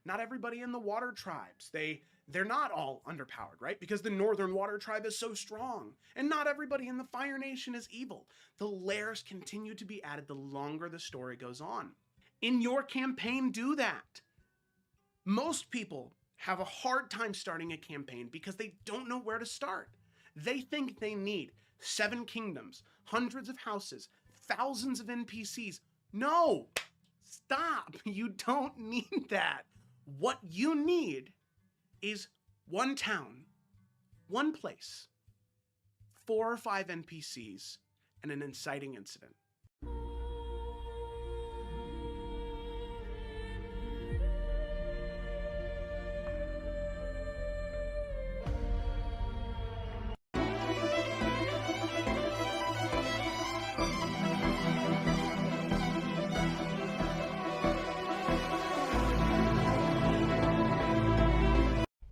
Not everybody in the water tribes, they're not all underpowered, right? Because the northern water tribe is so strong. And not everybody in the Fire Nation is evil. The layers continue to be added the longer the story goes on. In your campaign, do that. Most people have a hard time starting a campaign because they don't know where to start. They think they need 7 kingdoms, hundreds of houses, thousands of NPCs. No, stop. You don't need that. What you need is one town, one place, 4 or 5 NPCs, and an inciting incident.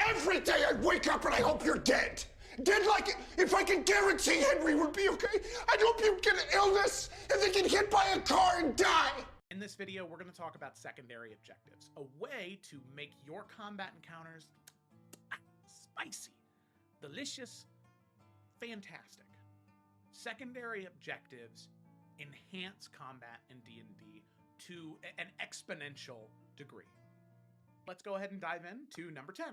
Every day I wake up and I hope you're dead. Dead like if I can guarantee Henry would be okay, I'd hope you'd get an illness and then get hit by a car and die. In this video, we're going to talk about secondary objectives, a way to make your combat encounters spicy, delicious, fantastic. Secondary objectives enhance combat in D&D to an exponential degree. Let's go ahead and dive into number 10.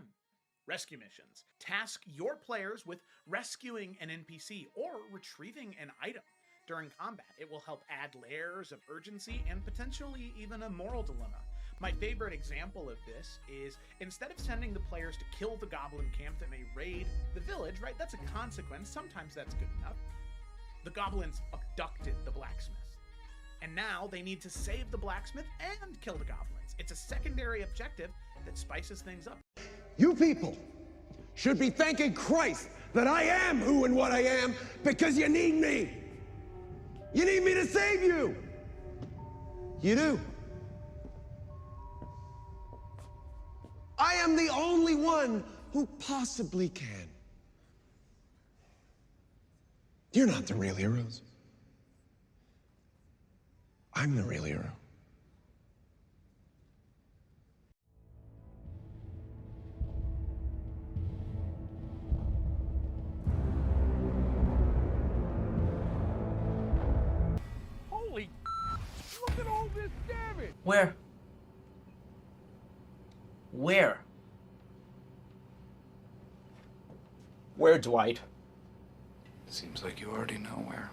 Rescue missions. Task your players with rescuing an NPC or retrieving an item during combat. It will help add layers of urgency and potentially even a moral dilemma. My favorite example of this is instead of sending the players to kill the goblin camp that may raid the village, right? That's a consequence. Sometimes that's good enough. The goblins abducted the blacksmith. And now they need to save the blacksmith and kill the goblins. It's a secondary objective that spices things up. You people should be thanking Christ that I am who and what I am because you need me. You need me to save you. You do. I am the only one who possibly can. You're not the real heroes. I'm the real hero. Holy, look at all this damage! Where? Where? Where, Dwight? Seems like you already know where.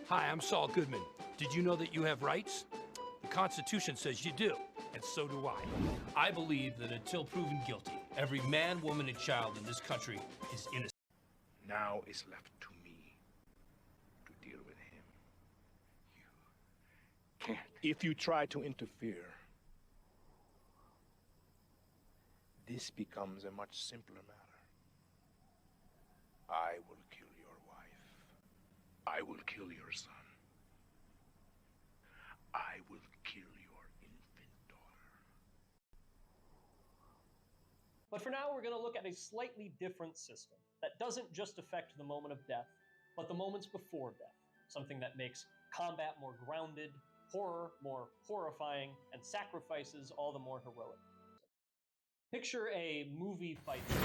Hi, I'm Saul Goodman. Did you know that you have rights? The Constitution says you do, and so do I. I believe that until proven guilty, every man, woman, and child in this country is innocent. Now it's left to me to deal with him. You can't. If you try to interfere, this becomes a much simpler matter. I will kill your wife. I will kill your son. I will kill your infant daughter. But for now, we're going to look at a slightly different system that doesn't just affect the moment of death, but the moments before death. Something that makes combat more grounded, horror more horrifying, and sacrifices all the more heroic. Picture a movie fight scene.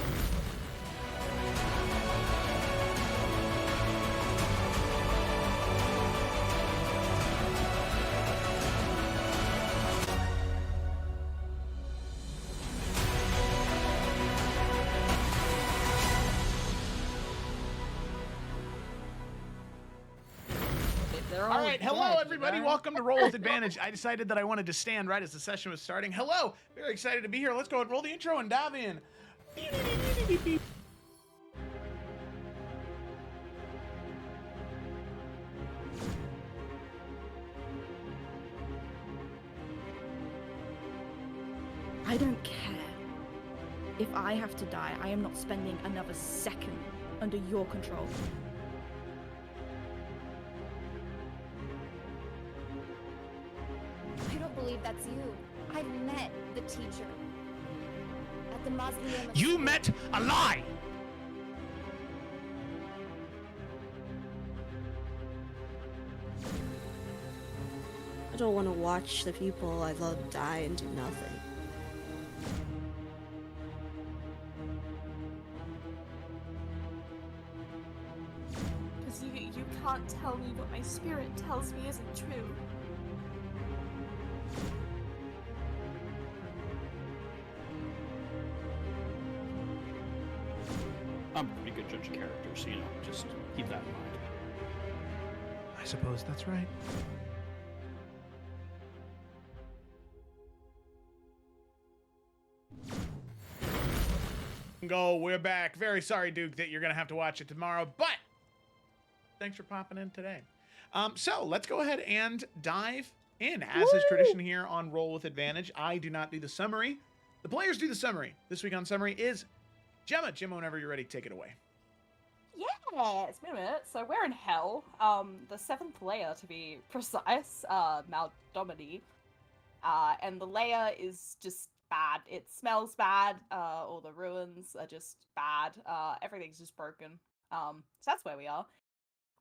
All right, hello everybody. Welcome to Roll with Advantage. I decided that I wanted to stand right as the session was starting. Hello, very excited to be here. Let's go and roll the intro and dive in. I don't care. If I have to die, I am not spending another second under your control. I don't believe that's you. I met the teacher at the mausoleum. You met a lie! don't want to watch the people I love die and do nothing. Because you can't tell me what my spirit tells me isn't true. I'm a pretty good judge of character, so, you know, just keep that in mind. I suppose that's right. Go, we're back. Very sorry, Duke, that you're going to have to watch it tomorrow, but thanks for popping in today. So let's go ahead and dive in. As is tradition here on Roll with Advantage, I do not do the summary. The players do the summary. This week on summary is Gemma. Gemma, whenever you're ready, take it away. Yeah, it's been a minute. So we're in hell. The 7th layer, to be precise, Maldomini. And the layer is just bad. It smells bad. All the ruins are just bad. Everything's just broken. So that's where we are.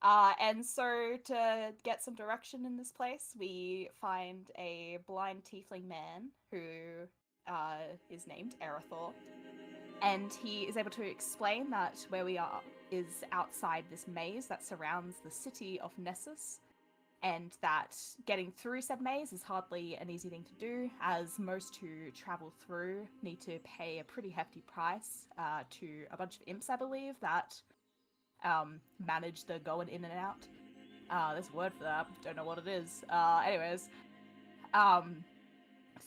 And so to get some direction in this place, we find a blind tiefling man who is named Erethdor. And he is able to explain that where we are is outside this maze that surrounds the city of Nessus, and that getting through said maze is hardly an easy thing to do, as most who travel through need to pay a pretty hefty price to a bunch of imps, I believe, that manage the going in and out. There's a word for that, don't know what it is.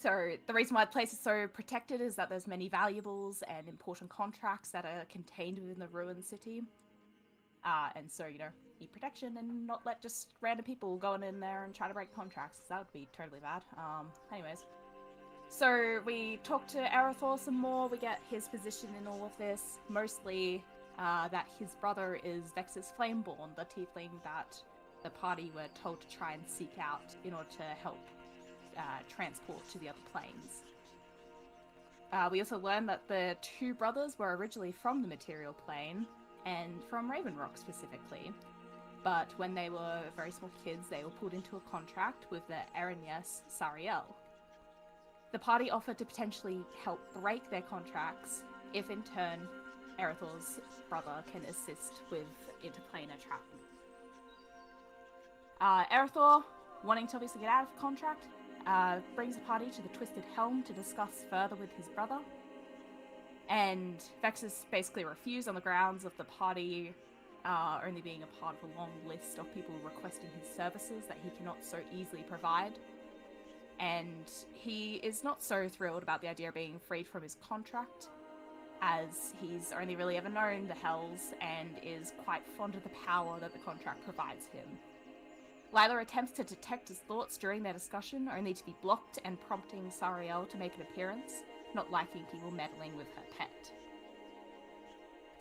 So the reason why the place is so protected is that there's many valuables and important contracts that are contained within the ruined city. And so, you know, need protection and not let just random people going in there and try to break contracts. That would be totally bad. So we talk to Erethdor some more. We get his position in all of this. Mostly that his brother is Vexus Flameborn, the tiefling that the party were told to try and seek out in order to help transport to the other planes. We also learned that the 2 brothers were originally from the material plane, and from Raven Rock specifically. But when they were very small kids, they were pulled into a contract with the Erinies Sariel. The party offered to potentially help break their contracts if, in turn, Erethdor's brother can assist with interplanar travel. Erethdor, wanting to obviously get out of the contract, brings the party to the Twisted Helm to discuss further with his brother. And Vexus basically refused on the grounds of the party only being a part of a long list of people requesting his services that he cannot so easily provide. And he is not so thrilled about the idea of being freed from his contract, as he's only really ever known the Hells and is quite fond of the power that the contract provides him. Lila attempts to detect his thoughts during their discussion, only to be blocked and prompting Sariel to make an appearance, not liking people meddling with her pet.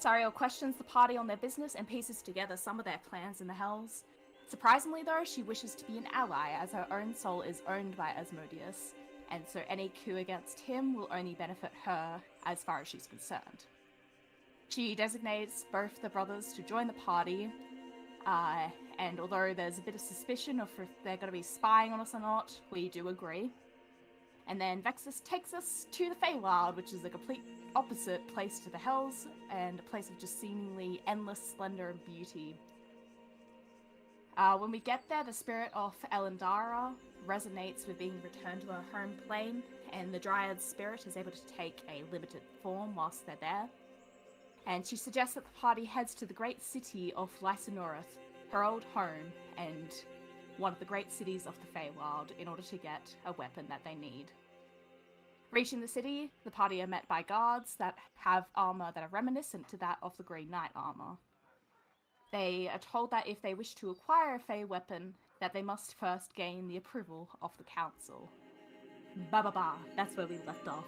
Sariel questions the party on their business and pieces together some of their plans in the Hells. Surprisingly though, she wishes to be an ally, as her own soul is owned by Asmodeus, and so any coup against him will only benefit her as far as she's concerned. She designates both the brothers to join the party, and although there's a bit of suspicion of if they're going to be spying on us or not, we do agree. And then Vexus takes us to the Feywild, which is a complete opposite place to the Hells, and a place of just seemingly endless splendor and beauty. When we get there, the spirit of Elendara resonates with being returned to her home plane, and the Dryad's spirit is able to take a limited form whilst they're there. And she suggests that the party heads to the great city of Lysanorith, her old home, and one of the great cities of the Feywild, in order to get a weapon that they need. Reaching the city, the party are met by guards that have armor that are reminiscent to that of the Green Knight armor. They are told that if they wish to acquire a Fey weapon, that they must first gain the approval of the council. Ba-ba-ba, that's where we left off.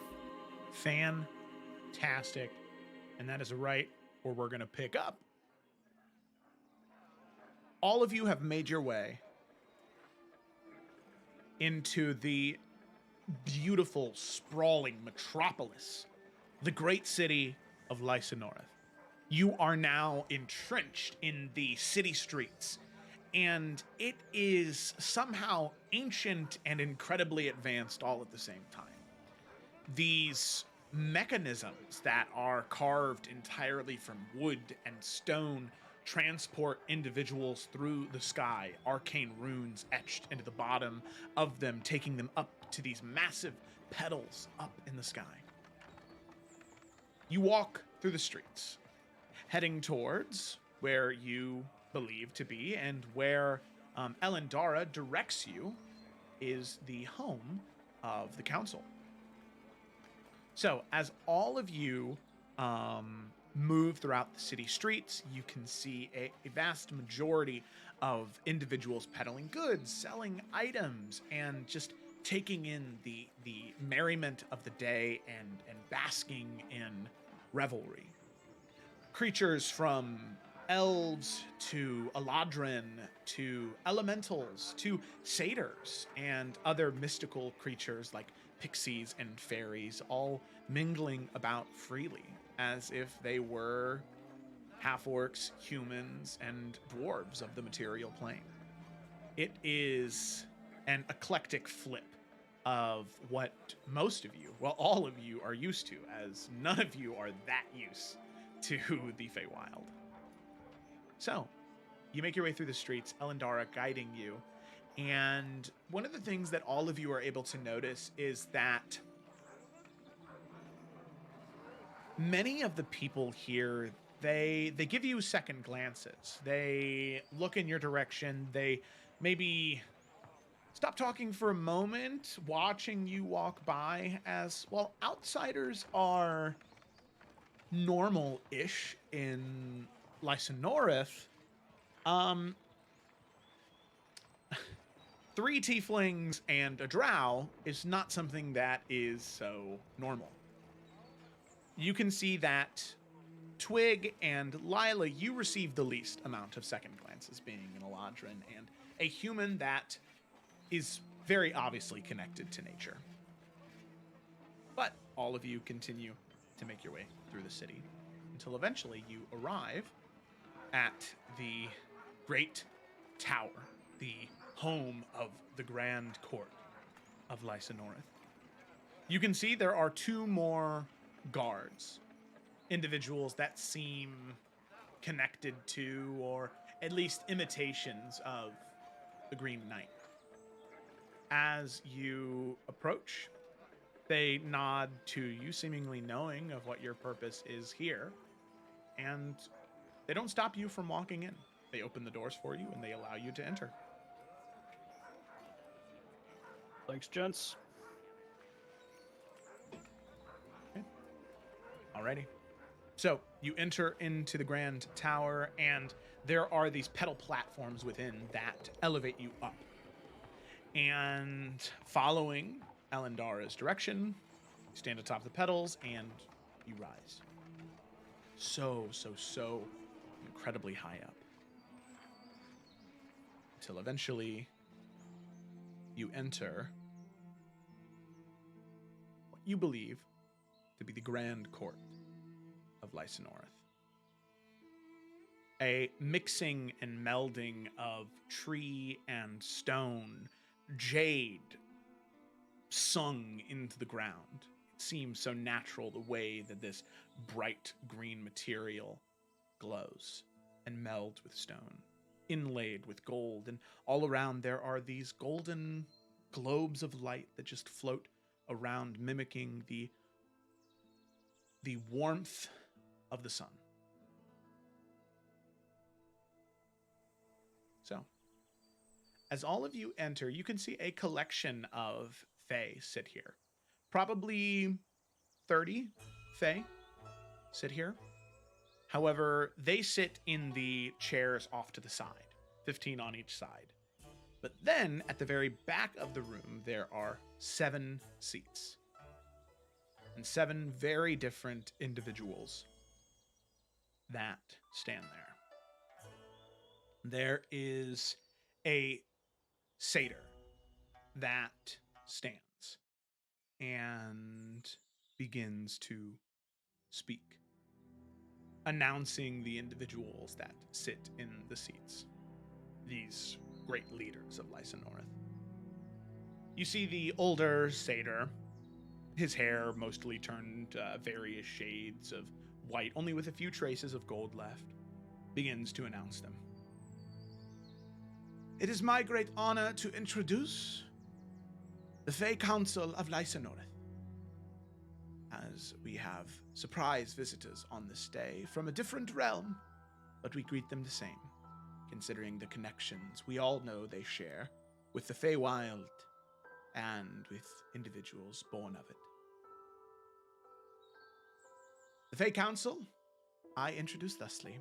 Fantastic. And that is right where we're going to pick up. All of you have made your way into the beautiful, sprawling metropolis, the great city of Lysanorith. You are now entrenched in the city streets, and it is somehow ancient and incredibly advanced all at the same time. These mechanisms that are carved entirely from wood and stone transport individuals through the sky, arcane runes etched into the bottom of them, taking them up to these massive pedals up in the sky. You walk through the streets, heading towards where you believe to be, and where Elendara directs you is the home of the council. So, as all of you move throughout the city streets, you can see a vast majority of individuals peddling goods, selling items, and just taking in the merriment of the day and basking in revelry. Creatures from elves to Eladrin to elementals to satyrs and other mystical creatures like pixies and fairies, all mingling about freely as if they were half-orcs, humans, and dwarves of the material plane. It is an eclectic flip of what most of you, well, all of you are used to, as none of you are that used to the Feywild. So, you make your way through the streets, Elendara guiding you, and one of the things that all of you are able to notice is that many of the people here, they give you second glances. They look in your direction. They maybe stop talking for a moment, watching you walk by, as, well, outsiders are normal-ish in Lysanorith. 3 tieflings and a drow is not something that is so normal. You can see that Twig and Lila, you receive the least amount of second glances, being an Eladrin and a human that is very obviously connected to nature. But all of you continue to make your way through the city until eventually you arrive at the Great Tower, the home of the Grand Court of Lysanorith. You can see there are 2 more guards, individuals that seem connected to, or at least imitations of, the Green Knight. As you approach, they nod to you, seemingly knowing of what your purpose is here, and they don't stop you from walking in. They open the doors for you, and they allow you to enter. Thanks, gents. Okay. Alrighty. So, you enter into the Grand Tower, and there are these pedal platforms within that elevate you up. And following Elendara's direction, you stand atop the pedals, and you rise. So incredibly high up. Until eventually, you enter what you believe to be the Grand Court of Lysanorith. A mixing and melding of tree and stone, jade sung into the ground. It seems so natural the way that this bright green material glows and melds with stone, inlaid with gold, and all around there are these golden globes of light that just float around, mimicking the warmth of the sun. So, as all of you enter, you can see a collection of Fae sit here. Probably 30 Fae sit here. However, they sit in the chairs off to the side, 15 on each side. But then, at the very back of the room, there are 7 seats. And 7 very different individuals that stand there. There is a satyr that stands and begins to speak, announcing the individuals that sit in the seats. these great leaders of Lysanorth. You see the older satyr, his hair mostly turned various shades of white, only with a few traces of gold left, begins to announce them. It is my great honor to introduce the Fey Council of Lysanorth, as we have surprise visitors on this day from a different realm, but we greet them the same, considering the connections we all know they share with the Feywild and with individuals born of it. The Fey Council, I introduce thusly,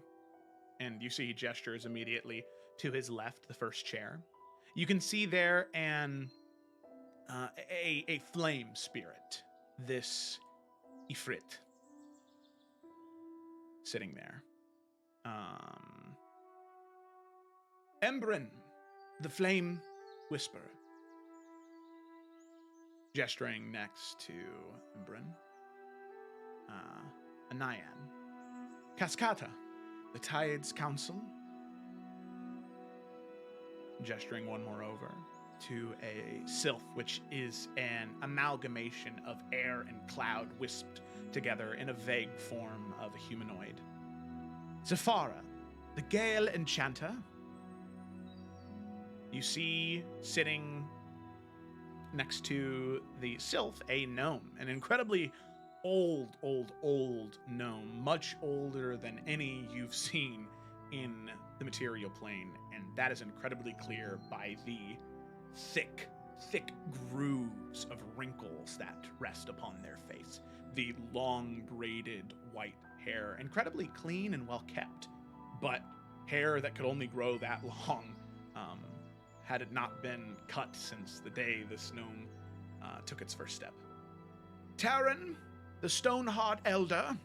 and you see he gestures immediately to his left, the first chair. You can see there a flame spirit, this Ifrit, sitting there. Embrin, the Flame Whisperer, gesturing next to Embrin. A Naiad. Cascata, the Tides Council, gesturing one more over to a Sylph, which is an amalgamation of air and cloud wisped together in a vague form of a humanoid. Zafara, the Gale Enchanter. You see sitting next to the Sylph a gnome, an incredibly old gnome, much older than any you've seen in the material plane, and that is incredibly clear by the thick grooves of wrinkles that rest upon their face. The long braided white hair, incredibly clean and well kept, but hair that could only grow that long had it not been cut since the day this gnome took its first step. Terran, the Stoneheart Elder.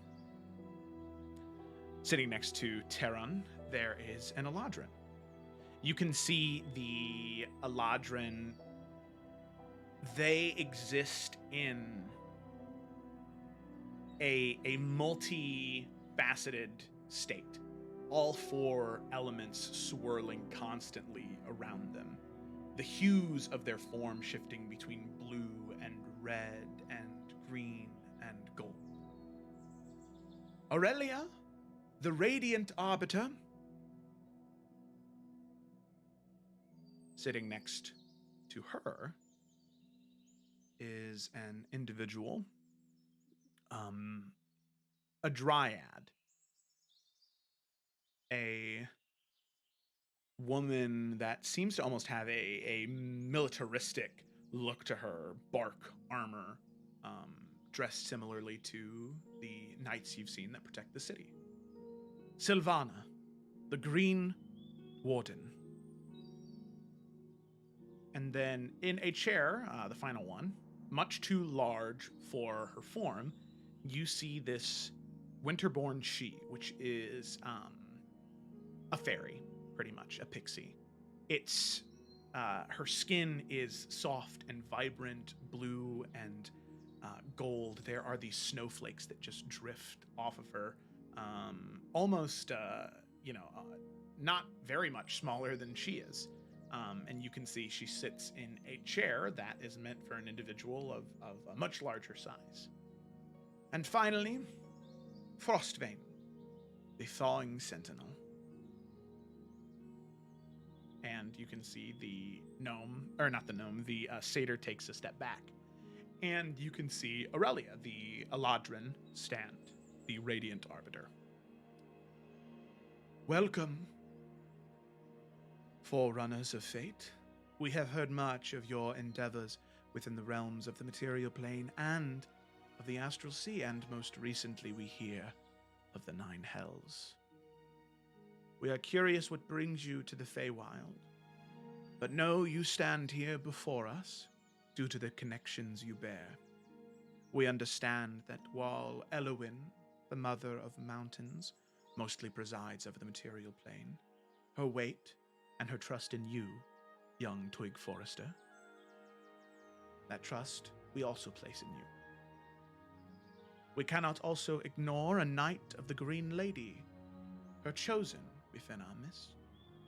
Sitting next to Terran, there is an Eladrin. You can see the Eladrin, they exist in a multi-faceted state. All four elements swirling constantly around them. The hues of their form shifting between blue and red and green and gold. Aurelia, the Radiant Arbiter. Sitting next to her is an individual, a dryad, a woman that seems to almost have a militaristic look to her, bark armor, dressed similarly to the knights you've seen that protect the city. Sylvana, the Green Warden. And then in a chair, the final one, much too large for her form, you see this Winterborn she, which is a fairy, pretty much, a pixie. It's her skin is soft and vibrant blue and gold. There are these snowflakes that just drift off of her, almost, not very much smaller than she is. And you can see she sits in a chair that is meant for an individual of a much larger size. And finally, Frostvein, the Thawing Sentinel. And you can see the satyr takes a step back. And you can see Aurelia, the Eladrin, stand, the Radiant Arbiter. Welcome, Forerunners of Fate. We have heard much of your endeavors within the realms of the material plane and of the astral sea, and most recently we hear of the Nine Hells. We are curious what brings you to the Feywild, but know you stand here before us due to the connections you bear. We understand that while Elowyn, the Mother of Mountains, mostly presides over the material plane, her weight and her trust in you, young Twig Forester, that trust we also place in you. We cannot also ignore a Knight of the Green Lady, her chosen within our midst,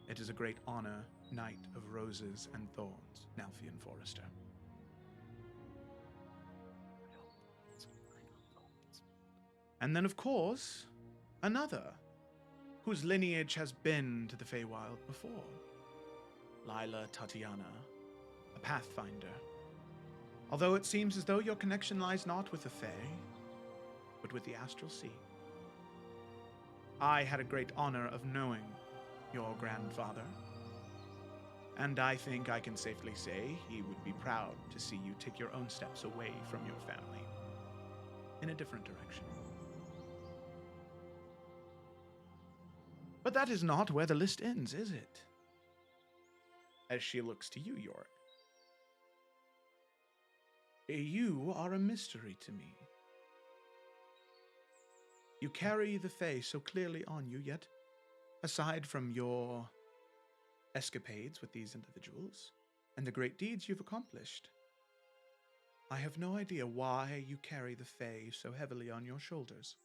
It is a great honor, Knight of Roses and Thorns, Nalfian Forester. And then, of course, another, whose lineage has been to the Feywild before. Lila Tatiana, a pathfinder. Although it seems as though your connection lies not with the Fey, but with the Astral Sea. I had a great honor of knowing your grandfather, and I think I can safely say he would be proud to see you take your own steps away from your family in a different direction. But that is not where the list ends, is it? As she looks to you, Yorick. You are a mystery to me. You carry the Fae so clearly on you, yet, aside from your escapades with these individuals and the great deeds you've accomplished, I have no idea why you carry the Fae so heavily on your shoulders.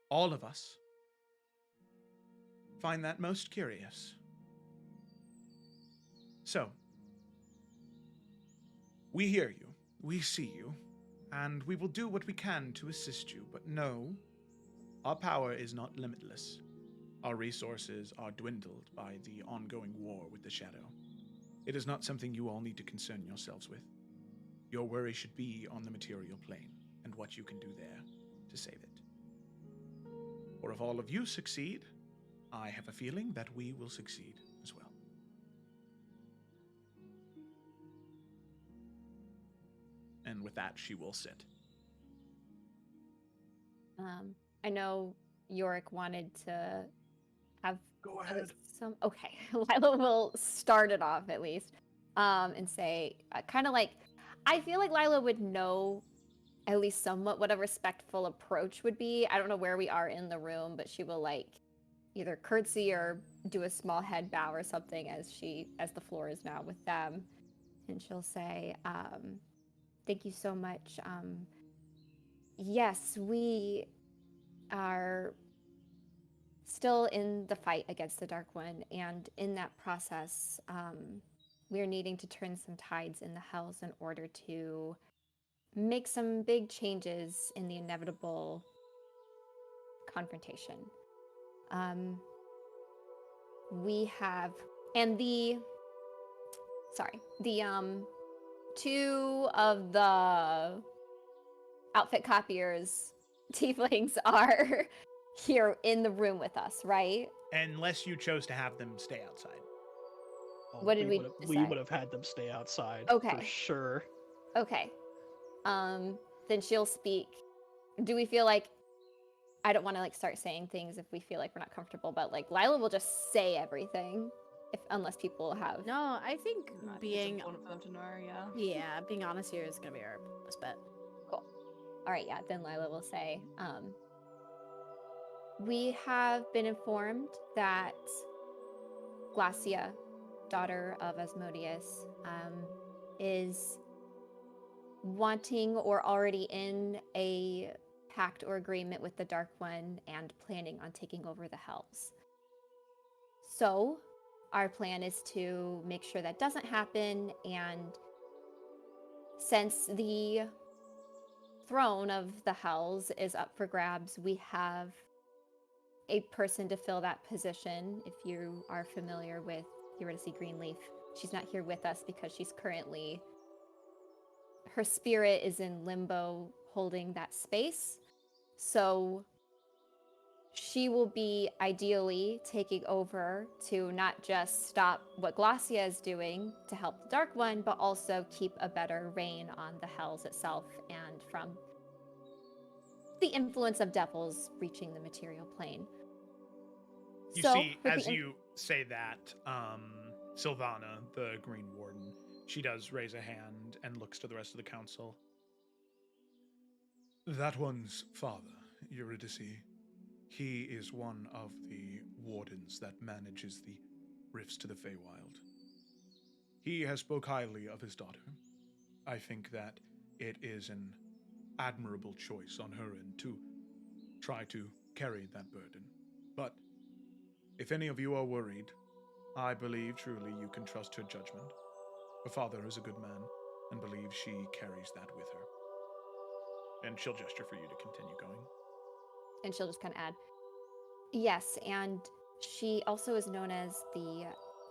All of us find that most curious. So, we hear you, we see you, and we will do what we can to assist you, but no, our power is not limitless. Our resources are dwindled by the ongoing war with the Shadow. It is not something you all need to concern yourselves with. Your worry should be on the material plane and what you can do there to save it. For if all of you succeed, I have a feeling that we will succeed as well. And with that, she will sit. I know Yorick wanted to have Go ahead. some. Okay, Lila will start it off at least, and say kind of like, I feel like Lila would know at least somewhat what a respectful approach would be. I don't know where we are in the room, but she will like either curtsy or do a small head bow or something as the floor is now with them, and she'll say, "Thank you so much. Yes, we are still in the fight against the Dark One, and in that process, we're needing to turn some tides in the Hells in order to make some big changes in the inevitable confrontation. We have, and the two of the outfit copiers, tieflings, are here in the room with us, right? Unless you chose to have them stay outside. What did we We decide? would have had them stay outside Okay. for sure. Okay. Then she'll speak. Do we feel like, I don't want to like start saying things if we feel like we're not comfortable, but like Lila will just say everything unless people have. No, I think being it's important for them to know, yeah. Yeah, being honest here is gonna be our best bet. Cool. All right, yeah. Then Lila will say, we have been informed that Glacia, daughter of Asmodeus, is wanting or already in a pact or agreement with the Dark One and planning on taking over the Hells. So, our plan is to make sure that doesn't happen, and since the throne of the Hells is up for grabs, we have a person to fill that position. If you are familiar with Eurydice Greenleaf, she's not here with us because she's currently, her spirit is in limbo holding that space. So she will be ideally taking over to not just stop what Glacia is doing to help the Dark One, but also keep a better reign on the Hells itself and from the influence of devils reaching the material plane. You see, as you say that, Sylvana, the Green Warden, she does raise a hand and looks to the rest of the council. That one's father, Eurydice, he is one of the wardens that manages the rifts to the Feywild. He has spoke highly of his daughter. I think that it is an admirable choice on her end to try to carry that burden. But If any of you are worried, I believe truly you can trust her judgment. Her father is a good man, and believe she carries that with her. And she'll gesture for you to continue going. And she'll just kind of add, yes, and she also is known as the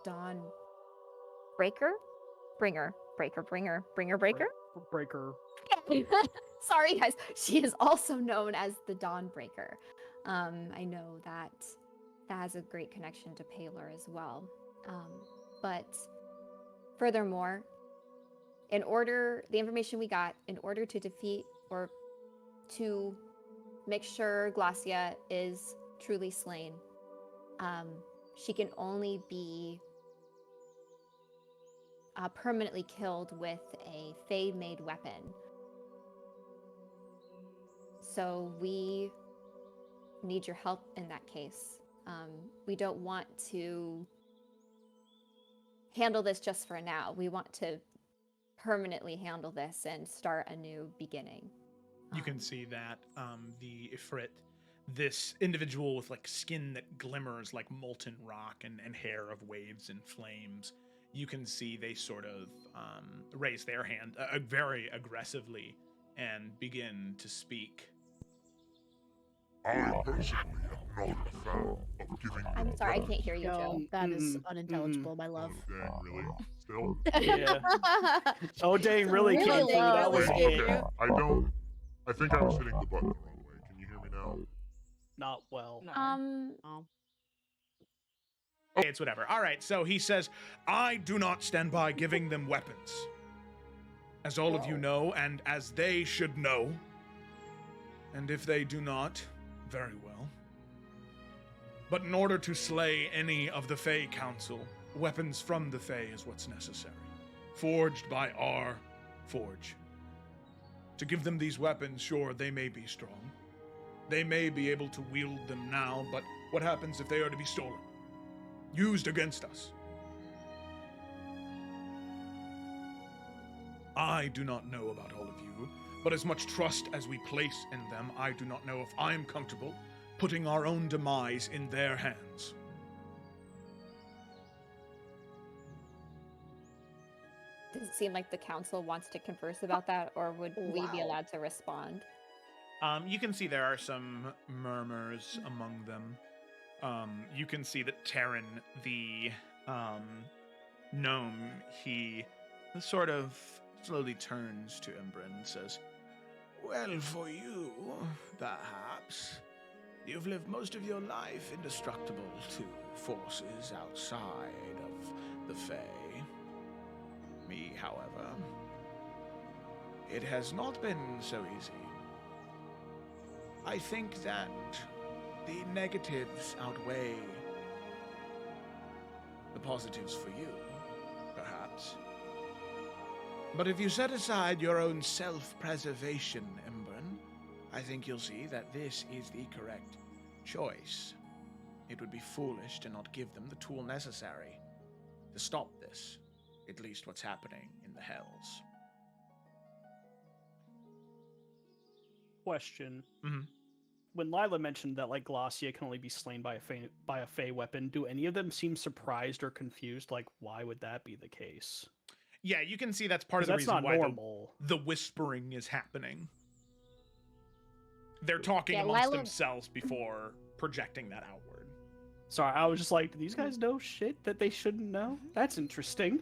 Dawn Breaker? Bringer. Sorry, guys. She is also known as the Dawnbreaker. I know that has a great connection to Paler as well. But furthermore, the information we got, in order to defeat or to make sure Glacia is truly slain, she can only be permanently killed with a Fae-made weapon. So we need your help in that case. We don't want to handle this just for now. We want to permanently handle this and start a new beginning. You can see that the Ifrit, this individual with like skin that glimmers like molten rock and hair of waves and flames, you can see they sort of raise their hand very aggressively and begin to speak. I personally am not a fan of giving. I'm sorry, I can't hear you, Yo, Joe. that is unintelligible, my love. Oh, dang, really? Still? Yeah. Oh, dang, really came through. That was Okay, it. I think I was hitting the button the wrong way. Can you hear me now? Not well. Okay, it's whatever. All right, so he says, I do not stand by giving them weapons. As all of you know, and as they should know. And if they do not, very well. But in order to slay any of the Fae Council, weapons from the Fae is what's necessary. Forged by our forge. To give them these weapons, sure, they may be strong. They may be able to wield them now, but what happens if they are to be stolen? Used against us? I do not know about all of you, but as much trust as we place in them, I do not know if I am comfortable putting our own demise in their hands. Does it seem like the council wants to converse about that, or would we be allowed to respond? You can see there are some murmurs among them. You can see that Terran, the gnome, he sort of slowly turns to Imbrin and says, well, for you, perhaps. You've lived most of your life indestructible to forces outside of the Fae. Me, however, it has not been so easy. I think that the negatives outweigh the positives for you, perhaps. But if you set aside your own self-preservation, Embern, I think you'll see that this is the correct choice. It would be foolish to not give them the tool necessary to stop this, at least what's happening in the Hells. Question. Mm-hmm. When Lila mentioned that like Glacia can only be slain by a Fae weapon, do any of them seem surprised or confused? Like, why would that be the case? Yeah, you can see that's part of the reason why the whispering is happening. They're talking amongst themselves before projecting that outward. Sorry, I was just like, do these guys know shit that they shouldn't know? That's interesting.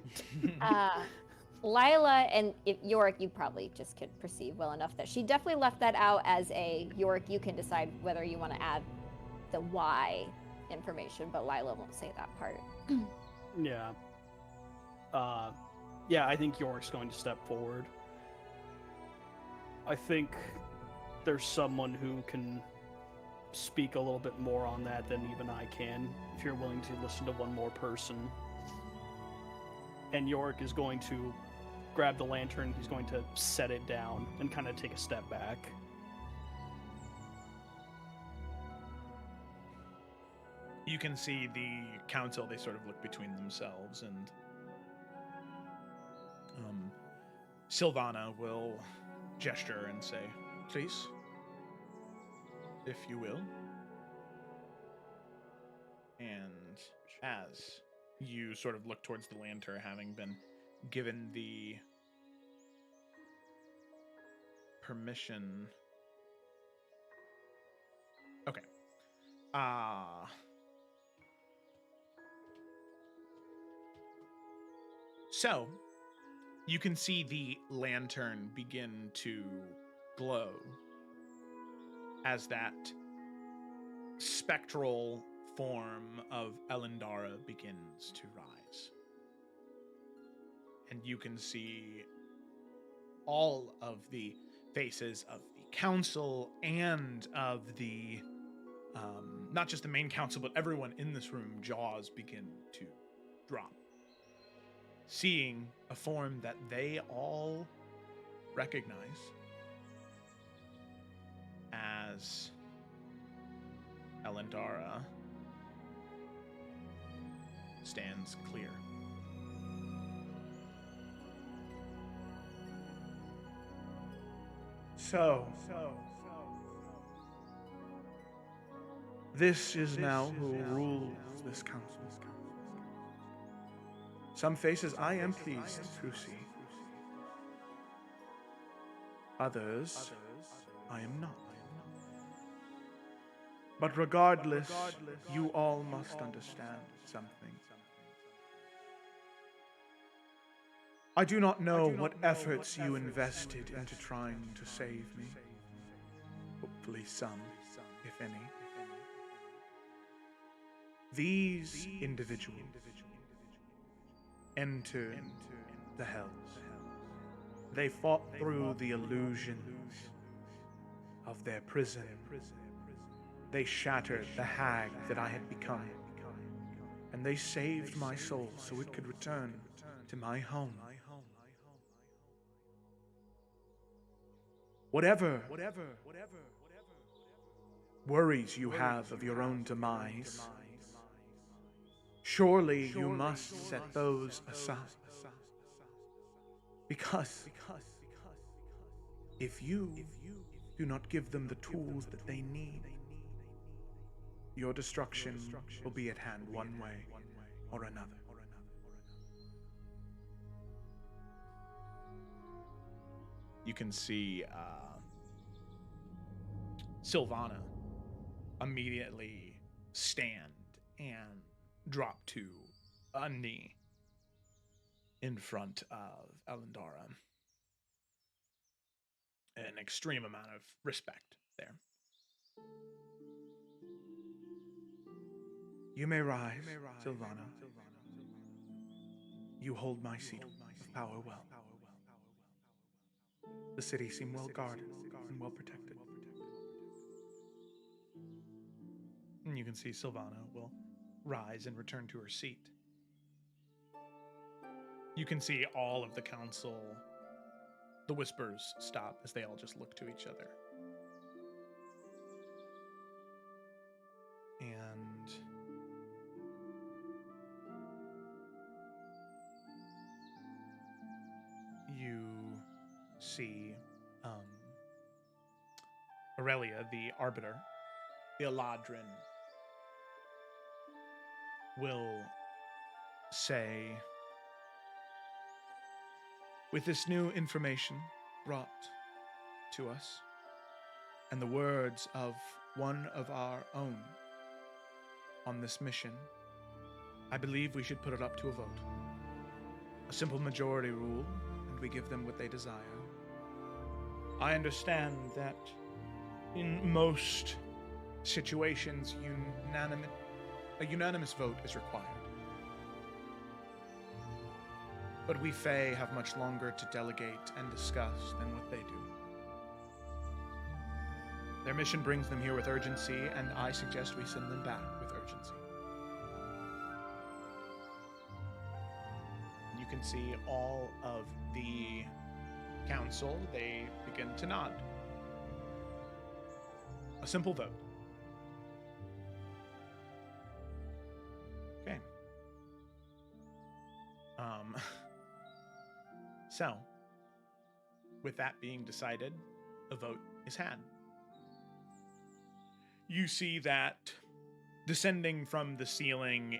Lila and Yorick, you probably just could perceive well enough that she definitely left that out as a Yorick, you can decide whether you want to add the why information, but Lila won't say that part. Yeah. Yeah, I think Yorick's going to step forward. I think there's someone who can speak a little bit more on that than even I can, if you're willing to listen to one more person. And Yorick is going to grab the lantern, he's going to set it down and kind of take a step back. You can see the council, they sort of look between themselves, and Sylvana will gesture and say, please, if you will. And as you sort of look towards the lantern, having been given the permission. Okay. So, you can see the lantern begin to glow as that spectral form of Elendara begins to rise. And you can see all of the faces of the council and of the, not just the main council, but everyone in this room, jaws begin to drop. Seeing a form that they all recognize as Elendara stands clear. So, this is now who rules this council. Some faces I am pleased to see. Others, I am not. But regardless, you all must understand something. I do not know what efforts you invested into trying to save me. Hopefully some, if any. These individuals entered the Hells. They fought through the illusions of their prison. They shattered the hag that I had become. And they saved my soul so it could return to my home. Whatever worries you have of your own demise, surely you must set those aside. Because if you do not give them the tools that they need, your destruction will be at hand one way or another. You can see Sylvana immediately stand and drop to a knee in front of Elendara. An extreme amount of respect there. You may rise, Sylvana. You hold my seat of power well. The city seems well guarded and well protected. And you can see Sylvana will rise and return to her seat. You can see all of the council, the whispers stop as they all just look to each other. And you see Aurelia, the Arbiter, the Eladrin, will say, with this new information brought to us, and the words of one of our own on this mission, I believe we should put it up to a vote. A simple majority rule, and we give them what they desire. I understand that in most situations, a unanimous vote is required. But we Fae have much longer to delegate and discuss than what they do. Their mission brings them here with urgency, and I suggest we send them back with urgency. You can see all of the council, they begin to nod. A simple vote. Okay. So, with that being decided, a vote is had. You see that Descending from the ceiling,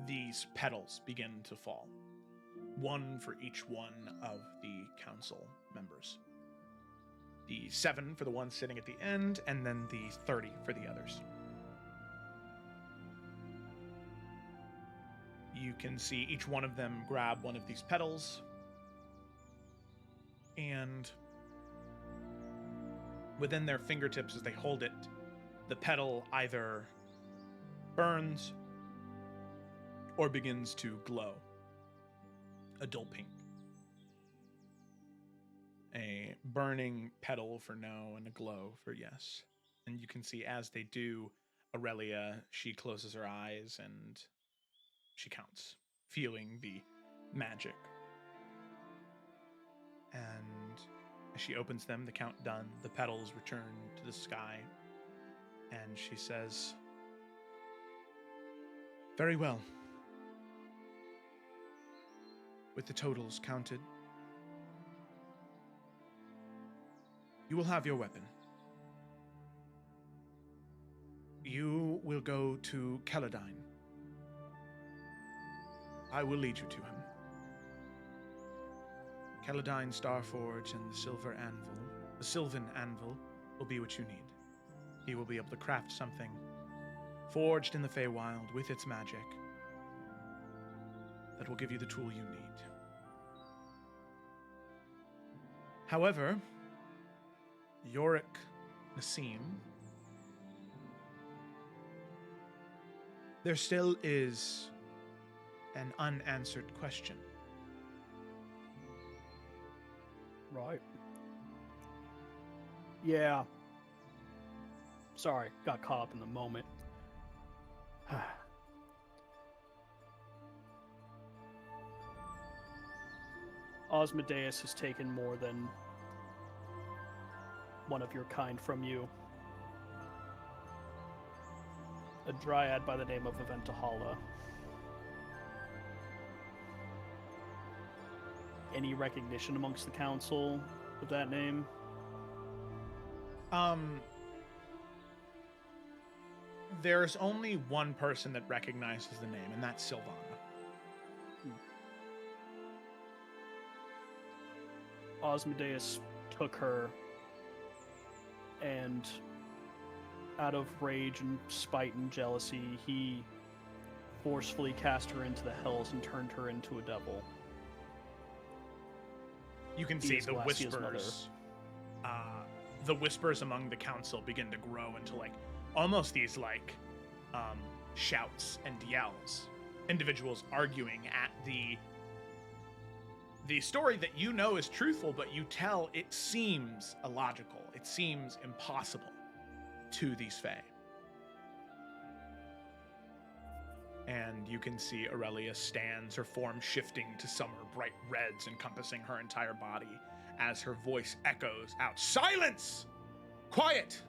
these petals begin to fall. One for each one of the council members. The 7 for the one sitting at the end, and then the 30 for the others. You can see each one of them grab one of these petals, and within their fingertips as they hold it, the petal either burns or begins to glow a dull pink. A burning petal for no and a glow for yes. And you can see as they do, Aurelia, she closes her eyes and she counts, feeling the magic. And as she opens them, the count done, the petals return to the sky, and she says, "Very well. With the totals counted, you will have your weapon. You will go to Celadine. I will lead you to him. Celadine Starforge and the Sylvan Anvil will be what you need. He will be able to craft something forged in the Feywild with its magic that will give you the tool you need. However, Yorick Nassim, there still is an unanswered question. Right. Yeah. Sorry, got caught up in the moment. Osmodeus has taken more than one of your kind from you. A dryad by the name of Aventahala. Any recognition amongst the council with that name? There's only one person that recognizes the name, and that's Sylvana. Osmodeus took her and, out of rage and spite and jealousy, he forcefully cast her into the hells and turned her into a devil. You can see the whispers. The whispers among the council begin to grow into almost these shouts and yells. Individuals arguing at the story that you know is truthful, but you tell it seems illogical. It seems impossible to these Fae. And you can see Aurelia stands, her form shifting to summer bright reds encompassing her entire body as her voice echoes out, "Silence! Quiet!"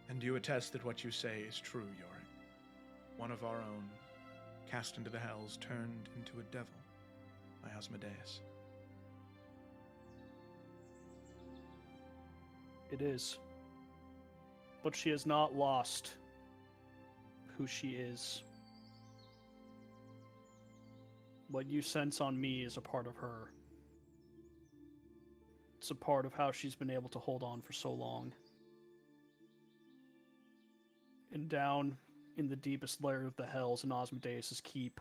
And you attest that what you say is true, Yorick. One of our own, cast into the hells, turned into a devil by Asmodeus. It is. But she has not lost who she is. What you sense on me is a part of her. It's a part of how she's been able to hold on for so long. And down in the deepest layer of the hells in Osmodeus' keep,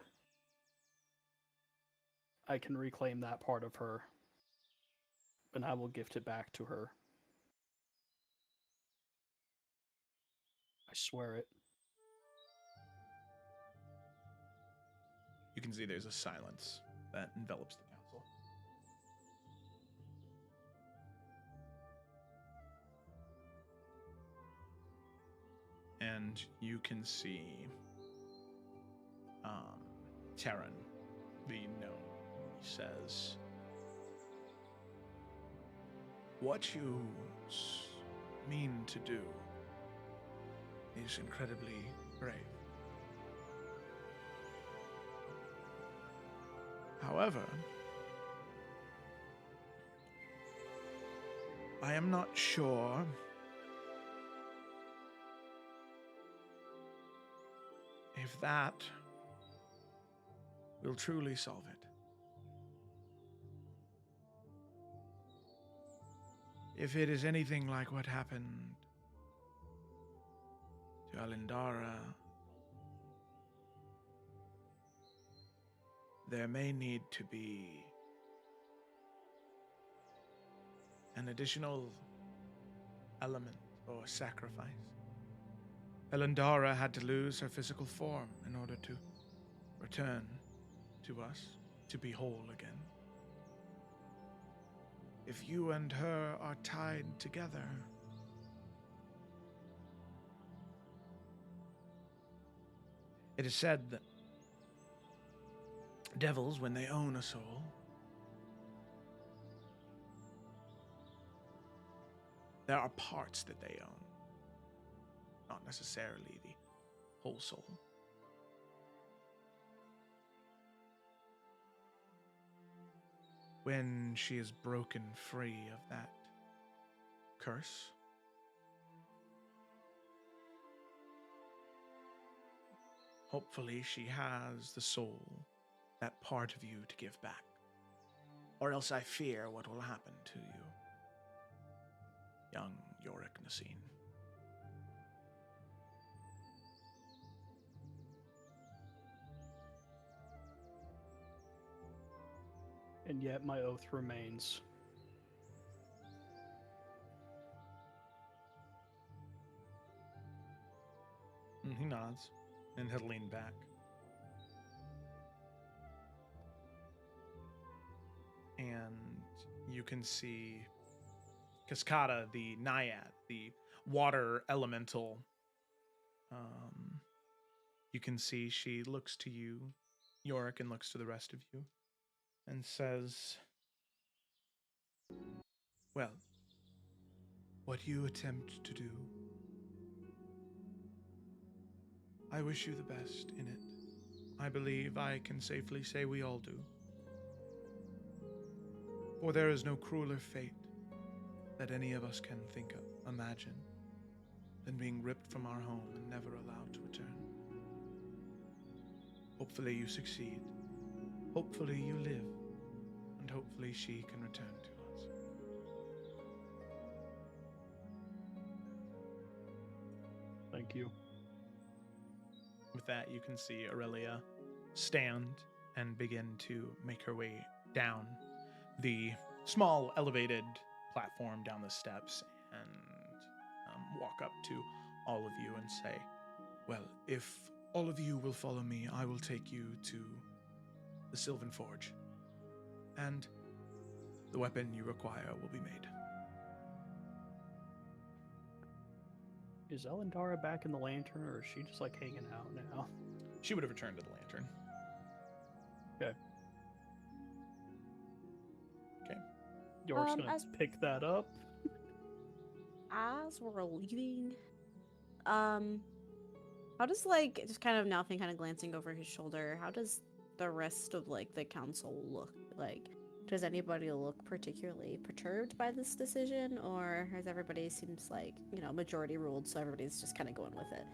I can reclaim that part of her, and I will gift it back to her. I swear it. You can see there's a silence that envelops the council. And you can see Terran, the gnome, says, "What you mean to do is incredibly brave. However, I am not sure if that will truly solve it. If it is anything like what happened to Alindara, there may need to be an additional element or sacrifice. Alindara had to lose her physical form in order to return to us, to be whole again. If you and her are tied together, it is said that devils, when they own a soul, there are parts that they own, not necessarily the whole soul. When she is broken free of that curse, hopefully she has the soul, that part of you, to give back. Or else I fear what will happen to you, young Yorick Nasine. And yet my oath remains. He nods, and he'll lean back. And you can see Cascada, the naiad, the water elemental. You can see she looks to you, Yorick, and looks to the rest of you, and says, well, what you attempt to do, I wish you the best in it. I believe I can safely say we all do. For there is no crueler fate that any of us can think of, imagine, than being ripped from our home and never allowed to return. Hopefully you succeed. Hopefully you live. And hopefully she can return to us. Thank you. With that, you can see Aurelia stand and begin to make her way down the small elevated platform, down the steps, and walk up to all of you and say, well, if all of you will follow me, I will take you to the Sylvan Forge, and the weapon you require will be made. Is Elendara back in the lantern, or is she just like hanging out now? She would have returned to the lantern. Okay. Okay. York's gonna as- pick that up. As we're leaving, how does, like, just kind of Nalfin kind of glancing over his shoulder, how does the rest of, like, the council look? Like, does anybody look particularly perturbed by this decision, or has everybody seems like, you know, majority ruled, so everybody's just kind of going with it?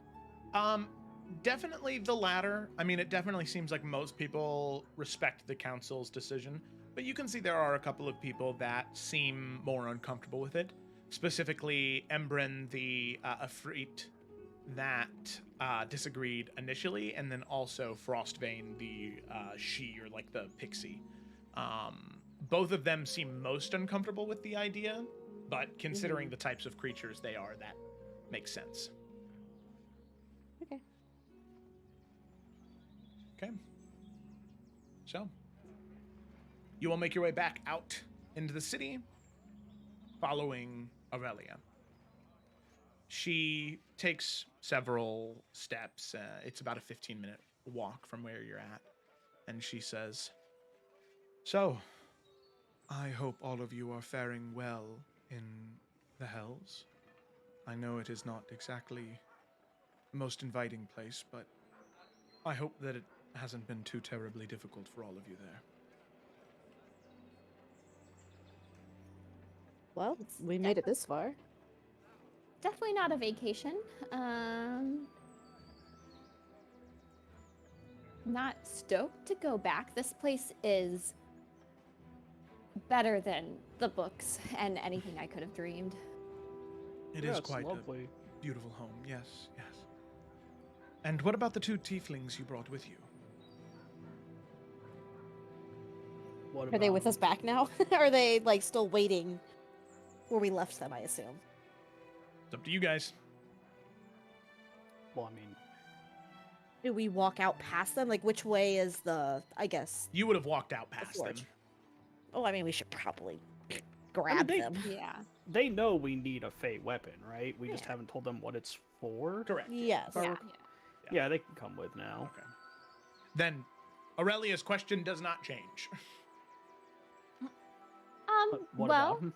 Definitely the latter. I mean, it definitely seems like most people respect the council's decision, but you can see there are a couple of people that seem more uncomfortable with it. Specifically, Embren, the Afrit, that disagreed initially, and then also Frostbane, the she, or like the pixie. Both of them seem most uncomfortable with the idea, but considering the types of creatures they are, that makes sense. Okay. Okay. So, you will make your way back out into the city, following Aurelia. She takes several steps. It's about a 15-minute walk from where you're at. And she says, so, I hope all of you are faring well in the Hells. I know it is not exactly the most inviting place, but I hope that it hasn't been too terribly difficult for all of you there. Well, we made it this far. Definitely not a vacation. not stoked to go back. This place is better than the books and anything I could have dreamed. It Yeah, is it's quite lovely. a beautiful home, yes, yes. And what about the 2 tieflings you brought with you? What Are they with us back now? Are they like still waiting where we left them, I assume? It's up to you guys. Well, I mean, Do we walk out past them? Like, which way is the, I guess, You would have walked out past them. forge? Oh, I mean, we should probably grab they- them. Yeah. they know we need a Fey weapon, right? We just Yeah. haven't told them what it's for. Correct. Yes. Yeah. Yeah, they can come with now. Okay. Then Aurelia's question does not change. But what Well, about 'em?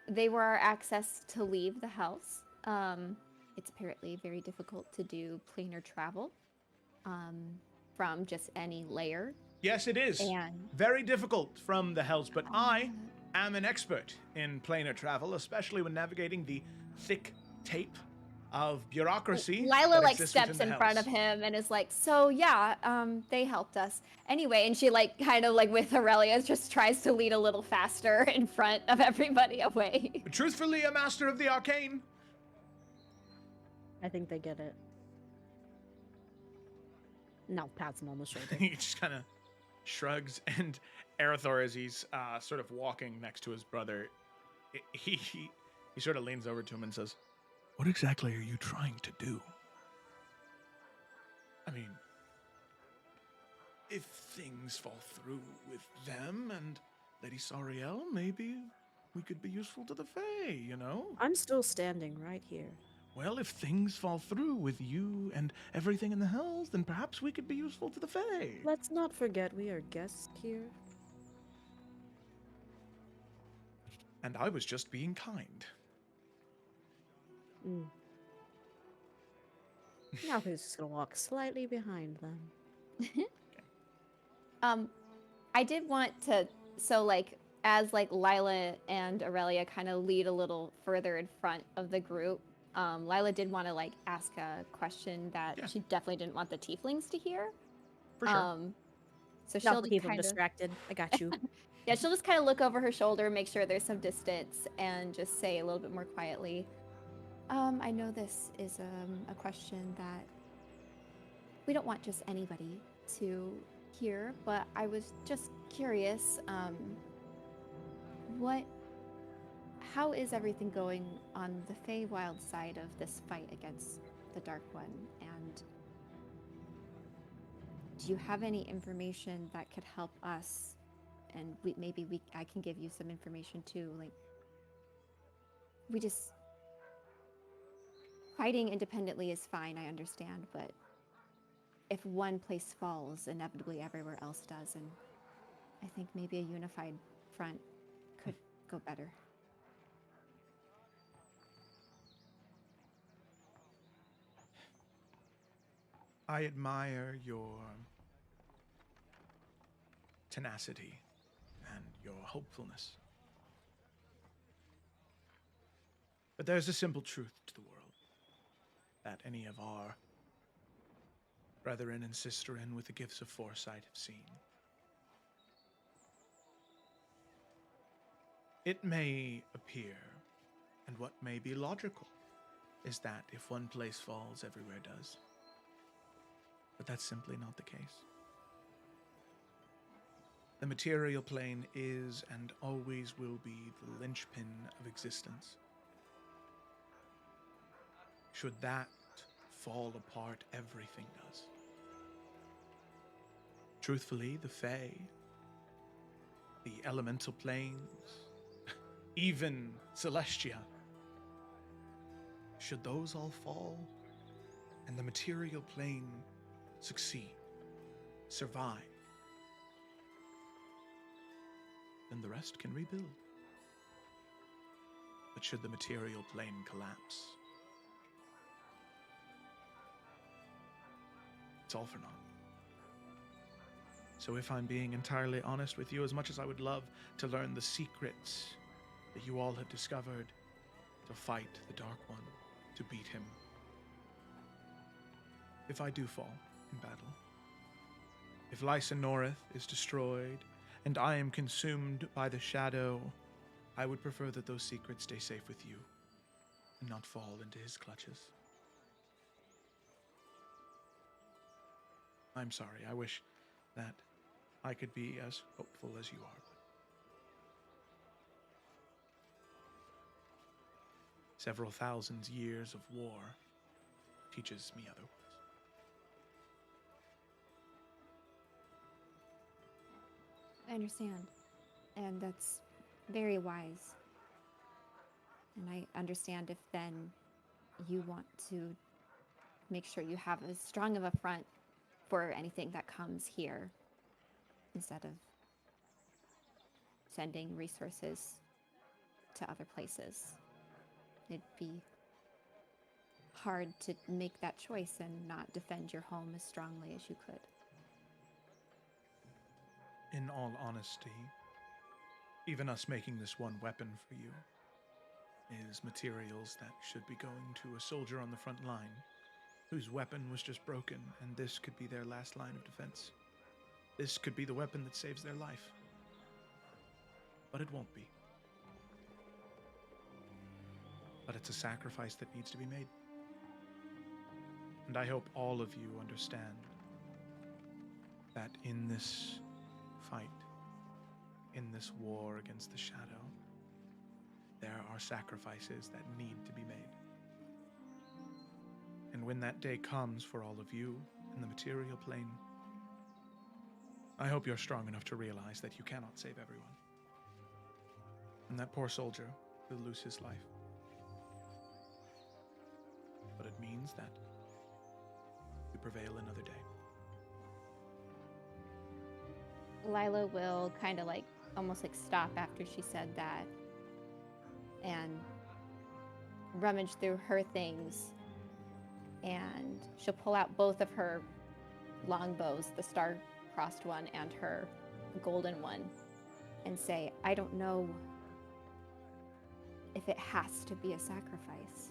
they were our access to leave the house. It's apparently very difficult to do planar travel from just any layer. Yes, it is. And Very difficult from the hells, but I am an expert in planar travel, especially when navigating the thick tape of bureaucracy. Lila that like exists steps within in the front of hells. him and is like, so yeah, they helped us anyway. And she like kind of like with Aurelia just tries to lead a little faster in front of everybody away. Truthfully, a master of the arcane. I think they get it. No, pats him on the shoulder. He just kind of shrugs, and Arathor, as he's sort of walking next to his brother, he sort of leans over to him and says, "What exactly are you trying to do? I mean, if things fall through with them and Lady Sariel, maybe we could be useful to the Fae, you know? I'm still standing right here. Well, if things fall through with you and everything in the hells, then perhaps we could be useful to the Fae." Let's not forget we are guests here. And I was just being kind. Mm. Now he's just gonna walk slightly behind them. I did want to, so like as like Lila and Aurelia kind of lead a little further in front of the group, Lila did want to like ask a question that she definitely didn't want the tieflings to hear. For sure. So Not she'll to keep them kind of distracted. I got you. yeah, she'll just kind of look over her shoulder, make sure there's some distance, and just say a little bit more quietly, I know this is a question that we don't want just anybody to hear, but I was just curious, how is everything going on the Feywild side of this fight against the Dark One? And do you have any information that could help us? And I can give you some information too. Like, fighting independently is fine, I understand, but if one place falls, inevitably everywhere else does, and I think maybe a unified front could go better. I admire your tenacity and your hopefulness. But there's a simple truth to the world that any of our brethren and sisterin with the gifts of foresight have seen. It may appear, and what may be logical, is that if one place falls, everywhere does. But that's simply not the case. The material plane is and always will be the linchpin of existence. Should that fall apart, everything does. Truthfully, the Fae, the elemental planes, even Celestia, should those all fall and the material plane succeed, survive, then the rest can rebuild. But should the material plane collapse, it's all for naught. So if I'm being entirely honest with you, as much as I would love to learn the secrets that you all have discovered to fight the Dark One, to beat him, if I do fall in battle. If Lysanorith is destroyed, and I am consumed by the shadow, I would prefer that those secrets stay safe with you, and not fall into his clutches. I'm sorry, I wish that I could be as hopeful as you are. Several thousand years of war teaches me otherwise. I understand. And that's very wise. And I understand if then you want to make sure you have as strong of a front for anything that comes here instead of sending resources to other places. It'd be hard to make that choice and not defend your home as strongly as you could. In all honesty, even us making this one weapon for you is materials that should be going to a soldier on the front line whose weapon was just broken, and this could be their last line of defense. This could be the weapon that saves their life. But it won't be. But it's a sacrifice that needs to be made. And I hope all of you understand that in this fight, in this war against the shadow, there are sacrifices that need to be made. And when that day comes for all of you in the material plane, I hope you're strong enough to realize that you cannot save everyone. And that poor soldier will lose his life. But it means that we prevail another day. Lila will kind of like almost like stop after she said that and rummage through her things, and she'll pull out both of her longbows, the star-crossed one and her golden one, and say, I don't know if it has to be a sacrifice.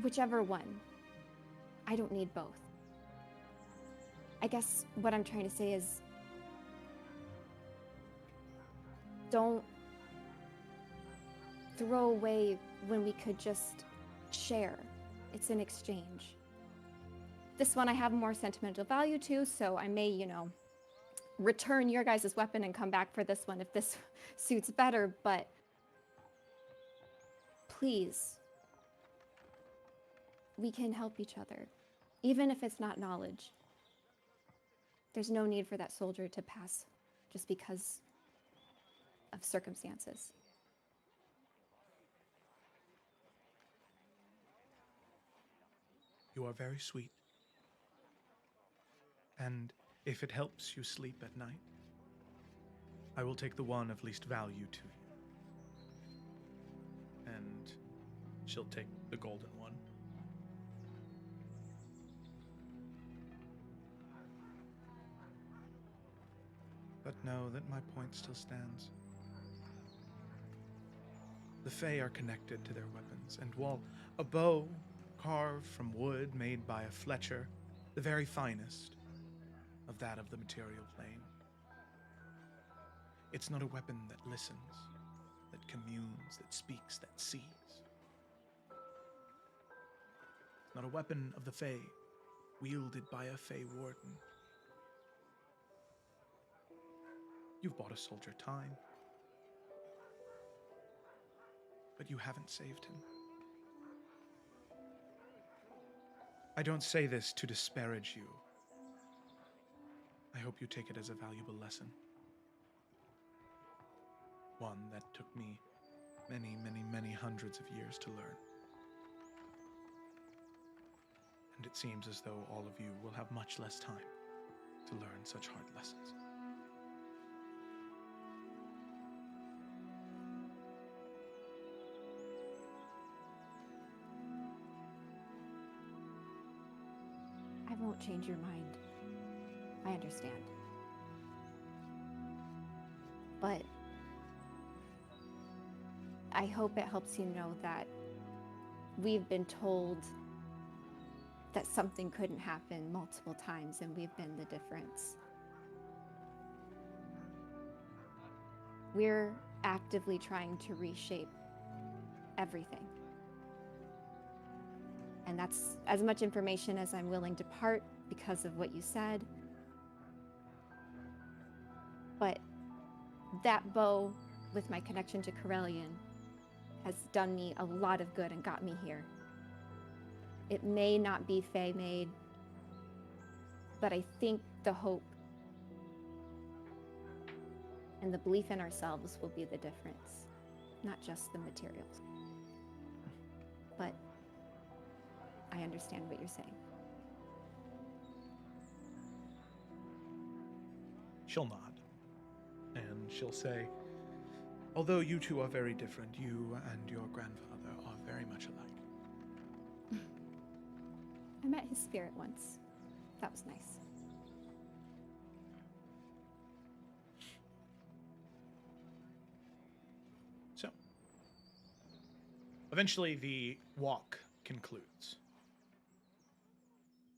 Whichever one. I don't need both. I guess what I'm trying to say is, don't throw away when we could just share. It's an exchange. This one I have more sentimental value to, so I may, return your guys' weapon and come back for this one if this suits better, but please, we can help each other, even if it's not knowledge. There's no need for that soldier to pass just because of circumstances. You are very sweet. And if it helps you sleep at night, I will take the one of least value to you. And she'll take the golden one. But know that my point still stands. The Fae are connected to their weapons, and while a bow carved from wood made by a Fletcher, the very finest of that of the material plane, it's not a weapon that listens, that communes, that speaks, that sees. It's not a weapon of the Fae, wielded by a Fae warden. You've bought a soldier time, but you haven't saved him. I don't say this to disparage you. I hope you take it as a valuable lesson. One that took me many, many, many hundreds of years to learn. And it seems as though all of you will have much less time to learn such hard lessons. I won't change your mind. I understand. But I hope it helps you know that we've been told that something couldn't happen multiple times, and we've been the difference. We're actively trying to reshape everything. And that's as much information as I'm willing to part because of what you said. But that bow, with my connection to Corellian, has done me a lot of good and got me here. It may not be Fae-made, but I think the hope and the belief in ourselves will be the difference, not just the materials. But I understand what you're saying. She'll nod, and she'll say, although you two are very different, you and your grandfather are very much alike. I met his spirit once. That was nice. So, eventually the walk concludes.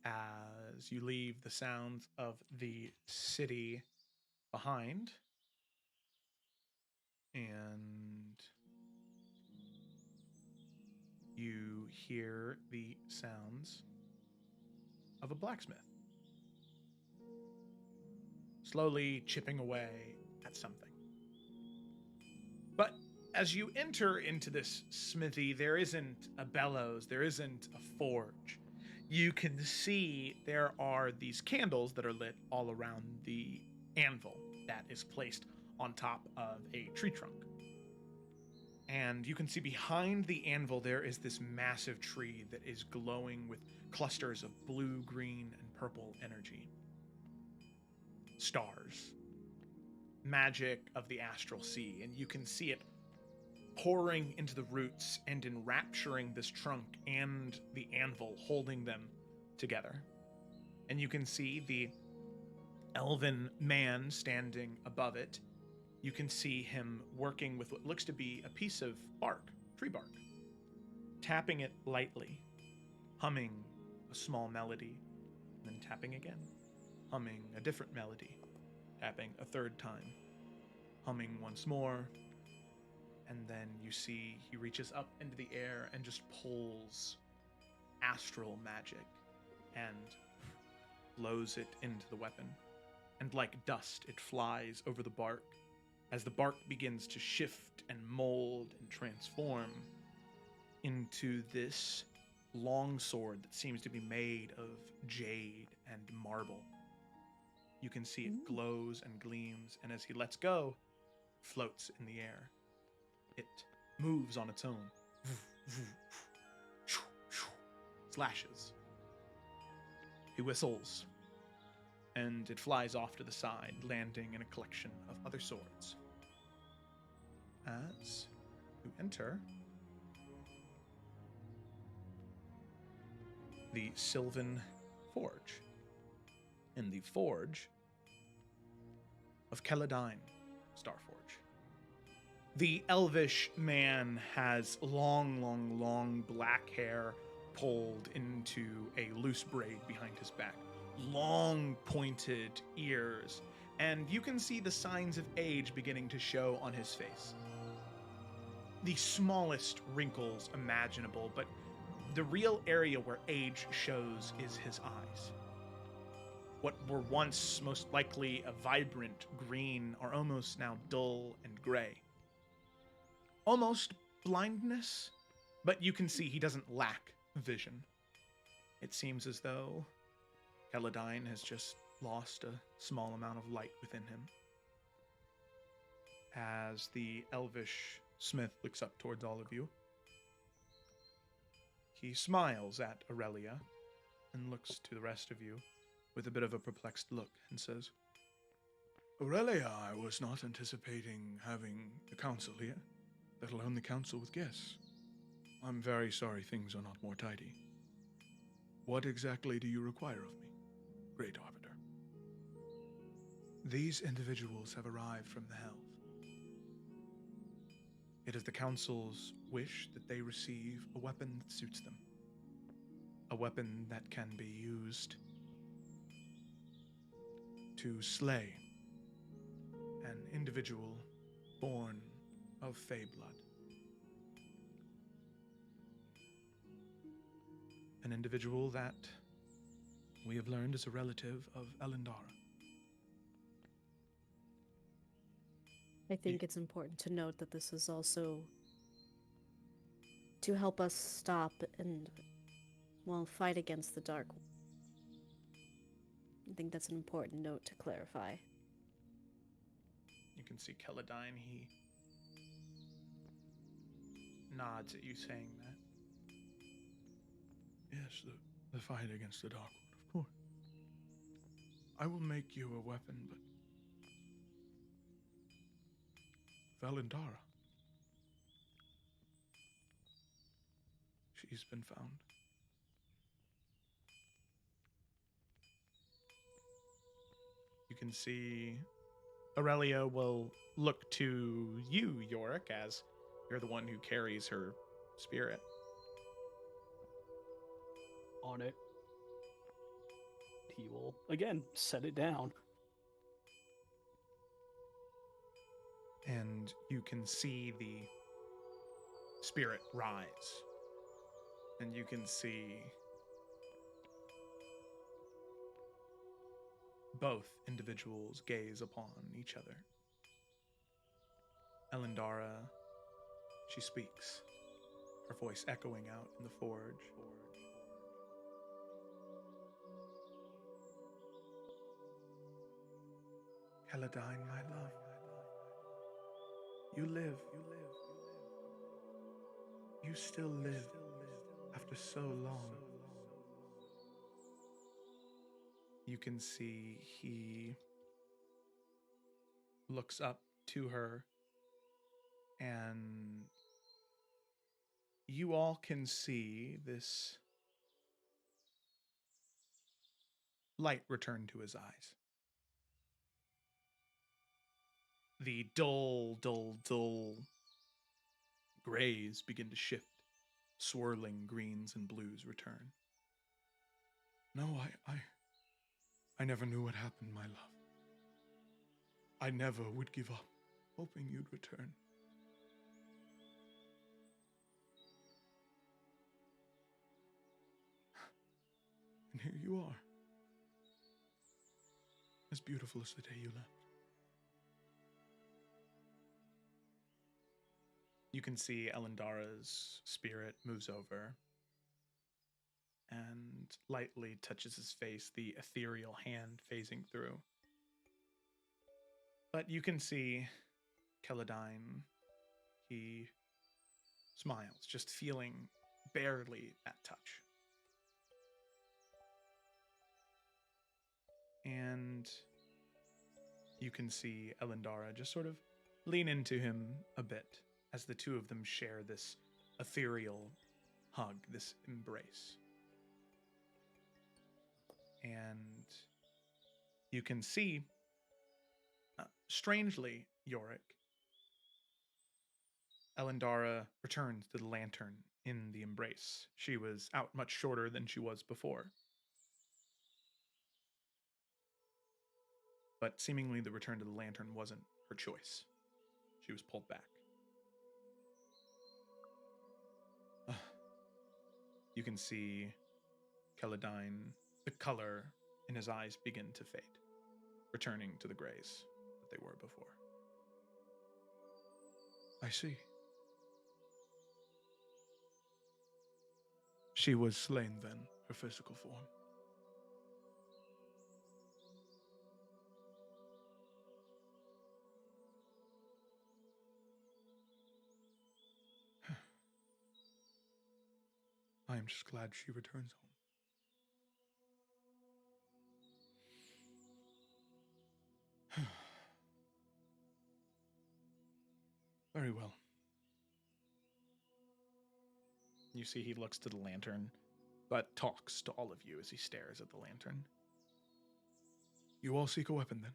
As you leave the sounds of the city behind, and you hear the sounds of a blacksmith slowly chipping away at something. But as you enter into this smithy, there isn't a bellows, there isn't a forge. You can see there are these candles that are lit all around the anvil that is placed on top of a tree trunk. And you can see behind the anvil there is this massive tree that is glowing with clusters of blue, green, and purple energy. Stars. Magic of the astral sea, and you can see it pouring into the roots and enrapturing this trunk and the anvil, holding them together. And you can see the elven man standing above it. You can see him working with what looks to be a piece of bark, tree bark, tapping it lightly, humming a small melody, and then tapping again, humming a different melody, tapping a third time, humming once more, and then you see he reaches up into the air and just pulls astral magic and blows it into the weapon. And like dust, it flies over the bark as the bark begins to shift and mold and transform into this long sword that seems to be made of jade and marble. You can see it glows and gleams, and as he lets go, floats in the air. It moves on its own. Slashes. He whistles, and it flies off to the side, landing in a collection of other swords. As you enter the Sylvan Forge, in the Forge of Celadine Starforge. The elvish man has long black hair pulled into a loose braid behind his back, long pointed ears, and you can see the signs of age beginning to show on his face. The smallest wrinkles imaginable, but the real area where age shows is his eyes. What were once most likely a vibrant green are almost now dull and gray. Almost blindness, but you can see he doesn't lack vision. It seems as though Celadine has just lost a small amount of light within him. As the elvish smith looks up towards all of you, he smiles at Aurelia and looks to the rest of you with a bit of a perplexed look and says, Aurelia, I was not anticipating having the council here, let alone the council with guests. I'm very sorry things are not more tidy. What exactly do you require of me, Great Arbiter? These individuals have arrived from the Helve. It is the Council's wish that they receive a weapon that suits them. A weapon that can be used to slay an individual born of Fey blood. An individual that we have learned is a relative of Elendara. I think it's important to note that this is also to help us stop and, well, fight against the Dark. I think that's an important note to clarify. You can see Celadine, he nods at you saying that. Yes, the fight against the Dark One, of course. I will make you a weapon, but Valendara, she's been found. You can see Aurelia will look to you, Yorick, as you're the one who carries her spirit. On it. He will, again, set it down. And you can see the spirit rise. And you can see both individuals gaze upon each other. Elendara, she speaks, her voice echoing out in the forge. Celadine, my love, you live. You still live after so long. You can see he looks up to her, and you all can see this light return to his eyes. The dull grays begin to shift. Swirling greens and blues return. No, I never knew what happened, my love. I never would give up, hoping you'd return. And here you are. As beautiful as the day you left. You can see Elendara's spirit moves over and lightly touches his face, the ethereal hand phasing through. But you can see Celadine, he smiles, just feeling barely that touch. And you can see Elendara just sort of lean into him a bit as the two of them share this ethereal hug, this embrace. And you can see, strangely, Yorick, Elendara returns to the lantern in the embrace. She was out much shorter than she was before. But seemingly the return to the lantern wasn't her choice. She was pulled back. You can see Celadine, the color in his eyes begin to fade, returning to the grays that they were before. I see. She was slain then, her physical form. I am just glad she returns home. Very well. You see he looks to the lantern, but talks to all of you as he stares at the lantern. You all seek a weapon then?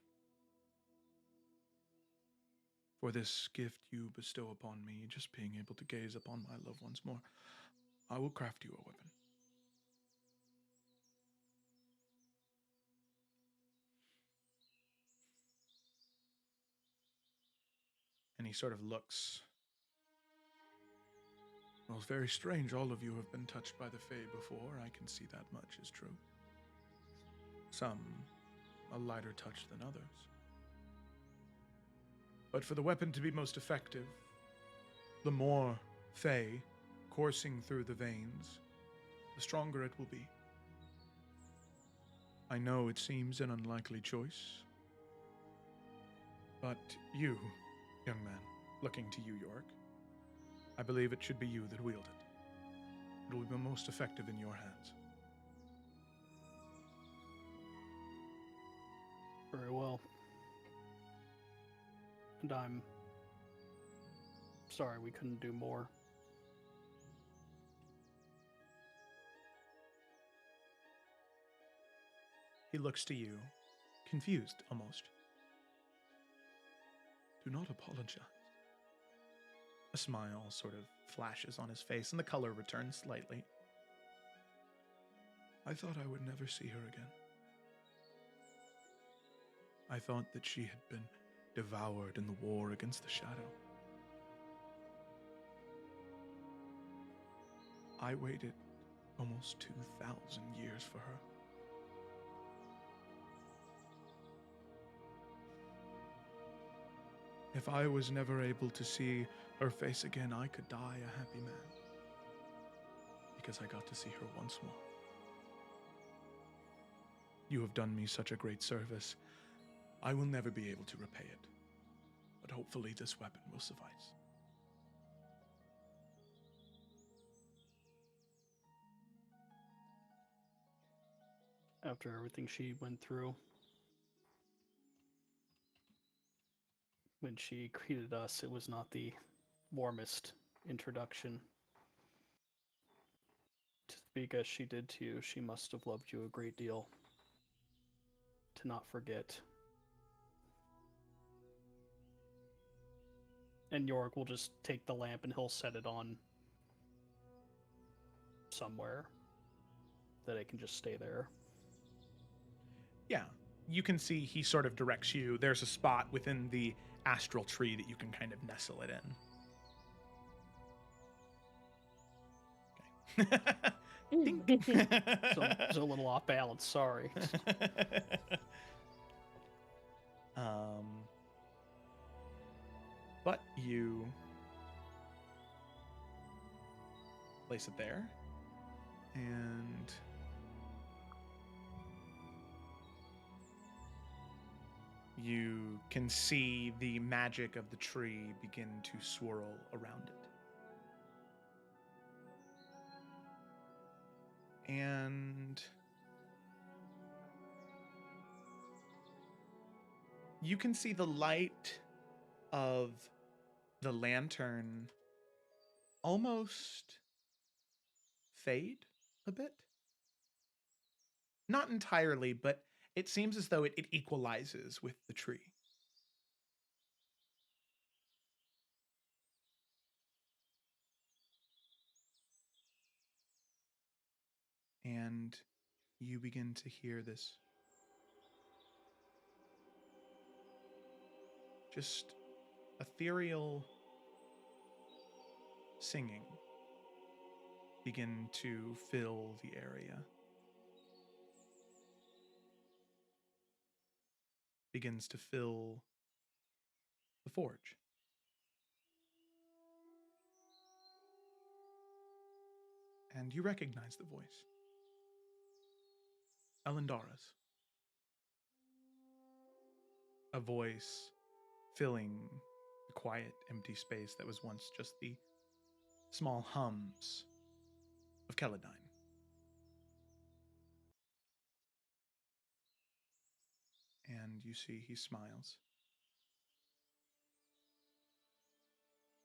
for this gift you bestow upon me, just being able to gaze upon my love once more. I will craft you a weapon. And he sort of looks. Well, it's very strange. All of you have been touched by the Fae before. I can see that much is true. Some a lighter touch than others. But for the weapon to be most effective, the more Fae coursing through the veins, the stronger it will be. I know it seems an unlikely choice, but you, young man, looking to you, York, I believe it should be you that wield it. It will be most effective in your hands. Very well. And I'm sorry we couldn't do more. He looks to you, confused almost. Do not apologize. A smile sort of flashes on his face, and the color returns slightly. I thought I would never see her again. I thought that she had been devoured in the war against the Shadow. I waited almost 2,000 years for her. If I was never able to see her face again, I could die a happy man. Because I got to see her once more. You have done me such a great service. I will never be able to repay it. But hopefully this weapon will suffice. After everything she went through, when she greeted us, it was not the warmest introduction. To speak as she did to you, she must have loved you a great deal. To not forget. And York will just take the lamp and he'll set it on somewhere that it can just stay there. Yeah, you can see he sort of directs you. There's a spot within the astral tree that you can kind of nestle it in. So it's a little off balance, sorry. But you place it there, and you can see the magic of the tree begin to swirl around it. And you can see the light of the lantern almost fade a bit. Not entirely, but it seems as though it equalizes with the tree. And you begin to hear this just ethereal singing begin to fill the area. Begins to fill the forge. And you recognize the voice. Elendara's. A voice filling the quiet, empty space that was once just the small hums of Celadine. And you see he smiles.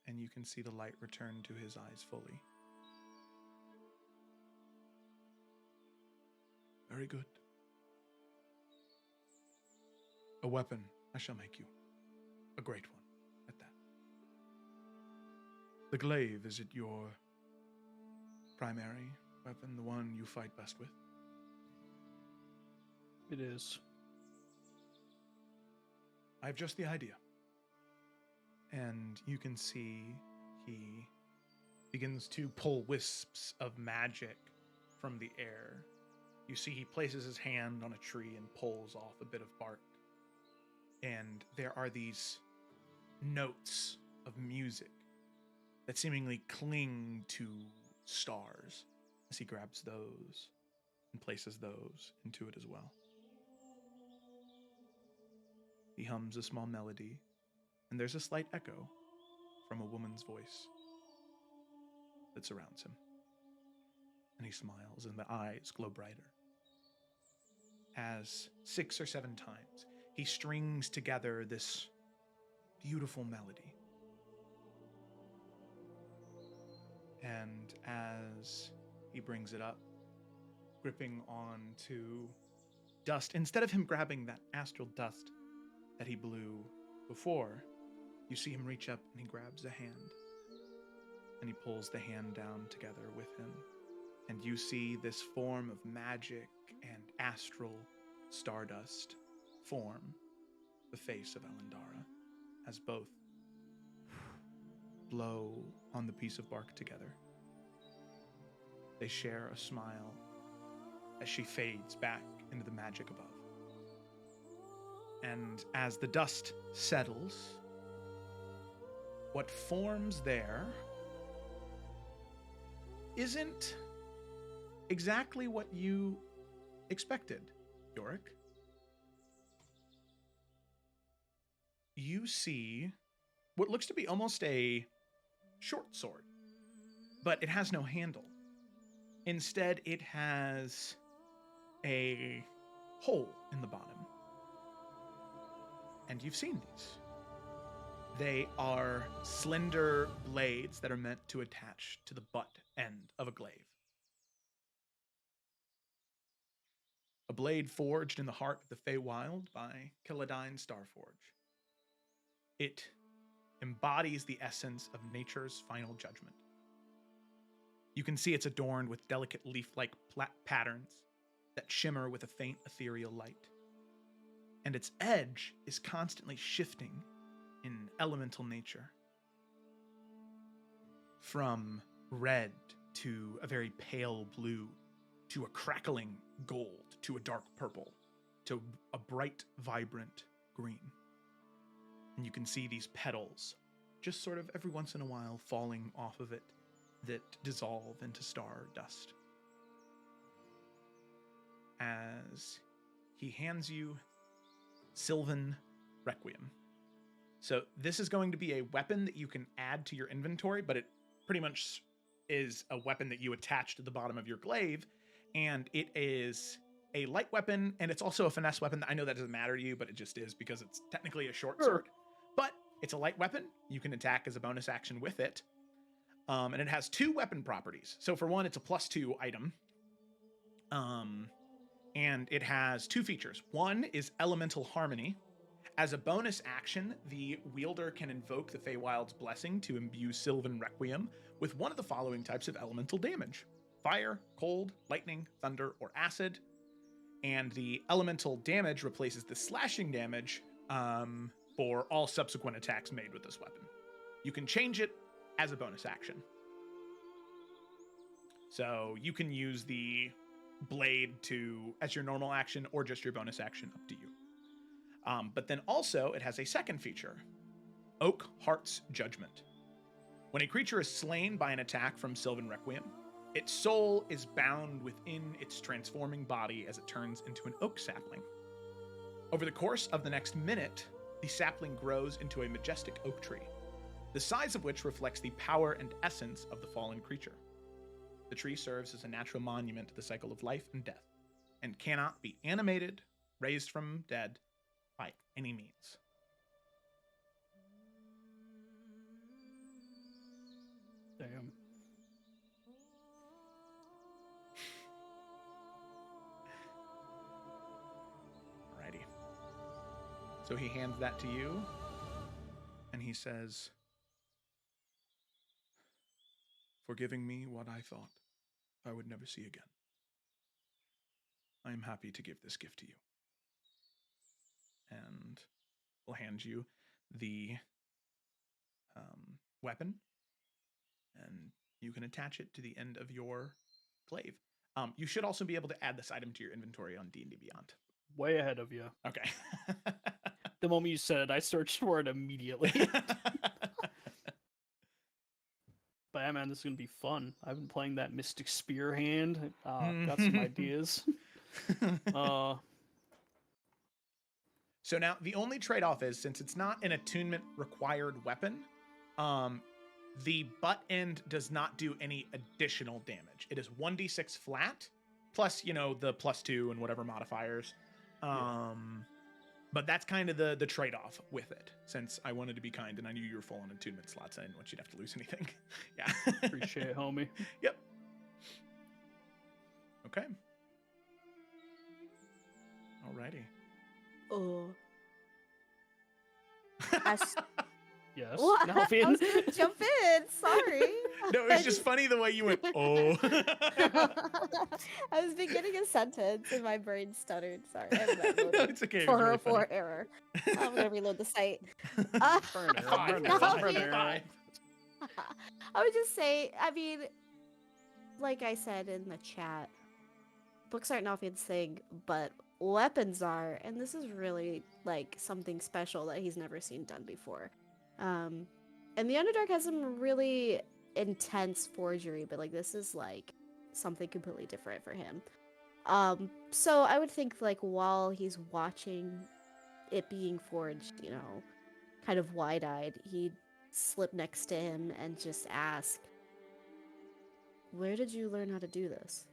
And you can see the light return to his eyes fully. Very good. A weapon, I shall make you. A great one, at that. The glaive, is it your primary weapon, the one you fight best with? It is. I have just the idea. And you can see he begins to pull wisps of magic from the air. You see he places his hand on a tree and pulls off a bit of bark. And there are these notes of music that seemingly cling to stars as he grabs those and places those into it as well. He hums a small melody, and there's a slight echo from a woman's voice that surrounds him. And he smiles, and the eyes glow brighter. As 6 or 7 times, he strings together this beautiful melody. And as he brings it up, gripping onto dust, instead of him grabbing that astral dust that he blew before, you see him reach up and he grabs a hand. And he pulls the hand down together with him. And you see this form of magic and astral stardust form the face of Elendara as both blow on the piece of bark together. They share a smile as she fades back into the magic above. And as the dust settles, what forms there isn't exactly what you expected, Yorick. You see what looks to be almost a short sword, but it has no handle. Instead, it has a hole in the bottom. And you've seen these. They are slender blades that are meant to attach to the butt end of a glaive. A blade forged in the heart of the Feywild by Killadine Starforge. It embodies the essence of nature's final judgment. You can see it's adorned with delicate leaf-like patterns that shimmer with a faint ethereal light. And its edge is constantly shifting in elemental nature. From red to a very pale blue, to a crackling gold, to a dark purple, to a bright, vibrant green. And you can see these petals just sort of every once in a while falling off of it that dissolve into star dust. As he hands you Sylvan Requiem. So this is going to be a weapon that you can add to your inventory, but it pretty much is a weapon that you attach to the bottom of your glaive, and it is a light weapon, and it's also a finesse weapon. I know that doesn't matter to you, but it just is because it's technically a short sword. But it's a light weapon. You can attack as a bonus action with it. And it has 2 weapon properties. So for one, it's a +2 item. And it has 2 features. One is Elemental Harmony. As a bonus action, the wielder can invoke the Feywild's blessing to imbue Sylvan Requiem with one of the following types of elemental damage: fire, cold, lightning, thunder, or acid. And the elemental damage replaces the slashing damage for all subsequent attacks made with this weapon. You can change it as a bonus action. So you can use the blade as your normal action or just your bonus action, up to you. But then also it has a second feature, Oak Heart's Judgment. When a creature is slain by an attack from Sylvan Requiem, its soul is bound within its transforming body as it turns into an oak sapling. Over the course of the next minute, the sapling grows into a majestic oak tree, the size of which reflects the power and essence of the fallen creature. The tree serves as a natural monument to the cycle of life and death, and cannot be animated, raised from dead, by any means. Damn. Alrighty. So he hands that to you, and he says, for giving me what I thought I would never see again. I am happy to give this gift to you. And we'll hand you the weapon, and you can attach it to the end of your glaive. You should also be able to add this item to your inventory on D&D Beyond. Way ahead of you. Okay. The moment you said it, I searched for it immediately. But yeah, man, this is going to be fun. I've been playing that Mystic Spear hand. Got some ideas. So now the only trade-off is, since it's not an attunement required weapon, the butt end does not do any additional damage. It is 1d6 flat, plus, the +2 and whatever modifiers. But that's kind of the trade-off with it, since I wanted to be kind and I knew you were full on attunement slots. I didn't want you to have to lose anything. Yeah. Appreciate it, homie. Yep. Okay. Alrighty. Oh. Yes. What? I was gonna jump in. Sorry. No, it's just funny the way you went, oh. I was beginning a sentence and my brain stuttered. Sorry. I have that No, it's okay. 404 error. I'm gonna reload the site. I would just say, I mean, like I said in the chat, books aren't Nalfian's thing, but weapons are, and this is really like something special that he's never seen done before. And the Underdark has some really intense forgery, but like this is like something completely different for him. So I would think like while he's watching it being forged, kind of wide-eyed, he'd slip next to him and just ask, "Where did you learn how to do this?"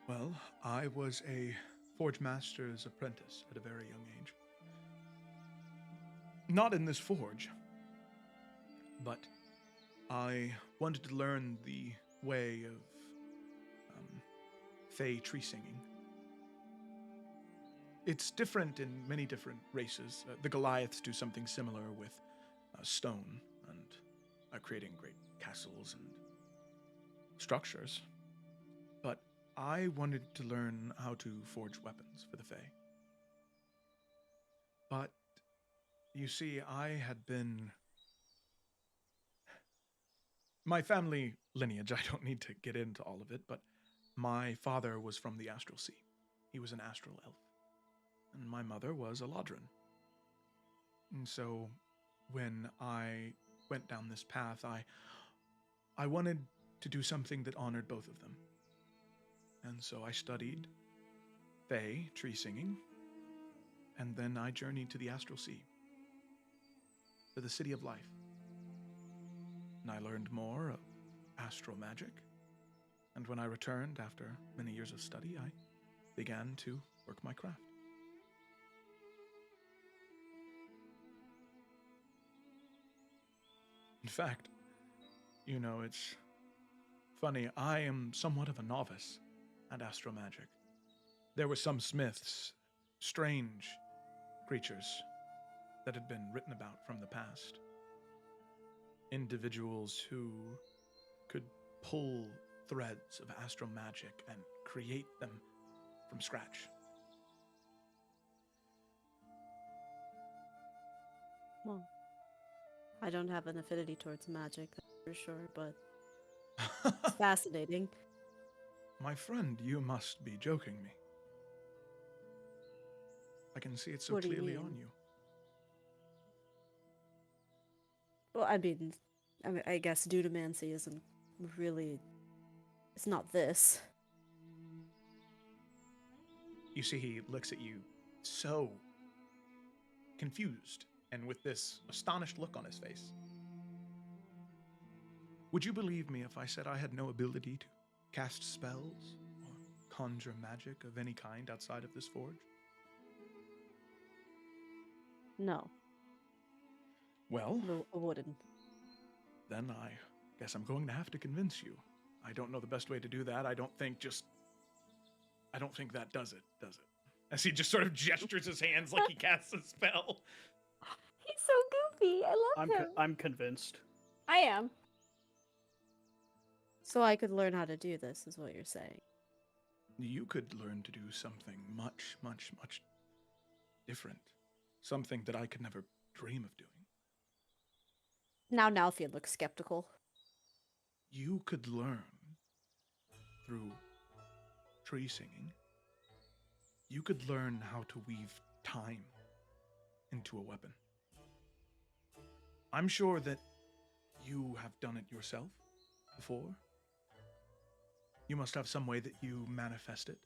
Well, I was a forge master's apprentice at a very young age. Not in this forge, but I wanted to learn the way of Fey tree singing. It's different in many different races. The Goliaths do something similar with stone and creating great castles and structures. But I wanted to learn how to forge weapons for the Fae. But, you see, I had been... My family lineage, I don't need to get into all of it, but my father was from the Astral Sea. He was an astral elf. And my mother was a Ladrin. And so, when I went down this path, I wanted to do something that honored both of them. And so I studied Fae tree singing, and then I journeyed to the Astral Sea, to the City of Life. And I learned more of astral magic, and when I returned after many years of study, I began to work my craft. In fact, it's funny, I am somewhat of a novice at astral magic. There were some smiths, strange creatures that had been written about from the past. Individuals who could pull threads of astral magic and create them from scratch. Well, I don't have an affinity towards magic, that's for sure, but it's fascinating. My friend, you must be joking me. I can see it so clearly on you. Well, I mean, I guess dunamancy isn't really... It's not this. You see, he looks at you so confused and with this astonished look on his face. Would you believe me if I said I had no ability to cast spells or conjure magic of any kind outside of this forge? No. Well, no, I wouldn't. Then I guess I'm going to have to convince you. I don't know the best way to do that. I don't think that does it, does it? As he just sort of gestures his hands like he casts a spell. He's so goofy. I love him. I'm convinced. I am. So I could learn how to do this, is what you're saying. You could learn to do something much, much, much different. Something that I could never dream of doing. Now Nalfian looks skeptical. You could learn through tree singing. You could learn how to weave time into a weapon. I'm sure that you have done it yourself before. You must have some way that you manifest it.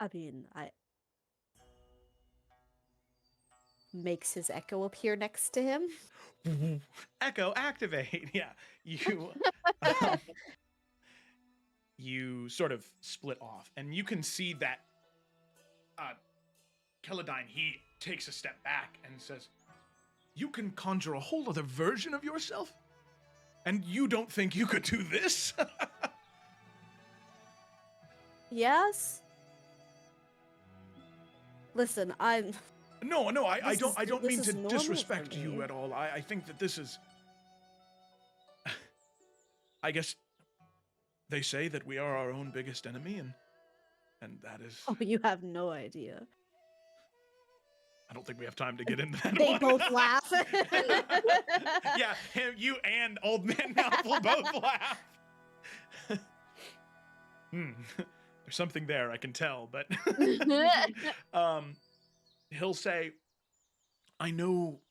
I mean, I makes his echo appear next to him. Echo activate. Yeah, you sort of split off, and you can see that Keladine, he takes a step back and says, "You can conjure a whole other version of yourself, and you don't think you could do this?" Yes. Listen, I'm. No, I don't mean to normal disrespect for me. you at all. I think that this is. I guess they say that we are our own biggest enemy, and that is. Oh, you have no idea. I don't think we have time to get into that. They one. both laugh. Yeah, you and Old Man Mouth will both laugh. There's something there, I can tell, but he'll say, "I know.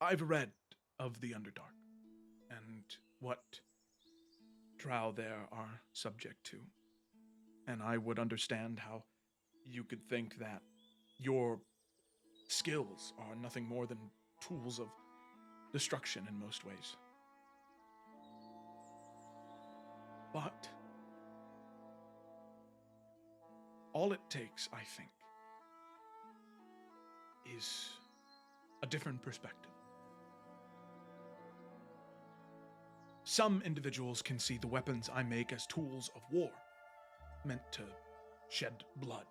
I've read of the Underdark and what drow there are subject to, and I would understand how you could think that your skills are nothing more than tools of destruction in most ways. But all it takes, I think, is a different perspective. Some individuals can see the weapons I make as tools of war, meant to shed blood,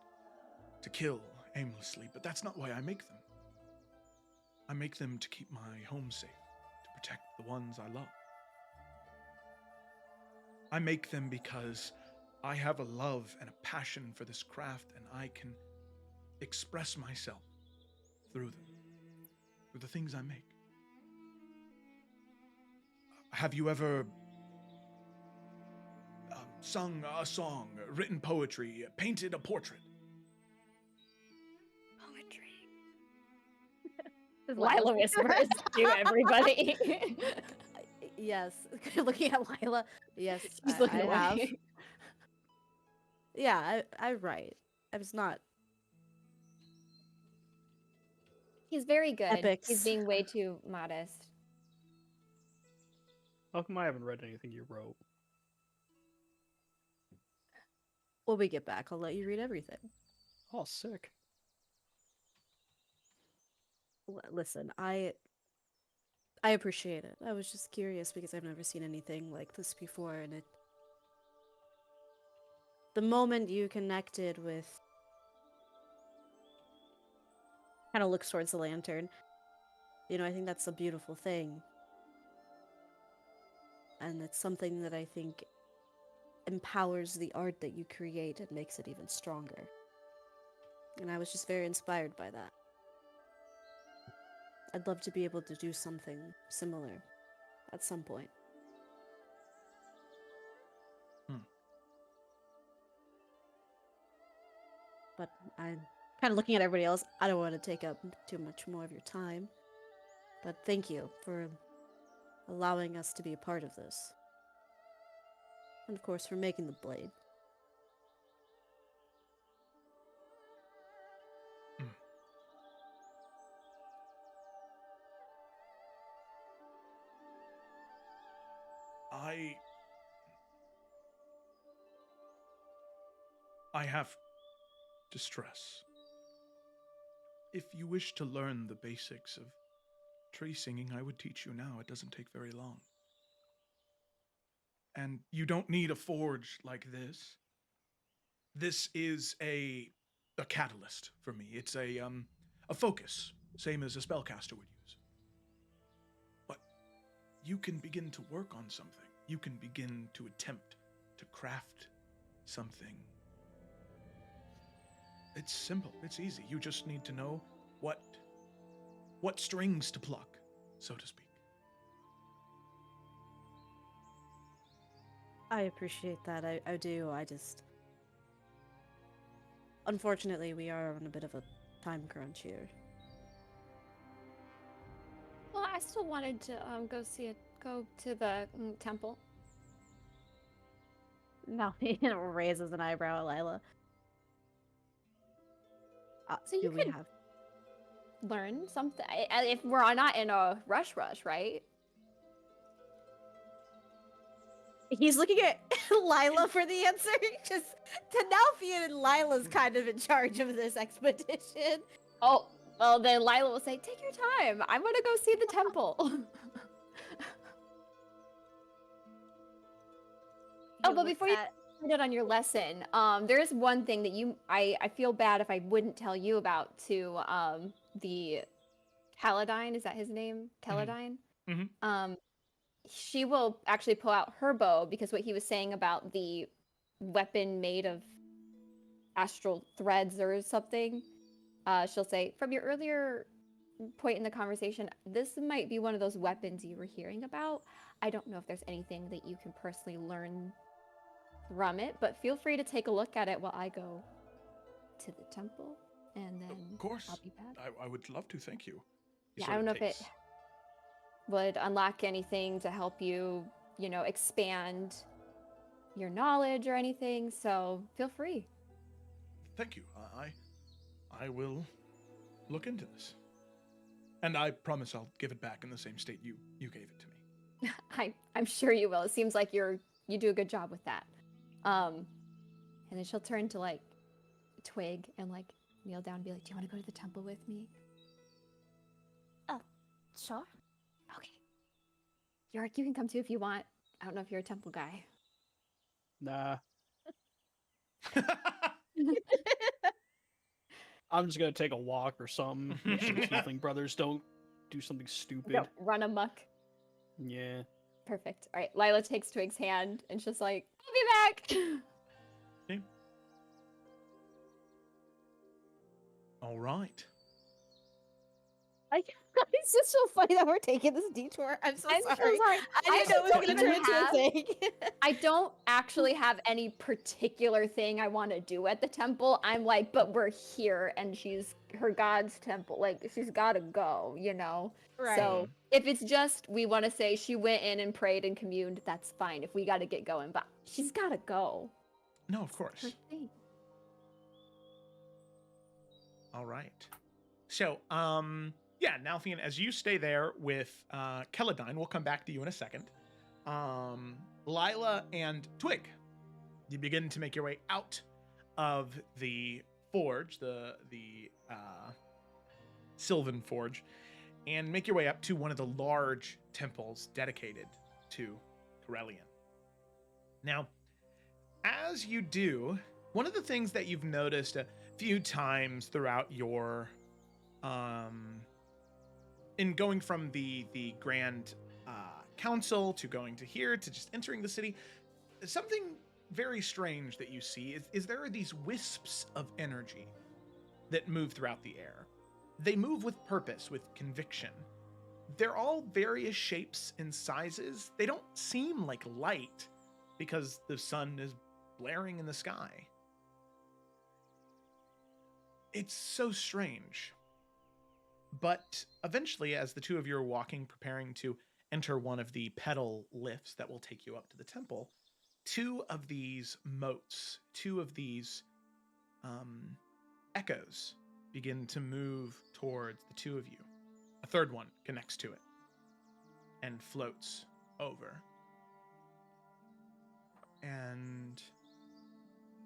to kill aimlessly, but that's not why I make them. I make them to keep my home safe, to protect the ones I love. I make them because I have a love and a passion for this craft, and I can express myself through them, through the things I make. Have you ever sung a song, written poetry, painted a portrait? Lila whispers to everybody. Yes. Looking at Lila. Yes, She's I looking have. away. Yeah, I write. I was not. He's very good. Epics. He's being way too modest. How come I haven't read anything you wrote? When we get back, I'll let you read everything. Oh, sick. Listen, I appreciate it. I was just curious because I've never seen anything like this before, and it. The moment you connected with. Kind of looks towards the lantern. You know, I think that's a beautiful thing. And it's something that I think empowers the art that you create and makes it even stronger. And I was just very inspired by that. I'd love to be able to do something similar at some point. But I'm kind of looking at everybody else. I don't want to take up too much more of your time. But thank you for allowing us to be a part of this. And of course, for making the blade. I have to stress. If you wish to learn the basics of tree singing, I would teach you now. It doesn't take very long. And you don't need a forge like this. This is a a catalyst for me. It's a focus, same as a spellcaster would use. But you can begin to work on something. You can begin to attempt to craft something. It's simple. It's easy. You just need to know what strings to pluck, so to speak. I appreciate that. I do. I just... Unfortunately, we are on a bit of a time crunch here. Well, I still wanted to go to the temple. Nothing raises an eyebrow at Lila. So you do we could have... learn something if we're not in a rush, right? He's looking at Lila for the answer. Just Tanalfian and Lila's kind of in charge of this expedition. Oh, well then Lila will say, "Take your time. I'm gonna go see the temple." Oh, but before you started on your lesson, there is one thing that I feel bad if I wouldn't tell you about to the Caladine. Is that his name? Caladine? Mm-hmm. She will actually pull out her bow because what he was saying about the weapon made of astral threads or something, she'll say, from your earlier point in the conversation, this might be one of those weapons you were hearing about. I don't know if there's anything that you can personally learn from it, but feel free to take a look at it while I go to the temple, and then Of course. I'll be back. I would love to, thank you. Yeah, I don't know if it would unlock anything to help you, expand your knowledge or anything, so feel free. Thank you. I will look into this. And I promise I'll give it back in the same state you gave it to me. I'm sure you will. It seems like you do a good job with that. And then she'll turn to Twig and kneel down and be like, "Do you want to go to the temple with me?" Sure. Okay. Yorick, you can come too if you want. I don't know if you're a temple guy. Nah. I'm just gonna take a walk or something. Make sure the Tiefling brothers don't do something stupid. Don't run amok. Yeah. Perfect. All right, Lila takes Twig's hand and she's like, "I'll be back." Okay. All right. It's just so funny that we're taking this detour. I'm so sorry. I didn't know it was going to turn into a thing. I don't actually have any particular thing I want to do at the temple. I'm like, but we're here and she's her god's temple. She's got to go, Right. So if it's just we want to say she went in and prayed and communed, that's fine. If we got to get going, but she's got to go. No, of course. Her thing. All right. So, yeah, Nalfian, as you stay there with Celadine, we'll come back to you in a second. Lila and Twig, you begin to make your way out of the forge, the Sylvan Forge, and make your way up to one of the large temples dedicated to Corellian. Now, as you do, one of the things that you've noticed a few times throughout your in going from the Grand Council to going to here to just entering the city, something very strange that you see is there are these wisps of energy that move throughout the air. They move with purpose, with conviction. They're all various shapes and sizes. They don't seem like light because the sun is blaring in the sky. It's so strange. But eventually, as the two of you are walking, preparing to enter one of the pedal lifts that will take you up to the temple, two of these motes, two of these echoes begin to move towards the two of you. A third one connects to it and floats over. And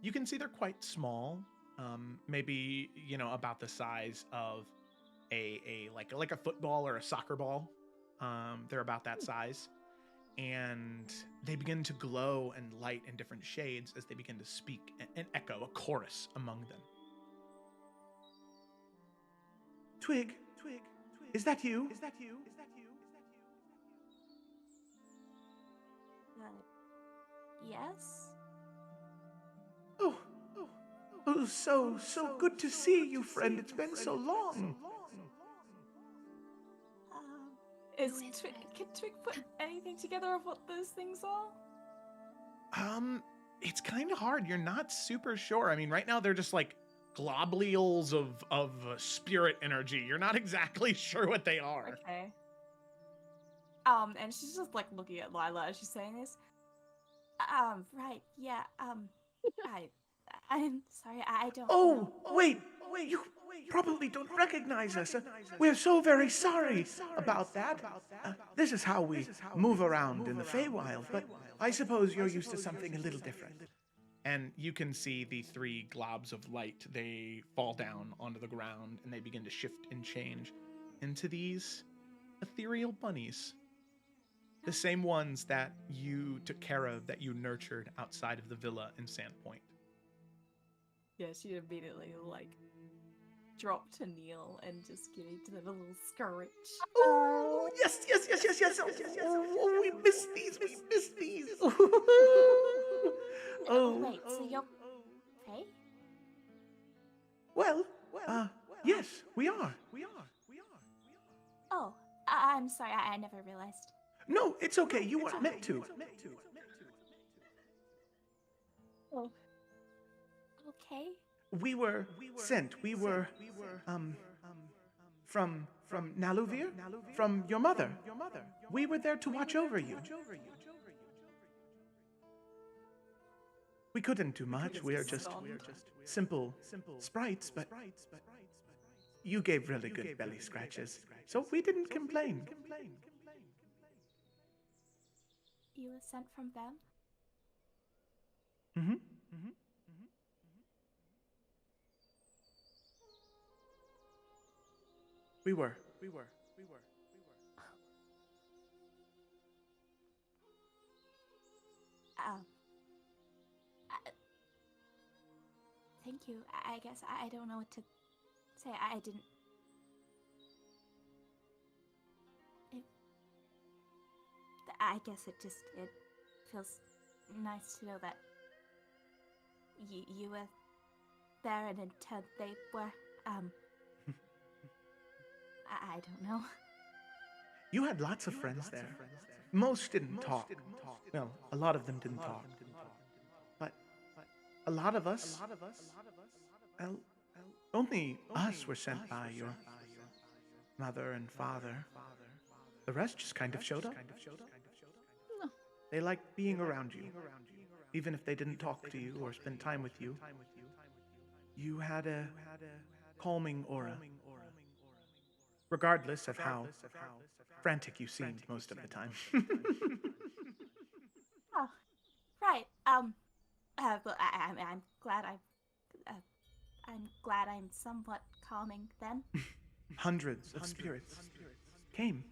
you can see they're quite small, maybe, about the size of like a football or a soccer ball. They're about that size. And they begin to glow and light in different shades as they begin to speak and echo a chorus among them. Twig, is that you? Yes? Oh, so good to see you, friend. It's been so long. Can Twig put anything together of what those things are? It's kind of hard. You're not super sure. I mean, right now they're just like globules of spirit energy. You're not exactly sure what they are. Okay. And she's just like looking at Lila as she's saying this. Right, yeah, I'm sorry, I don't know. Wait, you probably don't recognize us. We're so very sorry about that. This is how we move around in the Feywild, but I suppose you're used to something a little different. And you can see the three globs of light. They fall down onto the ground and they begin to shift and change into these ethereal bunnies. The same ones that you took care of, that you nurtured outside of the villa in Sandpoint. Yeah, she immediately, like, dropped to kneel and just gave them a little scritch. Oh, yes. Oh, we miss these. Wait, so you're Faye? Well, yes, we are. Oh, I'm sorry, I never realized. No, it's okay. You weren't meant to. Oh. Okay. We were sent. We were, from Naluvir? From your mother. We were there to watch over you. We couldn't do much. We are just simple sprites, but you gave really good belly scratches, so we didn't complain. You were sent from them? Mm-hmm. We were. Thank you. I guess I don't know what to say. I didn't. I guess it feels nice to know that you were there and in turn they were. I don't know. You had lots of friends there. Most didn't talk. Well, a lot of them didn't talk. But a lot of us, well, only us were sent by your mother and father. The rest just kind of showed up. They liked being around you. Even if they didn't talk to you or spend time with you, you had a calming aura. Regardless of how frantic you seemed most of the time. Oh, right. But I'm glad I'm glad I'm somewhat calming then. Hundreds of spirits came.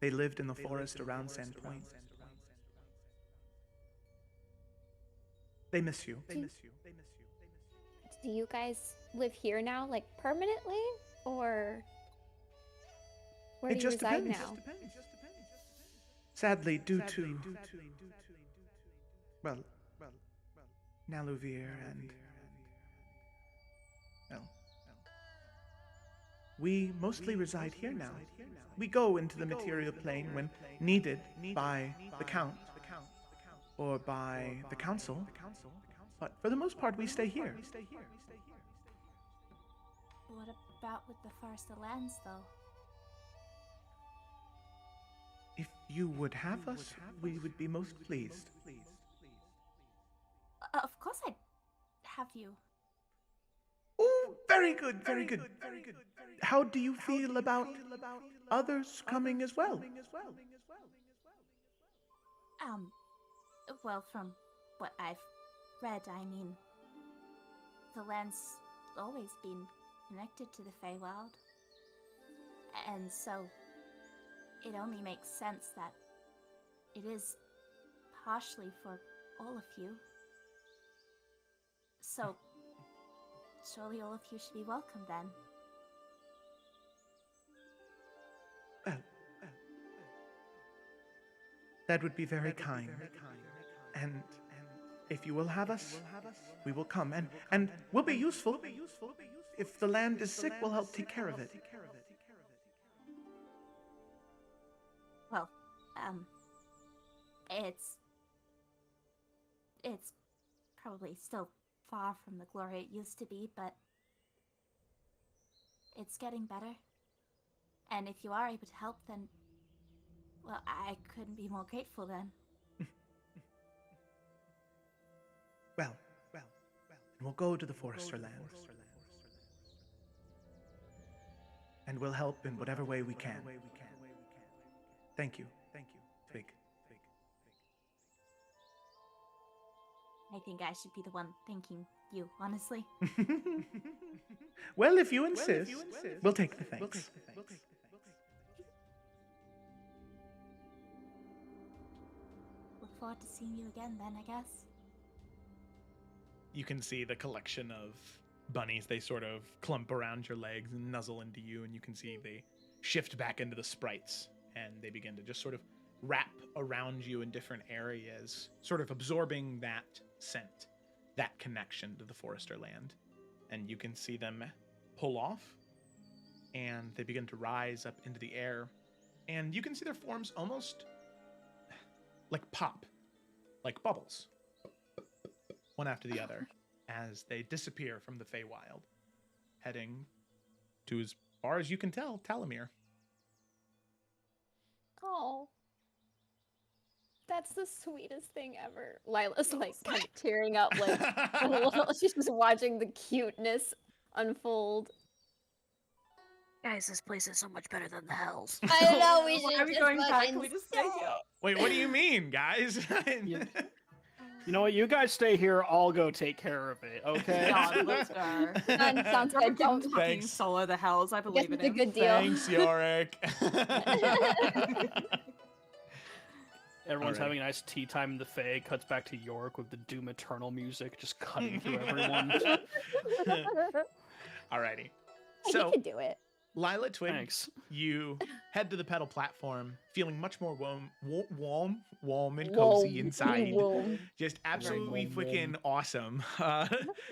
They lived in the forest around Sandpoint. They miss you. Do you guys live here now, like permanently, or where do you reside now? Sadly, due to well, Naluvir and well, we mostly reside here now. We go into the material plane when needed by the Count or by the Council, but for the most part we stay here. What about with the Forest of Lands, though? If you would have us, we would be most pleased. Of course I'd have you. Oh, very good. How do you feel about others coming as well? Well, from what I've read, I mean, the land's always been connected to the Feywild. And so, it only makes sense that it is partially for all of you. So, surely all of you should be welcome then. That would be very kind. And if you will have us, we will come. And we'll be useful. If the land is sick, we'll help take care of it. Well, it's probably still far from the glory it used to be, but it's getting better. And if you are able to help, then, well, I couldn't be more grateful then. Well, we'll go to the Forester land. And we'll help in whatever way we can. Thank you. Twig. I think I should be the one thanking you, honestly. Well, if you insist, we'll take the thanks. Look forward to seeing you again then, I guess. You can see the collection of bunnies. They sort of clump around your legs and nuzzle into you, and you can see they shift back into the sprites, and they begin to just sort of wrap around you in different areas, sort of absorbing that scent, that connection to the Forester land. And you can see them pull off, and they begin to rise up into the air, and you can see their forms almost like pop, like bubbles, one after the other, as they disappear from the Feywild, heading to, as far as you can tell, Talamir. Oh. That's the sweetest thing ever. Lila's like kind of tearing up, like a little. She's just watching the cuteness unfold. Guys, this place is so much better than the Hells. I know we Why should are we just going back? fucking Can we just stay here? Wait, what do you mean, guys? You know what? You guys stay here. I'll go take care of it. Okay. God, let's go. Sounds good. Don't fucking Thanks. solo the Hells. I believe in It's a him. good deal. Thanks, Yorick. Everyone's Alrighty. having a nice tea time in the Fae. Cuts back to York with the Doom Eternal music, just cutting through everyone. Alrighty. You So, can do it. Lila Twig, Thanks. you head to the pedal platform, feeling much more warm and cozy inside. Just absolutely warm. freaking awesome.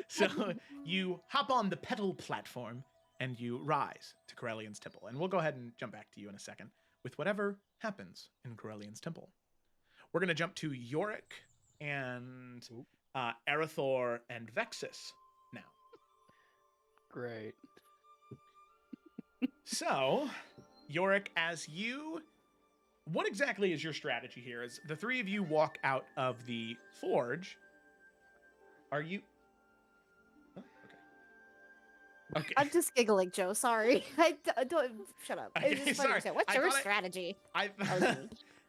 So you hop on the pedal platform and you rise to Corellian's Temple. And we'll go ahead and jump back to you in a second with whatever happens in Corellian's Temple. We're going to jump to Yorick and Arathor and Vexus now. Great. So, Yorick, what exactly is your strategy here? As the three of you walk out of the forge, are you... Oh, okay. I'm just giggling, Joe. Sorry. I don't. Shut up. Okay, It's just sorry. funny. What's I your thought strategy?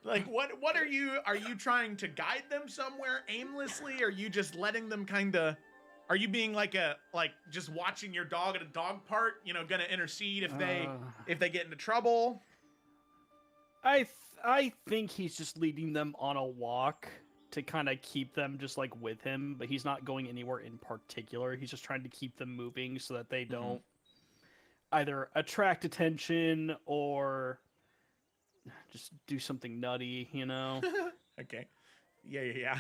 Like, what are you trying to guide them somewhere aimlessly? Are you just letting them kind of... Are you being like just watching your dog at a dog park, gonna intercede if they get into trouble? I think he's just leading them on a walk to kind of keep them just like with him, but he's not going anywhere in particular. He's just trying to keep them moving so that they don't either attract attention or just do something nutty, Okay. Yeah.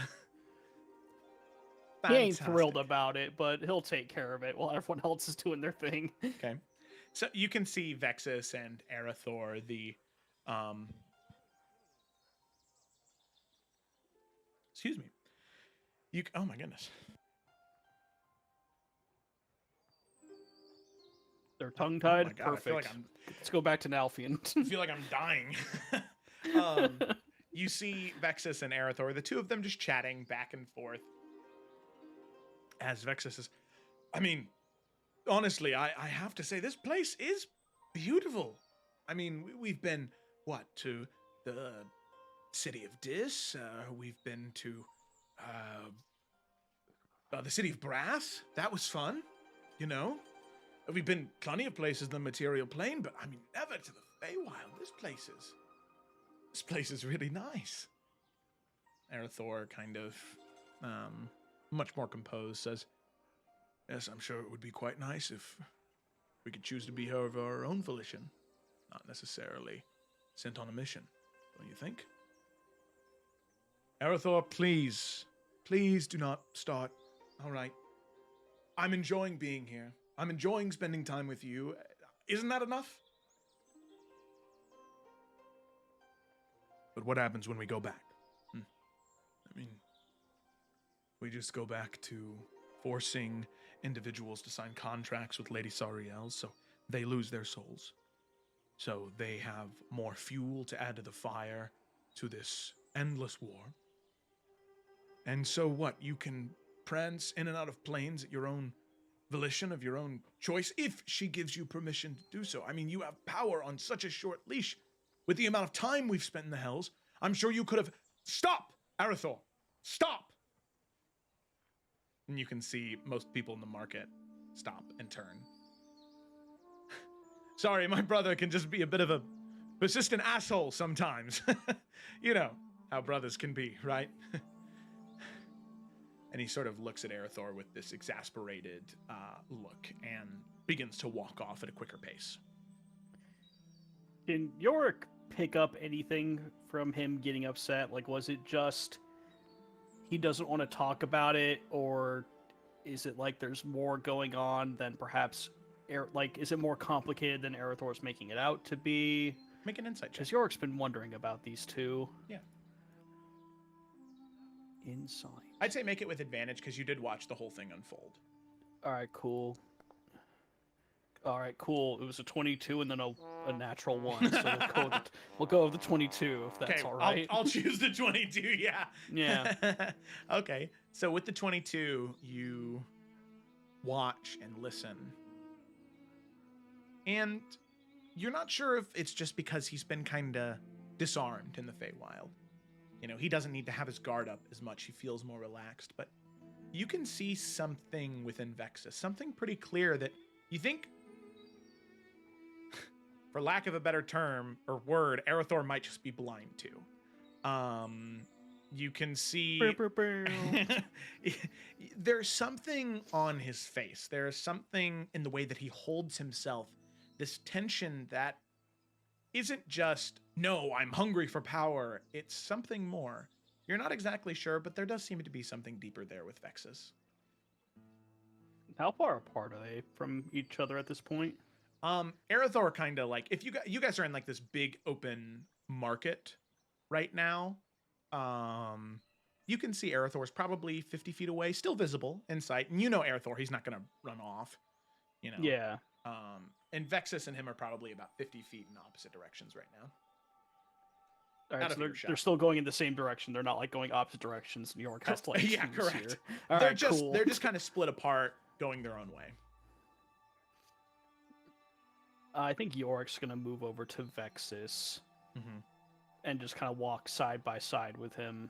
He ain't Fantastic. thrilled about it, but he'll take care of it while everyone else is doing their thing. Okay. So you can see Vexus and Arathor, the excuse me. Oh my goodness. They're tongue-tied. Oh my God, I feel Perfect. like Let's go back to Nalfian. I feel like I'm dying. You see Vexus and Arathor, the two of them just chatting back and forth. As Vexus says, I mean, honestly, I have to say, this place is beautiful. I mean, we've been, to the city of Dis? We've been to the city of Brass. That was fun, We've been plenty of places in the material plane, but I mean, never to the Feywild. This place is really nice. Arathor kind of, much more composed, says, yes, I'm sure it would be quite nice if we could choose to be here of our own volition, not necessarily sent on a mission, don't you think? Arathor, please. Please do not start. All right. I'm enjoying being here. I'm enjoying spending time with you. Isn't that enough? But what happens when we go back? I mean, we just go back to forcing individuals to sign contracts with Lady Sariel so they lose their souls. So they have more fuel to add to the fire to this endless war. And so what? You can prance in and out of planes at your own volition, of your own choice, if she gives you permission to do so. I mean, you have power on such a short leash. With the amount of time we've spent in the Hells, I'm sure you could have... Stop, Arathor! Stop! And you can see most people in the market stop and turn. Sorry, my brother can just be a bit of a persistent asshole sometimes. You know how brothers can be, right? And he sort of looks at Arathor with this exasperated look and begins to walk off at a quicker pace. Did Yorick pick up anything from him getting upset? Like, was it just he doesn't want to talk about it, or is it like there's more going on than perhaps... Like, is it more complicated than Arathor's making it out to be? Make an insight check. Because Yorick's been wondering about these two. Yeah. Insight. I'd say make it with advantage because you did watch the whole thing unfold. All right, cool. It was a 22 and then a natural 1. So we'll go with the 22 if that's all right. I'll choose the 22, yeah. Yeah. Okay, so with the 22, you watch and listen. And you're not sure if it's just because he's been kind of disarmed in the Feywild. You know, he doesn't need to have his guard up as much. He feels more relaxed. But you can see something within Vexus, something pretty clear that you think, for lack of a better term or word, Arathor might just be blind to. You can see there's something on his face. There's something in the way that he holds himself, this tension that isn't just, no, I'm hungry for power. It's something more. You're not exactly sure, but there does seem to be something deeper there with Vexus. How far apart are they from each other at this point? Arathor kind of like, if you guys are in like this big open market right now, you can see Arathor's probably 50 feet away, still visible in sight. And you know Arathor, he's not going to run off, you know? Yeah. And Vexus and him are probably about 50 feet in opposite directions right now. All right, so they're still going in the same direction. They're not like going opposite directions. New York has to like yeah, correct. All they're right, just cool. They're just kind of split apart, going their own way. I think Yorick's gonna move over to Vexus and just kind of walk side by side with him.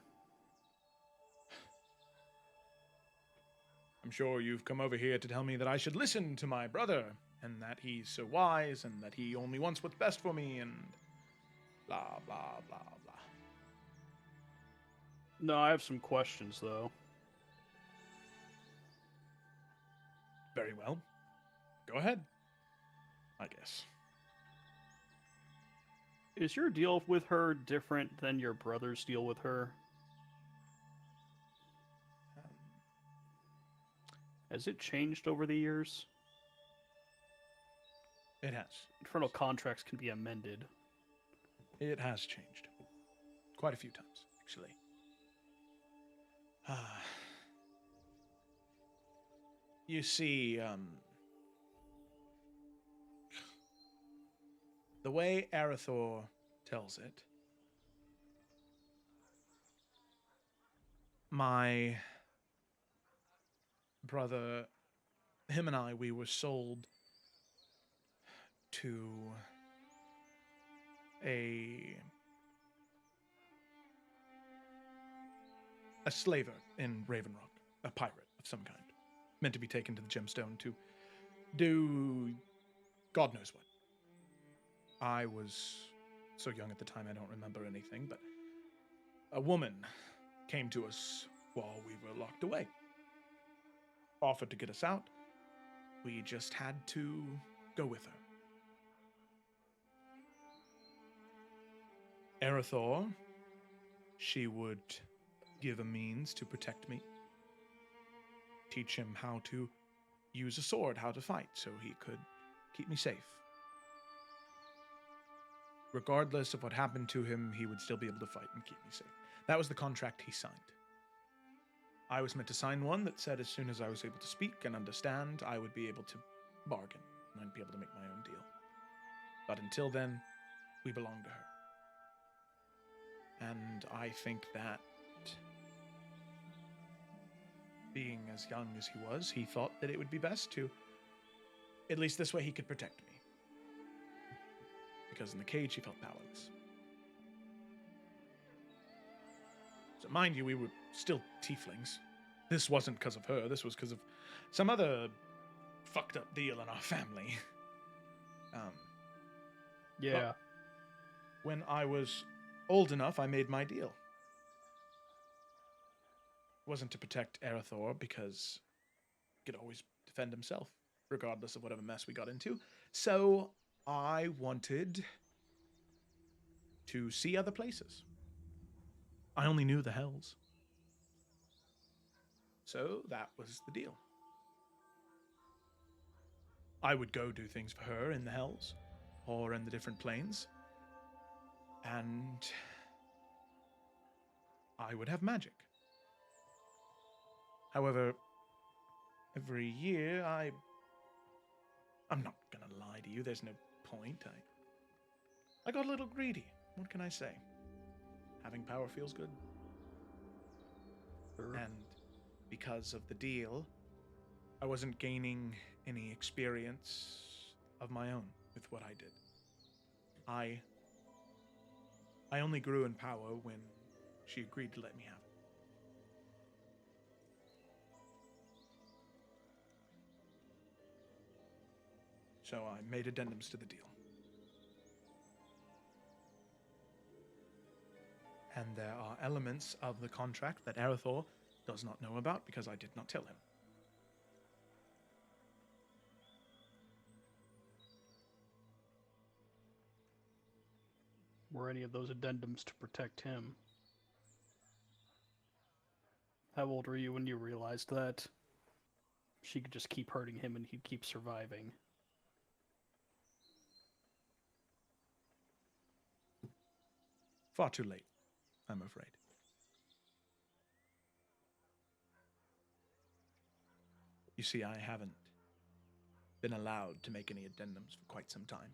I'm sure you've come over here to tell me that I should listen to my brother, and that he's so wise, and that he only wants what's best for me, and blah, blah, blah, blah. No, I have some questions, though. Very well. Go ahead, I guess. Is your deal with her different than your brother's deal with her? Has it changed over the years? It has. Infernal contracts can be amended. It has changed. Quite a few times, actually. You see, the way Arathor tells it, my brother, him and I, we were sold to a slaver in Raven Rock, a pirate of some kind, meant to be taken to the gemstone to do God knows what. I was so young at the time I don't remember anything, but a woman came to us while we were locked away, offered to get us out. We just had to go with her. Arathor, she would give a means to protect me. Teach him how to use a sword, how to fight, so he could keep me safe. Regardless of what happened to him, he would still be able to fight and keep me safe. That was the contract he signed. I was meant to sign one that said as soon as I was able to speak and understand, I would be able to bargain, and I'd be able to make my own deal. But until then, we belong to her. And I think that, being as young as he was, he thought that it would be best to, at least this way he could protect me. Because in the cage he felt powerless. So mind you, we were still tieflings. This wasn't because of her, this was because of some other fucked up deal in our family. Yeah. When I was old enough, I made my deal. It wasn't to protect Arathor, because he could always defend himself, regardless of whatever mess we got into. So I wanted to see other places. I only knew the Hells. So that was the deal. I would go do things for her in the Hells, or in the different planes, and I would have magic. However, every year I'm not gonna lie to you, there's no point. I got a little greedy. What can I say? Having power feels good. Sure. And because of the deal, I wasn't gaining any experience of my own with what I did. I only grew in power when she agreed to let me have it. So I made addendums to the deal. And there are elements of the contract that Arathor does not know about because I did not tell him. Were any of those addendums to protect him? How old were you when you realized that she could just keep hurting him and he'd keep surviving? Far too late, I'm afraid. You see, I haven't been allowed to make any addendums for quite some time.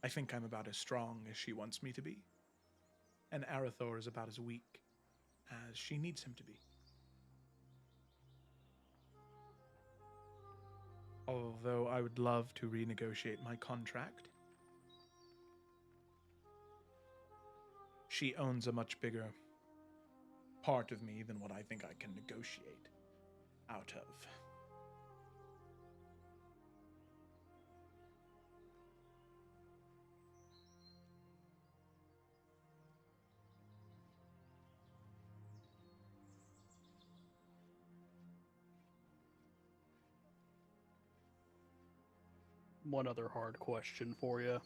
I think I'm about as strong as she wants me to be, and Arathor is about as weak as she needs him to be. Although I would love to renegotiate my contract, she owns a much bigger part of me than what I think I can negotiate out of. One other hard question for you.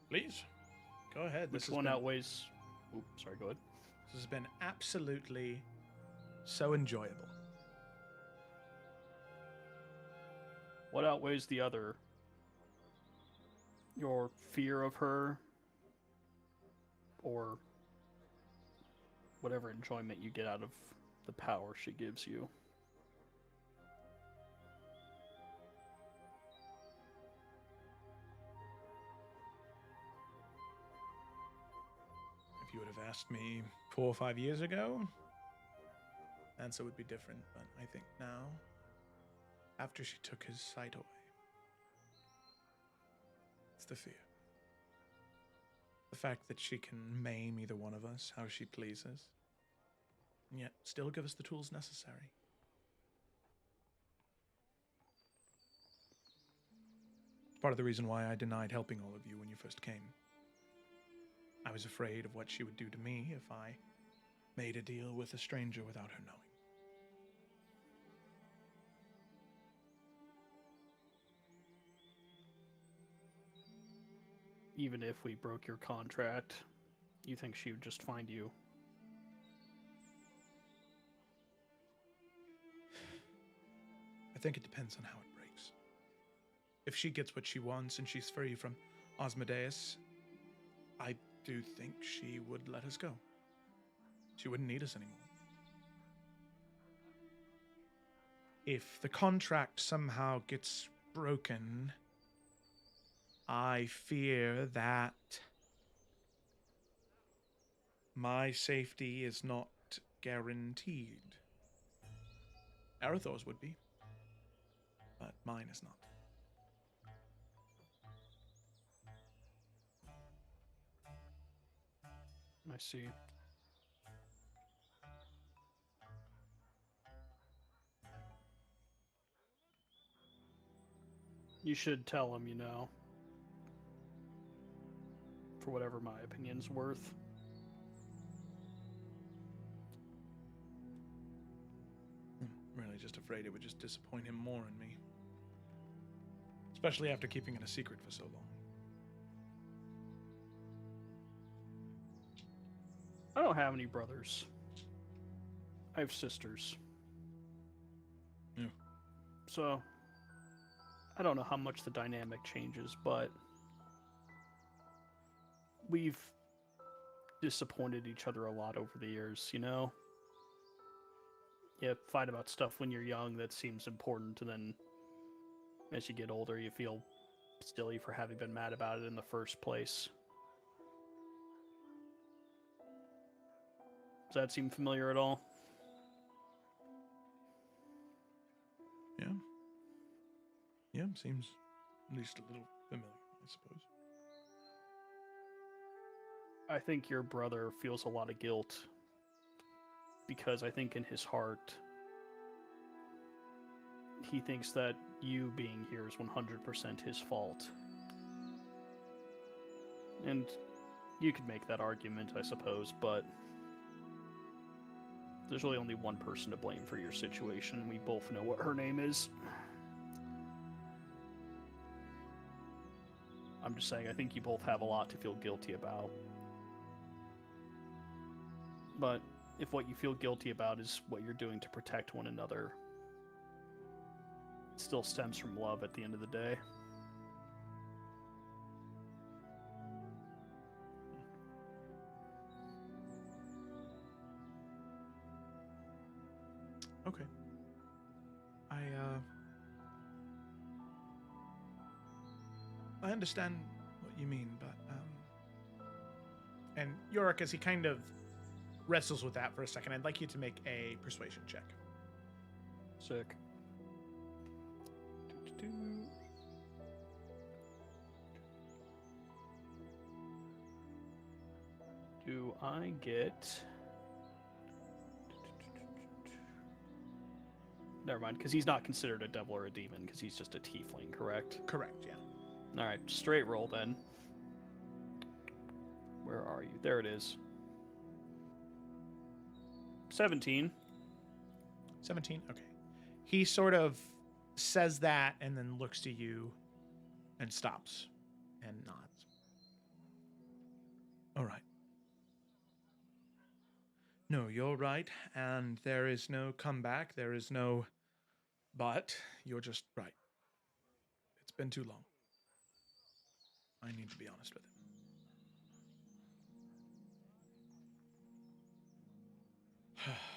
Please, go ahead. Which one outweighs... Oops, sorry, go ahead. This has been absolutely so enjoyable. What outweighs the other? Your fear of her? Or whatever enjoyment you get out of the power she gives you? If you would have asked me 4 or 5 years ago, the answer would be different. But I think now, after she took his sight away, it's the fear. The fact that she can maim either one of us how she pleases, and yet still give us the tools necessary. Part of the reason why I denied helping all of you when you first came. I was afraid of what she would do to me if I made a deal with a stranger without her knowing. Even if we broke your contract, you think she would just find you I think it depends on how it breaks. If she gets what she wants and she's free from Asmodeus, I do think she would let us go. She wouldn't need us anymore. If the contract somehow gets broken, I fear that my safety is not guaranteed. Arathor's would be, but mine is not. I see. You should tell him, for whatever my opinion's worth. I'm really just afraid it would just disappoint him more in me. Especially after keeping it a secret for so long. I don't have any brothers. I have sisters. Yeah. So, I don't know how much the dynamic changes, but we've disappointed each other a lot over the years, You fight about stuff when you're young that seems important, and then as you get older, you feel silly for having been mad about it in the first place. Does that seem familiar at all? Yeah. Yeah, seems at least a little familiar, I suppose. I think your brother feels a lot of guilt because I think in his heart he thinks that you being here is 100% his fault. And you could make that argument, I suppose, but there's really only one person to blame for your situation, and we both know what her name is. I'm just saying, I think you both have a lot to feel guilty about. But if what you feel guilty about is what you're doing to protect one another, it still stems from love at the end of the day. Okay. I understand what you mean, but And Yorick, as he kind of wrestles with that for a second, I'd like you to make a persuasion check. Sick. Do I get... Never mind, because he's not considered a devil or a demon, because he's just a tiefling, correct? Correct, yeah. Alright, straight roll then. Where are you? There it is. 17. 17? Okay. He sort of says that and then looks to you and stops and nods. all right. No, you're right, and there is no comeback, there is no but. You're just right. It's been too long. I need to be honest with him.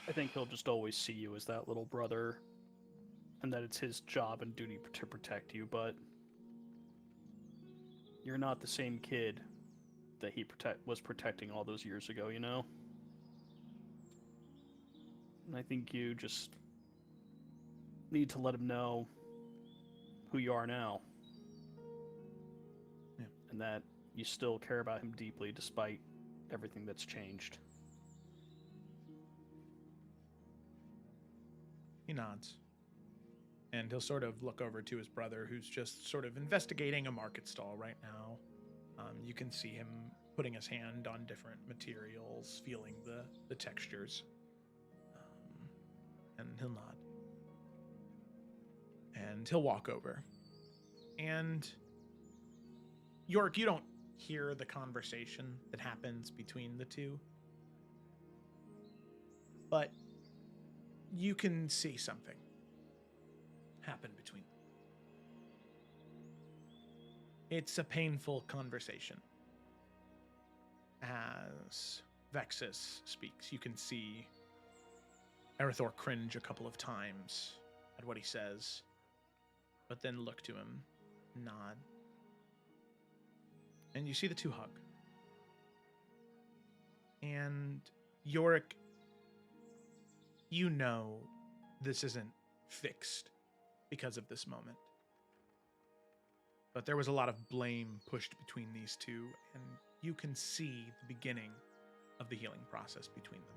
I think he'll just always see you as that little brother, and that it's his job and duty to protect you, but you're not the same kid that he was protecting all those years ago, And I think you just need to let him know who you are now. Yeah. And that you still care about him deeply despite everything that's changed. He nods. And he'll sort of look over to his brother, who's just sort of investigating a market stall right now. You can see him putting his hand on different materials, feeling the textures. And he'll nod. And he'll walk over. And Yorick, you don't hear the conversation that happens between the two. But you can see something happen between them. It's a painful conversation. As Vexus speaks, you can see Erythor cringe a couple of times at what he says, but then look to him, nod, and you see the two hug. And Yorick, you know this isn't fixed because of this moment. But there was a lot of blame pushed between these two, and you can see the beginning of the healing process between them.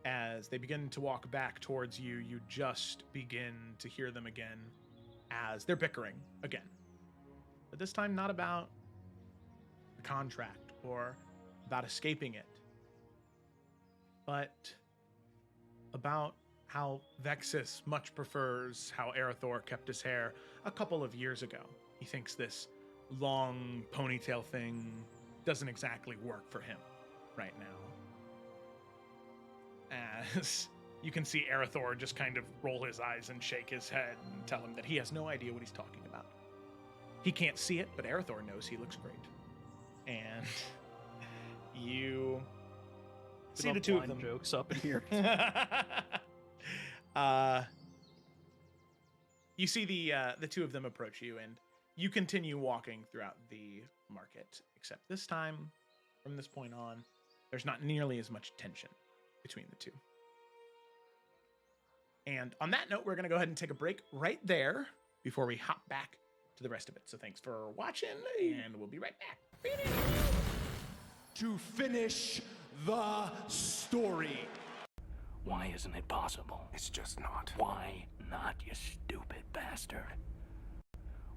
As they begin to walk back towards you, you just begin to hear them again as they're bickering again. But this time not about the contract or about escaping it, but about how Vexus much prefers how Erythor kept his hair a couple of years ago. He thinks this long ponytail thing doesn't exactly work for him right now. As you can see Erythor just kind of roll his eyes and shake his head and tell him that he has no idea what he's talking about. He can't see it, but Erythor knows he looks great. And you see the two of them. Jokes up in here. You see the two of them approach you, and you continue walking throughout the market, except this time, from this point on, there's not nearly as much tension between the two. And on that note, we're going to go ahead and take a break right there before we hop back to the rest of it. So thanks for watching, and we'll be right back. To finish the story. Why isn't it possible? It's just not. Why not, you stupid bastard?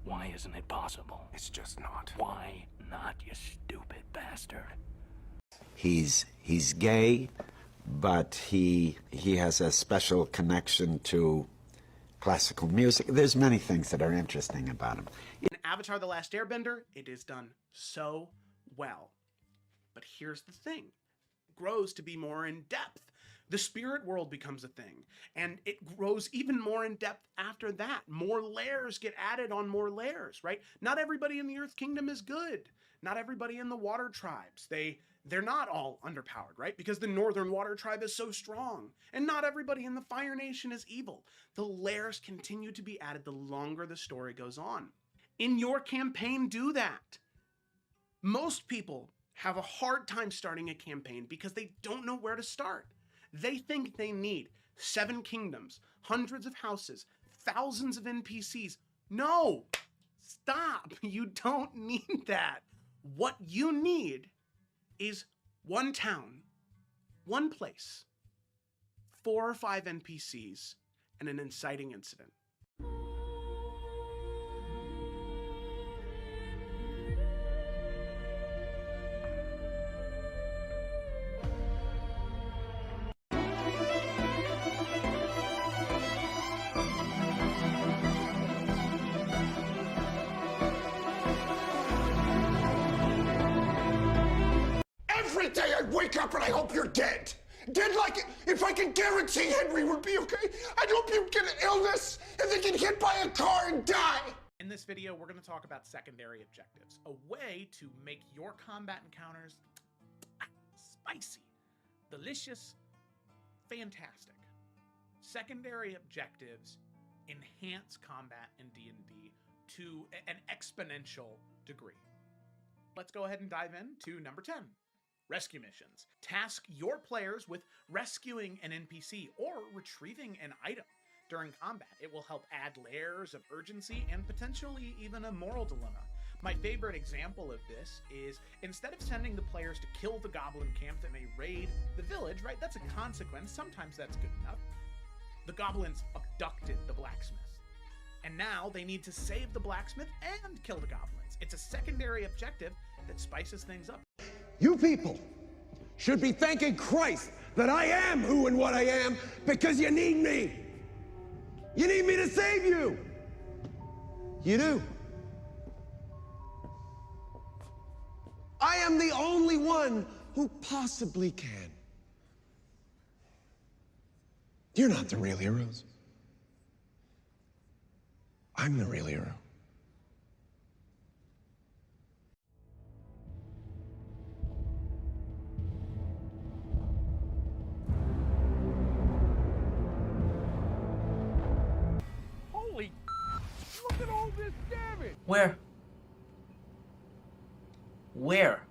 Why isn't it possible? It's just not. Why not, you stupid bastard? He's gay, but he has a special connection to classical music. There's many things that are interesting about him. In Avatar: The Last Airbender, it is done so well. But here's the thing. It grows to be more in depth. The spirit world becomes a thing, and it grows even more in depth after that. More layers get added on more layers, right? Not everybody in the Earth Kingdom is good. Not everybody in the Water Tribes. They're not all underpowered, right? Because the Northern Water Tribe is so strong. And not everybody in the Fire Nation is evil. The layers continue to be added the longer the story goes on. In your campaign, do that. Most people have a hard time starting a campaign because they don't know where to start. They think they need 7 kingdoms, hundreds of houses, thousands of NPCs. No! Stop! You don't need that. What you need is one town, one place, 4 or 5 NPCs, and an inciting incident. Every day I wake up and I hope you're dead. Dead like if I can guarantee Henry would be okay. I'd hope you get an illness and then get hit by a car and die. In this video, we're going to talk about secondary objectives, a way to make your combat encounters spicy, delicious, fantastic. Secondary objectives enhance combat in D&D to an exponential degree. Let's go ahead and dive into number 10. Rescue missions. Task your players with rescuing an NPC or retrieving an item during combat. It will help add layers of urgency and potentially even a moral dilemma. My favorite example of this is instead of sending the players to kill the goblin camp that may raid the village, right? That's a consequence. Sometimes that's good enough. The goblins abducted the blacksmith. And now they need to save the blacksmith and kill the goblins. It's a secondary objective that spices things up. You people should be thanking Christ that I am who and what I am because you need me. You need me to save you. You do. I am the only one who possibly can. You're not the real heroes. I'm the real hero. Holy, look at all this damage! Where? Where?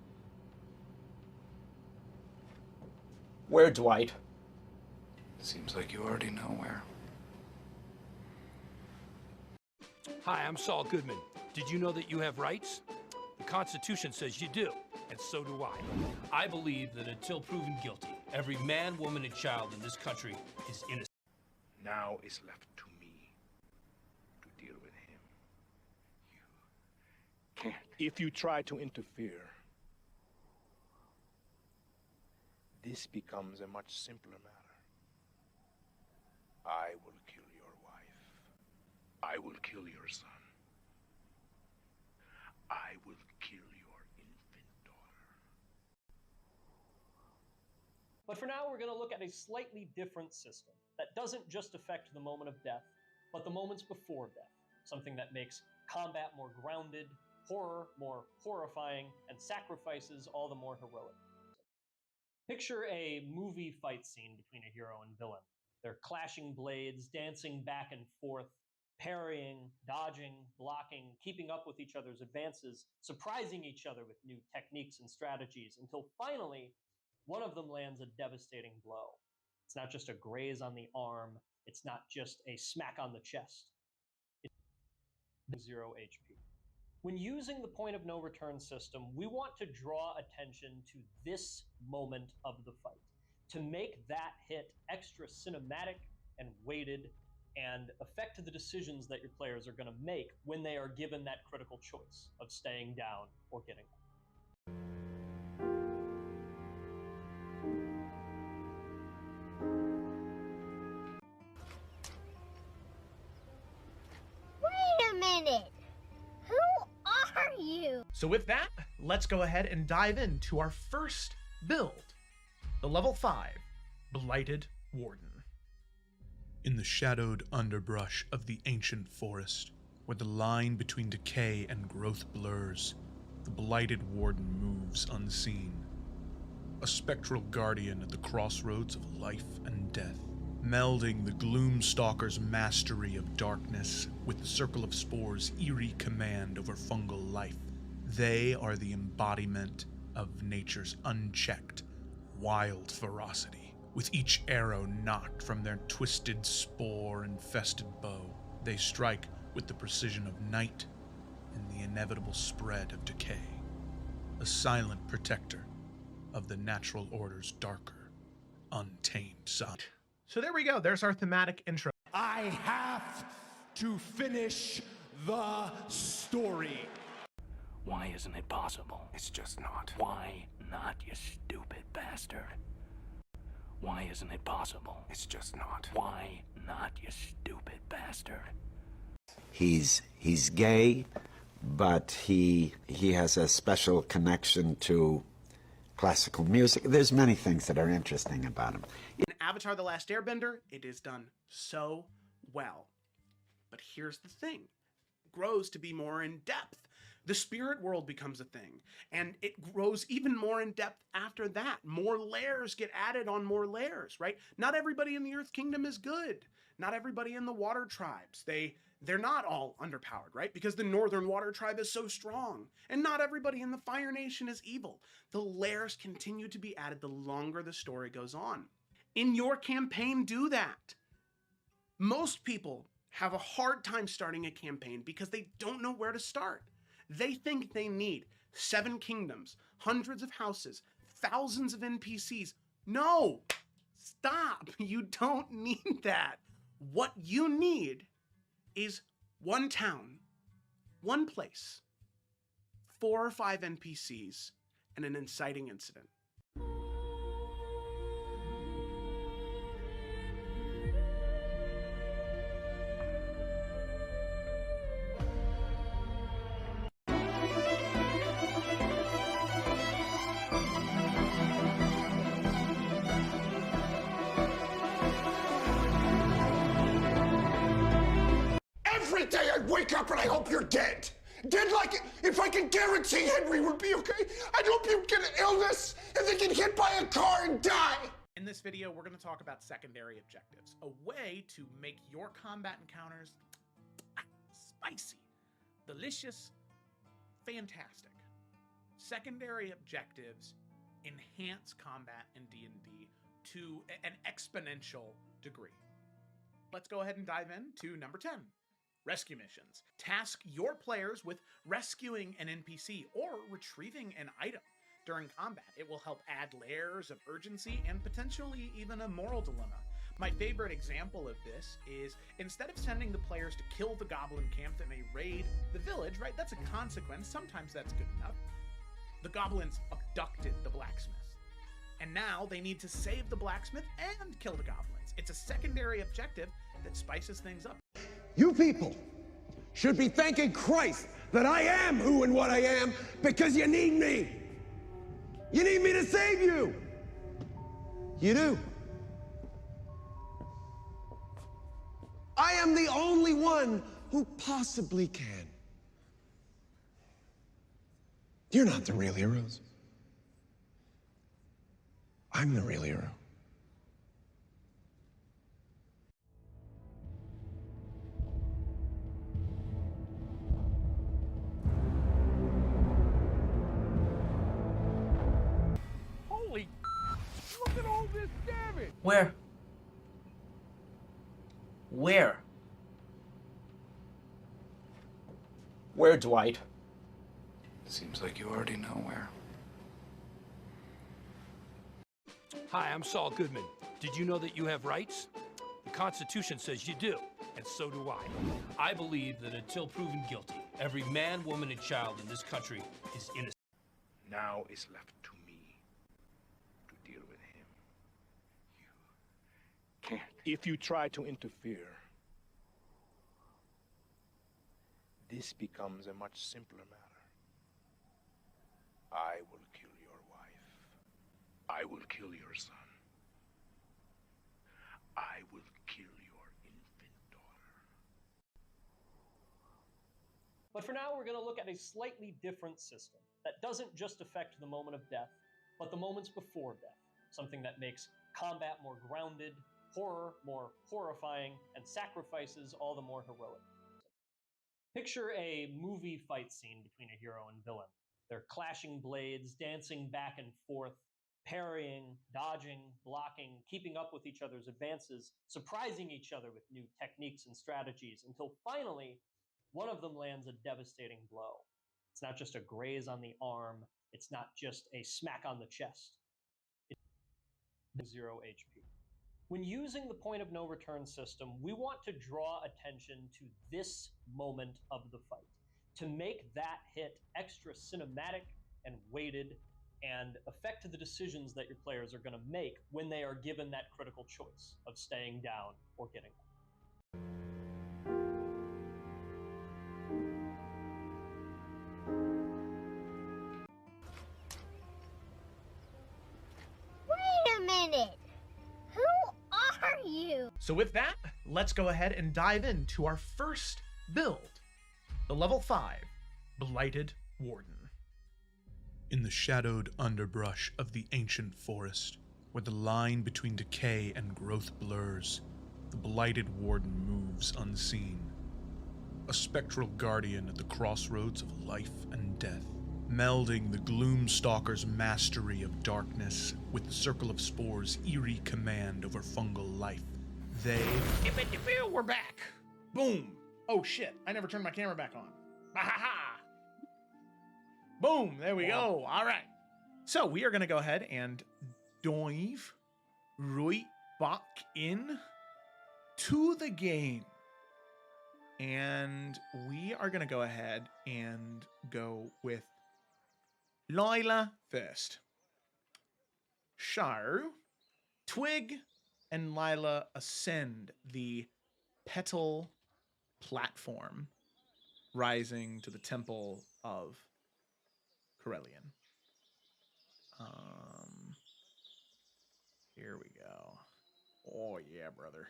Where, Dwight? Seems like you already know where. Hi, I'm Saul Goodman. Did you know that you have rights? The Constitution says you do, and so do I. I believe that until proven guilty, every man, woman, and child in this country is innocent. Now it's left to me to deal with him. You can't. If you try to interfere, this becomes a much simpler matter. I will kill your wife. I will kill your son. I will kill your infant daughter. But for now, we're going to look at a slightly different system that doesn't just affect the moment of death, but the moments before death. Something that makes combat more grounded, horror more horrifying, and sacrifices all the more heroic. Picture a movie fight scene between a hero and villain. They're clashing blades, dancing back and forth, parrying, dodging, blocking, keeping up with each other's advances, surprising each other with new techniques and strategies, until finally, one of them lands a devastating blow. It's not just a graze on the arm, it's not just a smack on the chest. It's 0 HP. When using the point of no return system, we want to draw attention to this moment of the fight, to make that hit extra cinematic and weighted and affect the decisions that your players are going to make when they are given that critical choice of staying down or getting up. Wait a minute! Who are you? So with that, let's go ahead and dive into our first build, the level 5 Blighted Warden. In the shadowed underbrush of the ancient forest, where the line between decay and growth blurs, the Blighted Warden moves unseen. A spectral guardian at the crossroads of life and death, melding the Gloomstalker's mastery of darkness with the Circle of Spore's eerie command over fungal life. They are the embodiment of nature's unchecked, wild ferocity. With each arrow knocked from their twisted, spore-infested bow, they strike with the precision of night and the inevitable spread of decay. A silent protector of the natural order's darker, untamed side. So there we go. There's our thematic intro. I have to finish the story. Why isn't it possible? It's just not. Why not, you stupid bastard? Why isn't it possible? It's just not. Why not, you stupid bastard? He's gay, but he has a special connection to classical music. There's many things that are interesting about him. In Avatar: The Last Airbender, it is done so well. But here's the thing. It grows to be more in depth. The spirit world becomes a thing, and it grows even more in depth after that. More layers get added on more layers, right? Not everybody in the Earth Kingdom is good. Not everybody in the Water Tribes. They're not all underpowered, right? Because the Northern Water Tribe is so strong. And not everybody in the Fire Nation is evil. The layers continue to be added the longer the story goes on. In your campaign, do that. Most people have a hard time starting a campaign because they don't know where to start. They think they need 7 kingdoms, hundreds of houses, thousands of NPCs. No! Stop! You don't need that. What you need is one town, one place, 4 or 5 NPCs, and an inciting incident. I hope you're dead. Dead like if I could guarantee Henry would be okay. I'd hope you get an illness and then get hit by a car and die. In this video, we're going to talk about secondary objectives, a way to make your combat encounters spicy, delicious, fantastic. Secondary objectives enhance combat in D&D to an exponential degree. Let's go ahead and dive into number 10. Rescue missions. Task your players with rescuing an NPC or retrieving an item during combat. It will help add layers of urgency and potentially even a moral dilemma. My favorite example of this is instead of sending the players to kill the goblin camp that may raid the village, right? That's a consequence. Sometimes that's good enough. The goblins abducted the blacksmith. And now they need to save the blacksmith and kill the goblins. It's a secondary objective that spices things up. You people should be thanking Christ that I am who and what I am because you need me. You need me to save you. You do. I am the only one who possibly can. You're not the real heroes. I'm the real hero. Holy, look at all this damage. Where? Where? Where, Dwight? Seems like you already know where. Hi, I'm Saul Goodman. Did you know that you have rights? The Constitution says you do, and so do I. I believe that until proven guilty, every man, woman, and child in this country is innocent. Now it's left to me to deal with him. You can't. If you try to interfere, this becomes a much simpler matter. I will kill your wife. I will kill your son. I will kill your infant daughter. But for now, we're going to look at a slightly different system that doesn't just affect the moment of death, but the moments before death. Something that makes combat more grounded, horror more horrifying, and sacrifices all the more heroic. Picture a movie fight scene between a hero and villain. They're clashing blades, dancing back and forth, parrying, dodging, blocking, keeping up with each other's advances, surprising each other with new techniques and strategies, until finally, one of them lands a devastating blow. It's not just a graze on the arm, it's not just a smack on the chest. It's 0 HP. When using the point of no return system, we want to draw attention to this moment of the fight, to make that hit extra cinematic and weighted and affect the decisions that your players are going to make when they are given that critical choice of staying down or getting up. Wait a minute! Who are you? So with that, let's go ahead and dive into our first build, the level 5, Blighted Warden. In the shadowed underbrush of the ancient forest, where the line between decay and growth blurs, the Blighted Warden moves unseen. A spectral guardian at the crossroads of life and death, melding the Gloomstalker's mastery of darkness with the Circle of Spore's eerie command over fungal life. We're back! Boom! Oh shit, I never turned my camera back on. Ha! Boom, there we go. All right. So we are going to go ahead and dive right back in to the game. And we are going to go ahead and go with Lila first. So, Twig and Lila ascend the petal platform rising to the temple of Corellian. Here we go. Oh yeah, brother.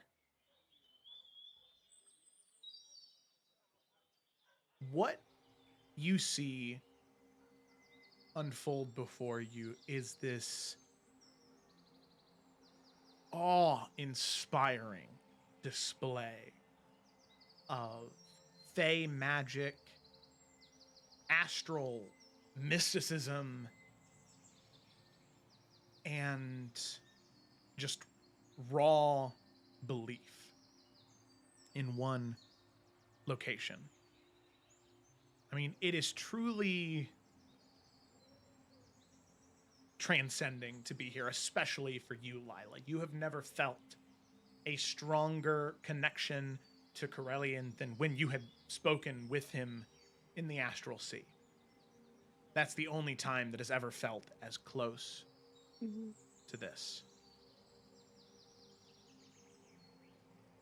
what you see unfold before you is this awe-inspiring display of fey magic, astral mysticism, and just raw belief in one location. I mean, it is truly transcending to be here, especially for you, Lila. You have never felt a stronger connection to Corellian than when you had spoken with him in the Astral Sea. That's the only time that has ever felt as close to this.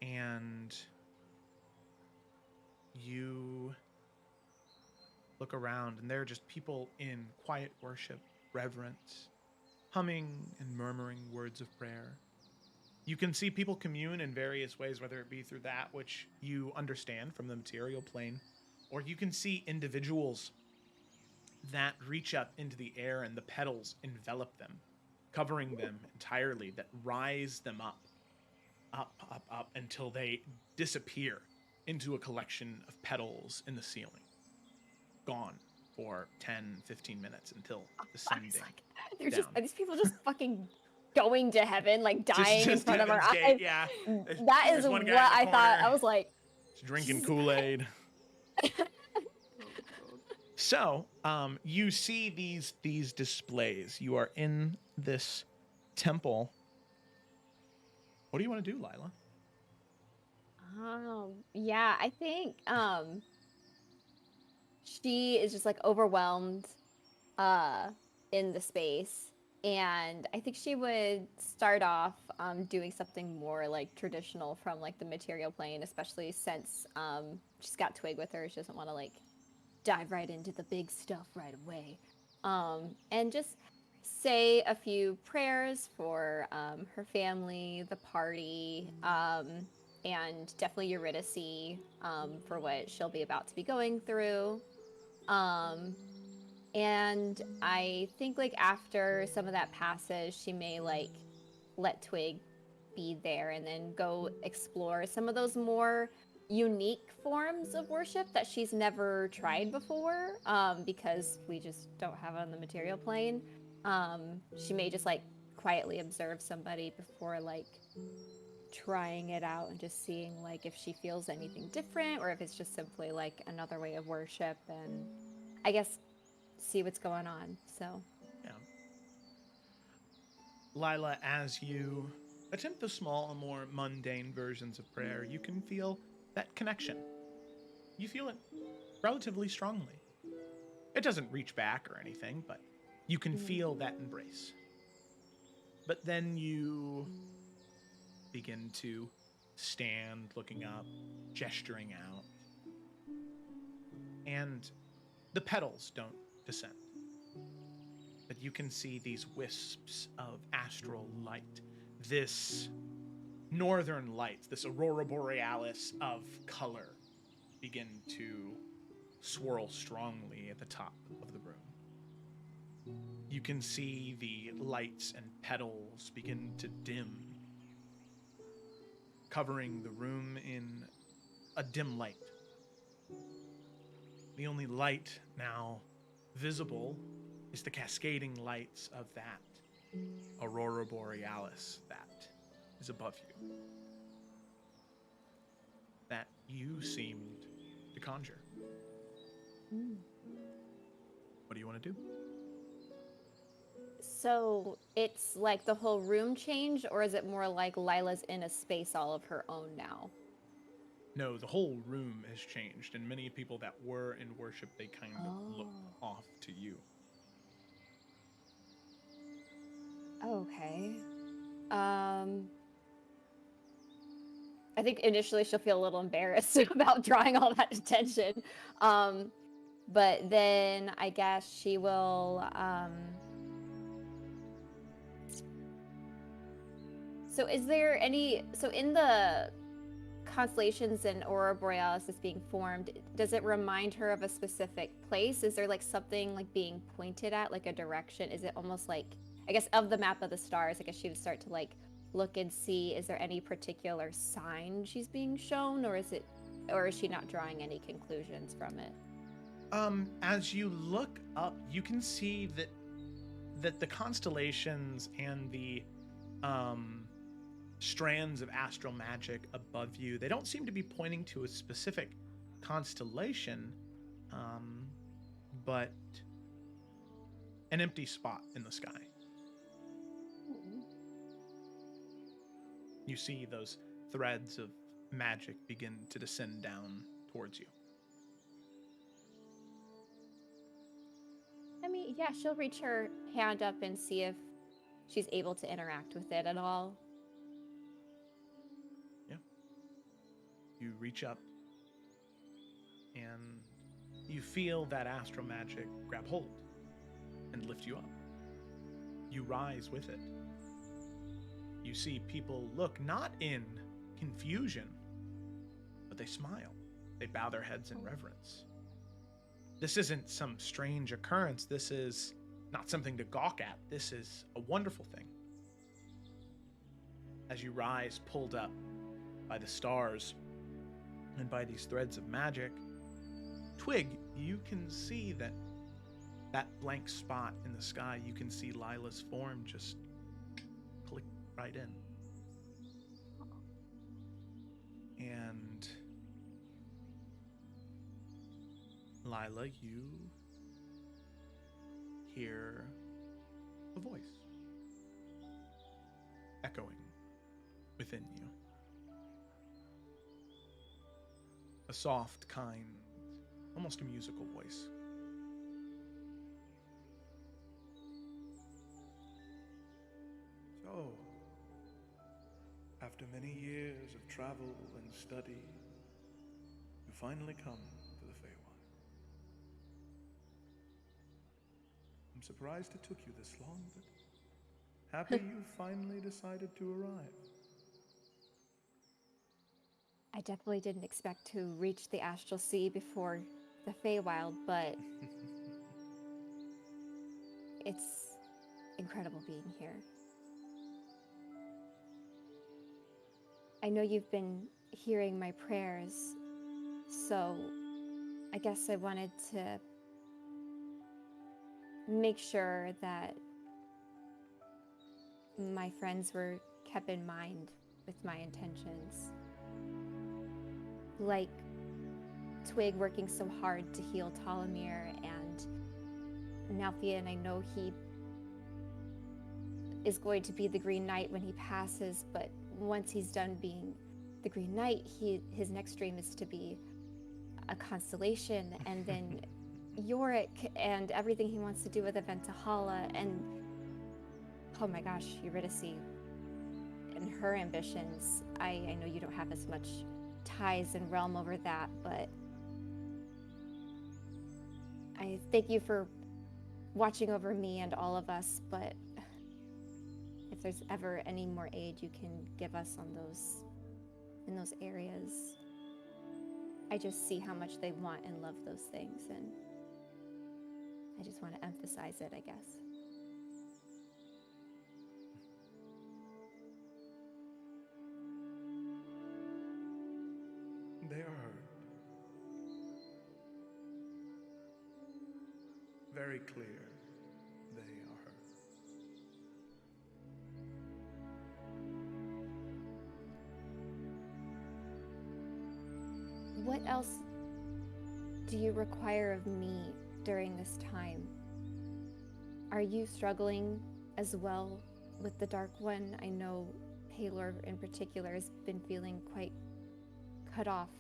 And you look around, and there are just people in quiet worship, reverence, humming and murmuring words of prayer. You can see people commune in various ways, whether it be through that which you understand from the material plane, or you can see individuals that reach up into the air and the petals envelop them, covering them entirely, that rise them up, until they disappear into a collection of petals in the ceiling. Gone for 10, 15 minutes until descending They're down. just are these people just fucking going to heaven, like dying in Just front of our Heaven's eyes. Gate, yeah. That There's is one what guy in the I thought. corner I was like, drinking Kool-Aid. So, you see these displays. You are in this temple. What do you want to do, Lila? yeah, I think she is just like overwhelmed in the space, and I think she would start off doing something more like traditional from like the material plane, especially since she's got Twig with her. She doesn't want to like dive right into the big stuff right away, and just say a few prayers for her family, the party, and definitely Eurydice for what she'll be about to be going through. And I think like after some of that passes, she may like let Twig be there and then go explore some of those more unique forms of worship that she's never tried before, because we just don't have it on the material plane. She may just like quietly observe somebody before like trying it out and just seeing like if she feels anything different or if it's just simply like another way of worship, and I guess see what's going on. So yeah, Lila, as you attempt the small and more mundane versions of prayer, you can feel that connection. You feel it relatively strongly. It doesn't reach back or anything, but you can feel that embrace. But then you begin to stand, looking up, gesturing out, and the petals don't descend. But you can see these wisps of astral light, this northern light, this aurora borealis of color begin to swirl strongly at the top of the room. You can see the lights and petals begin to dim, covering the room in a dim light. The only light now visible is the cascading lights of that aurora borealis that is above you, that you seemed to conjure. What do you want to do? So it's like the whole room changed, or is it more like Lila's in a space all of her own now? No, the whole room has changed, and many people that were in worship, they kind of look off to you. Okay. I think initially she'll feel a little embarrassed about drawing all that attention. But then I guess she will, so is there any, so in the constellations and aurora borealis is being formed, does it remind her of a specific place? Is there like something like being pointed at, like a direction? Is it almost like, I guess, of the map of the stars, I guess she would start to like look and see, is there any particular sign she's being shown, or is she not drawing any conclusions from it? As you look up, you can see that the constellations and the strands of astral magic above you, they don't seem to be pointing to a specific constellation, but an empty spot in the sky. You see those threads of magic begin to descend down towards you. I mean, yeah, she'll reach her hand up and see if she's able to interact with it at all. Yeah. You reach up and you feel that astral magic grab hold and lift you up. You rise with it. You see people look not in confusion, but they smile. They bow their heads in reverence. This isn't some strange occurrence. This is not something to gawk at. This is a wonderful thing. As you rise, pulled up by the stars and by these threads of magic, Twig, you can see that blank spot in the sky, you can see Lila's form just click right in. And Lila, you hear a voice echoing within you. A soft, kind, almost a musical voice. So, after many years of travel and study, you finally come to the Feywild. I'm surprised it took you this long, but happy you finally decided to arrive. I definitely didn't expect to reach the Astral Sea before the Feywild, but it's incredible being here. I know you've been hearing my prayers, so I guess I wanted to make sure that my friends were kept in mind with my intentions. Like Twig working so hard to heal Ptolemy, and Nalthian, I know he is going to be the Green Knight when he passes, but once he's done being the Green Knight, his next dream is to be a constellation, and then Yorick and everything he wants to do with Aventahala, and oh my gosh, Eurydice and her ambitions. I know you don't have as much ties and realm over that, but I thank you for watching over me and all of us, but if there's ever any more aid you can give us on in those areas, I just see how much they want and love those things, and I just want to emphasize it, I guess. They are heard. Very clear, they are heard. What else do you require of me during this time? Are you struggling as well with the Dark One? I know Paylor in particular has been feeling quite cut off.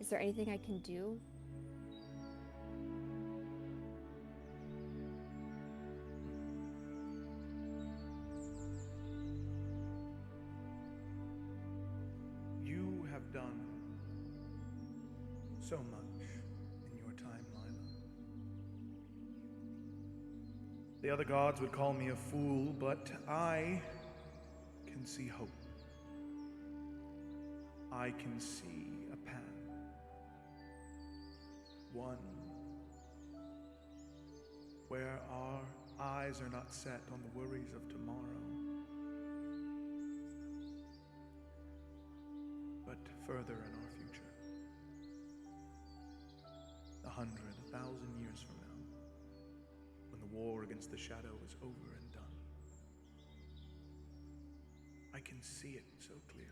Is there anything I can do? You have done so much in your time, Lila. The other gods would call me a fool, but I can see hope. I can see a path. One where our eyes are not set on the worries of tomorrow, but further in our future. 100, 1,000 years from now, when the war against the shadow is over and done. I can see it so clearly.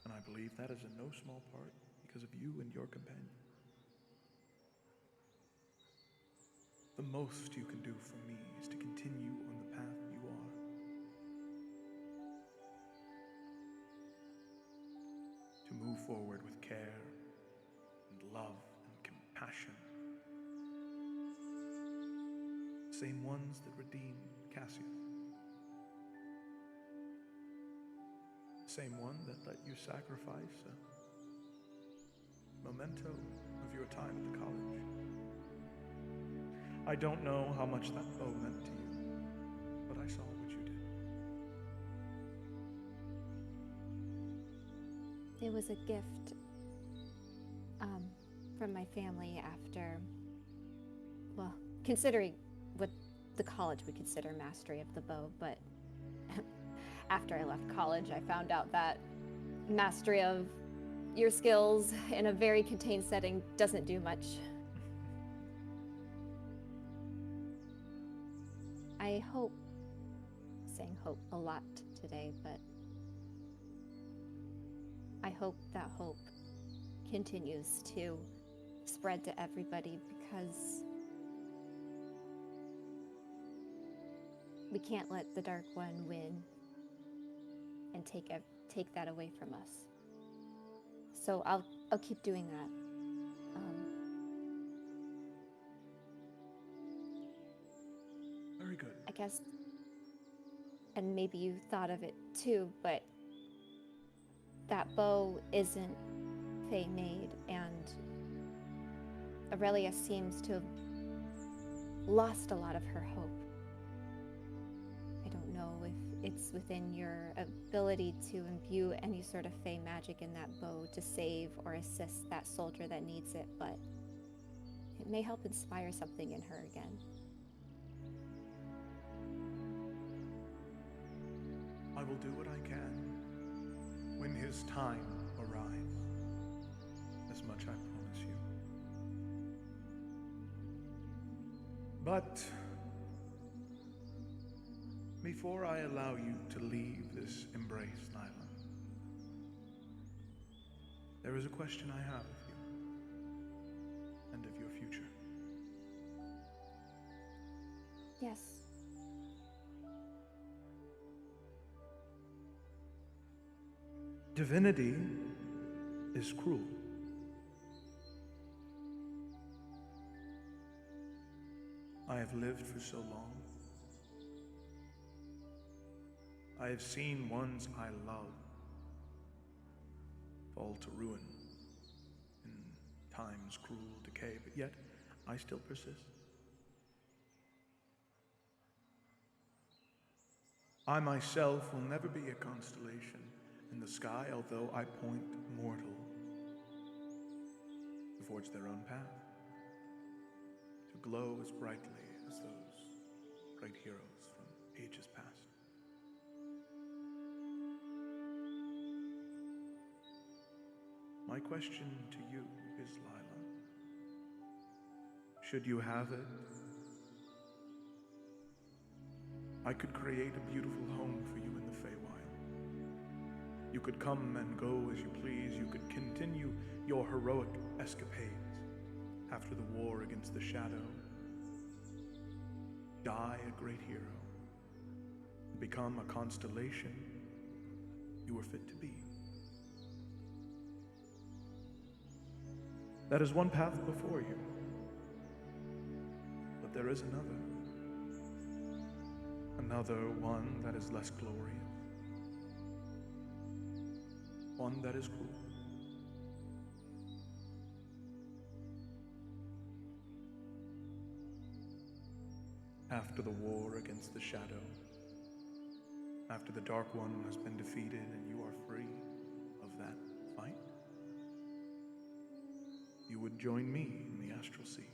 And I believe that is in no small part because of you and your companion. The most you can do for me is to continue on the path you are. To move forward with care and love and compassion. Same ones that redeemed Cassius. Same one that let you sacrifice a memento of your time at the college. I don't know how much that bow meant to you, but I saw what you did. It was a gift from my family after, well, considering what the college would consider mastery of the bow, but after I left college, I found out that mastery of your skills in a very contained setting doesn't do much. I hope, saying hope a lot today, but I hope that hope continues to spread to everybody, because we can't let the Dark One win and take that away from us. So I'll keep doing that. Very good. I guess, and maybe you thought of it too, but that bow isn't Fae-made, and Aurelia seems to have lost a lot of her hope. I don't know if it's within your ability to imbue any sort of Fae magic in that bow to save or assist that soldier that needs it, but it may help inspire something in her again. I will do what I can when his time arrives. As much I promise you. But before I allow you to leave this embrace, Nyla, there is a question I have of you and of your future. Yes. Divinity is cruel. I have lived for so long. I have seen ones I love fall to ruin in time's cruel decay, but yet I still persist. I myself will never be a constellation in the sky, although I point mortals to forge their own path, to glow as brightly as those great heroes from ages past. My question to you is, Lila, should you have it, I could create a beautiful home for you in the Feywild. You could come and go as you please. You could continue your heroic escapades after the war against the shadow. Die a great hero. Become a constellation you were fit to be. That is one path before you. But there is another. Another one that is less glorious. One that is cruel. After the war against the shadow, after the Dark One has been defeated and you are free of that fight, you would join me in the Astral Sea.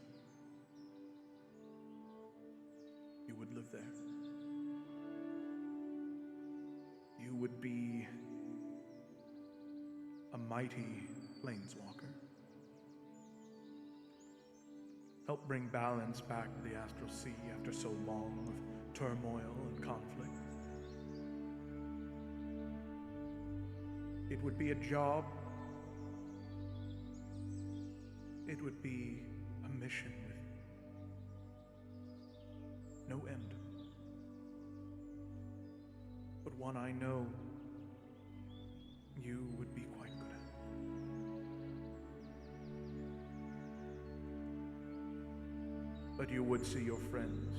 You would live there. You would be a mighty planeswalker. Help bring balance back to the Astral Sea after so long of turmoil and conflict. It would be a job. It would be a mission with no end. But one I know you would be quite good at. But you would see your friends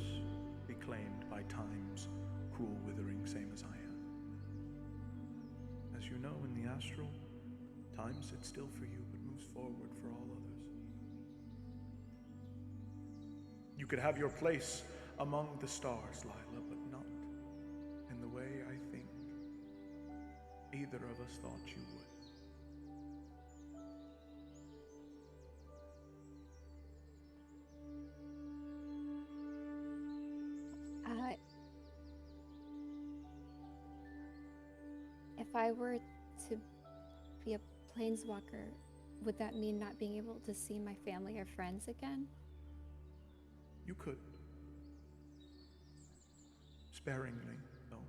be claimed by time's cruel withering, same as I am. As you know, in the astral, time sits still for you but moves forward for all others. You could have your place among the stars, Lila, but not in the way I think either of us thought you would. If I were to be a planeswalker, would that mean not being able to see my family or friends again? You could. Sparingly, though.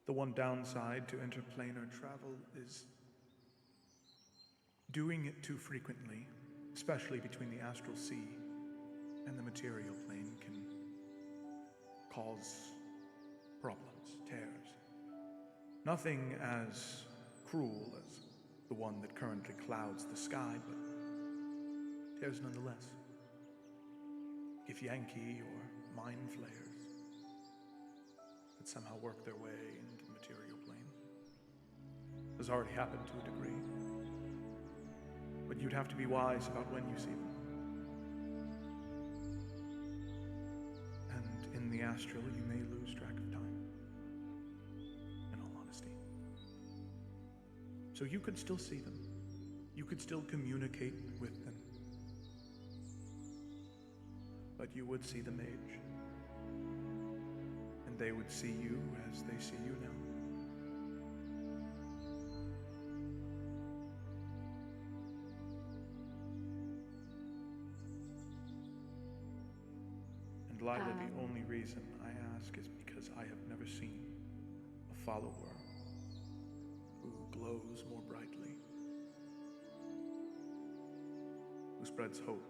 The one downside to interplanar travel is doing it too frequently, especially between the astral sea and the material plane, can cause problems, tears. Nothing as cruel as the one that currently clouds the sky, but tears nonetheless. If Yankee or mind flayers that somehow work their way into the material plane. Has already happened to a degree. But you'd have to be wise about when you see them. And in the astral, you may lose track of time. In all honesty. So you could still see them. You could still communicate with them. But you would see the mage. And they would see you as they see you now. And Lila, the only reason I ask is because I have never seen a follower who glows more brightly, who spreads hope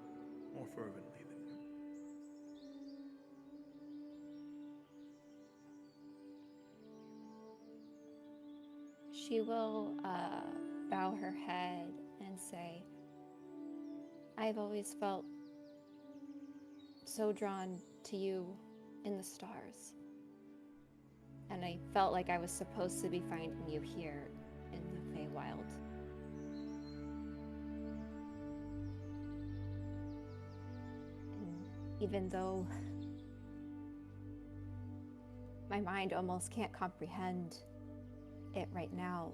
more fervently than you. She will bow her head and say, I've always felt so drawn to you in the stars. And I felt like I was supposed to be finding you here in the Feywild. And even though my mind almost can't comprehend it right now,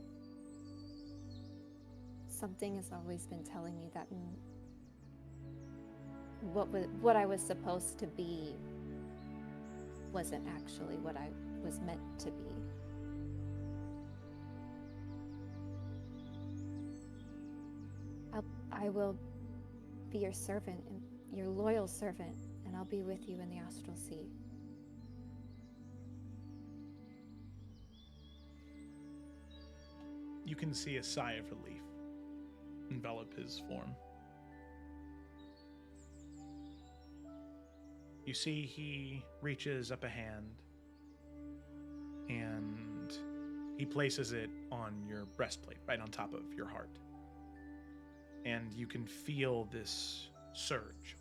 something has always been telling me that what I was supposed to be wasn't actually what I was meant to be. I will be your servant, and your loyal servant, and I'll be with you in the astral sea. You can see a sigh of relief envelop his form. You see he reaches up a hand and he places it on your breastplate, right on top of your heart. And you can feel this surge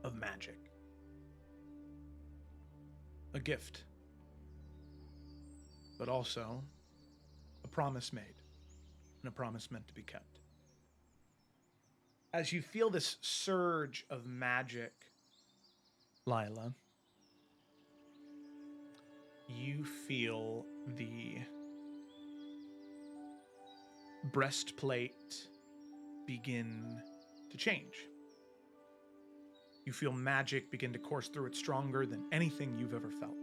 of magic. A gift, but also a promise made, and a promise meant to be kept. As you feel this surge of magic, Lila, you feel the breastplate begin to change. You feel magic begin to course through it stronger than anything you've ever felt.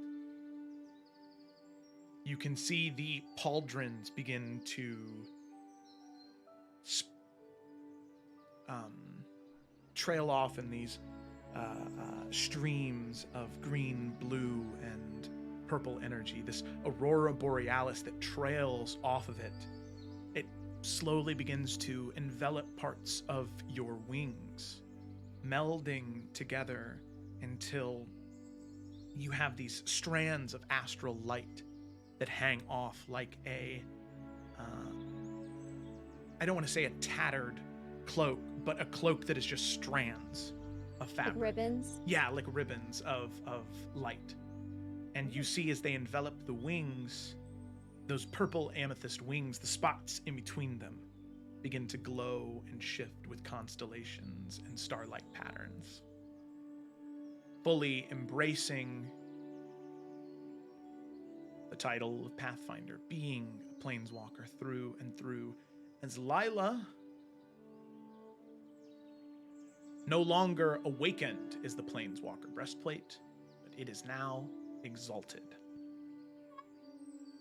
You can see the pauldrons begin to trail off in these streams of green, blue, and purple energy. This aurora borealis that trails off of it. It slowly begins to envelop parts of your wings, melding together until you have these strands of astral light that hang off like a, I don't want to say a tattered cloak, but a cloak that is just strands of fabric. Like ribbons? Yeah, like ribbons of light. And you see as they envelop the wings, those purple amethyst wings, the spots in between them begin to glow and shift with constellations and starlight patterns. Fully embracing the title of Pathfinder, being a planeswalker through and through, as Lila, no longer awakened is the planeswalker breastplate, but it is now exalted.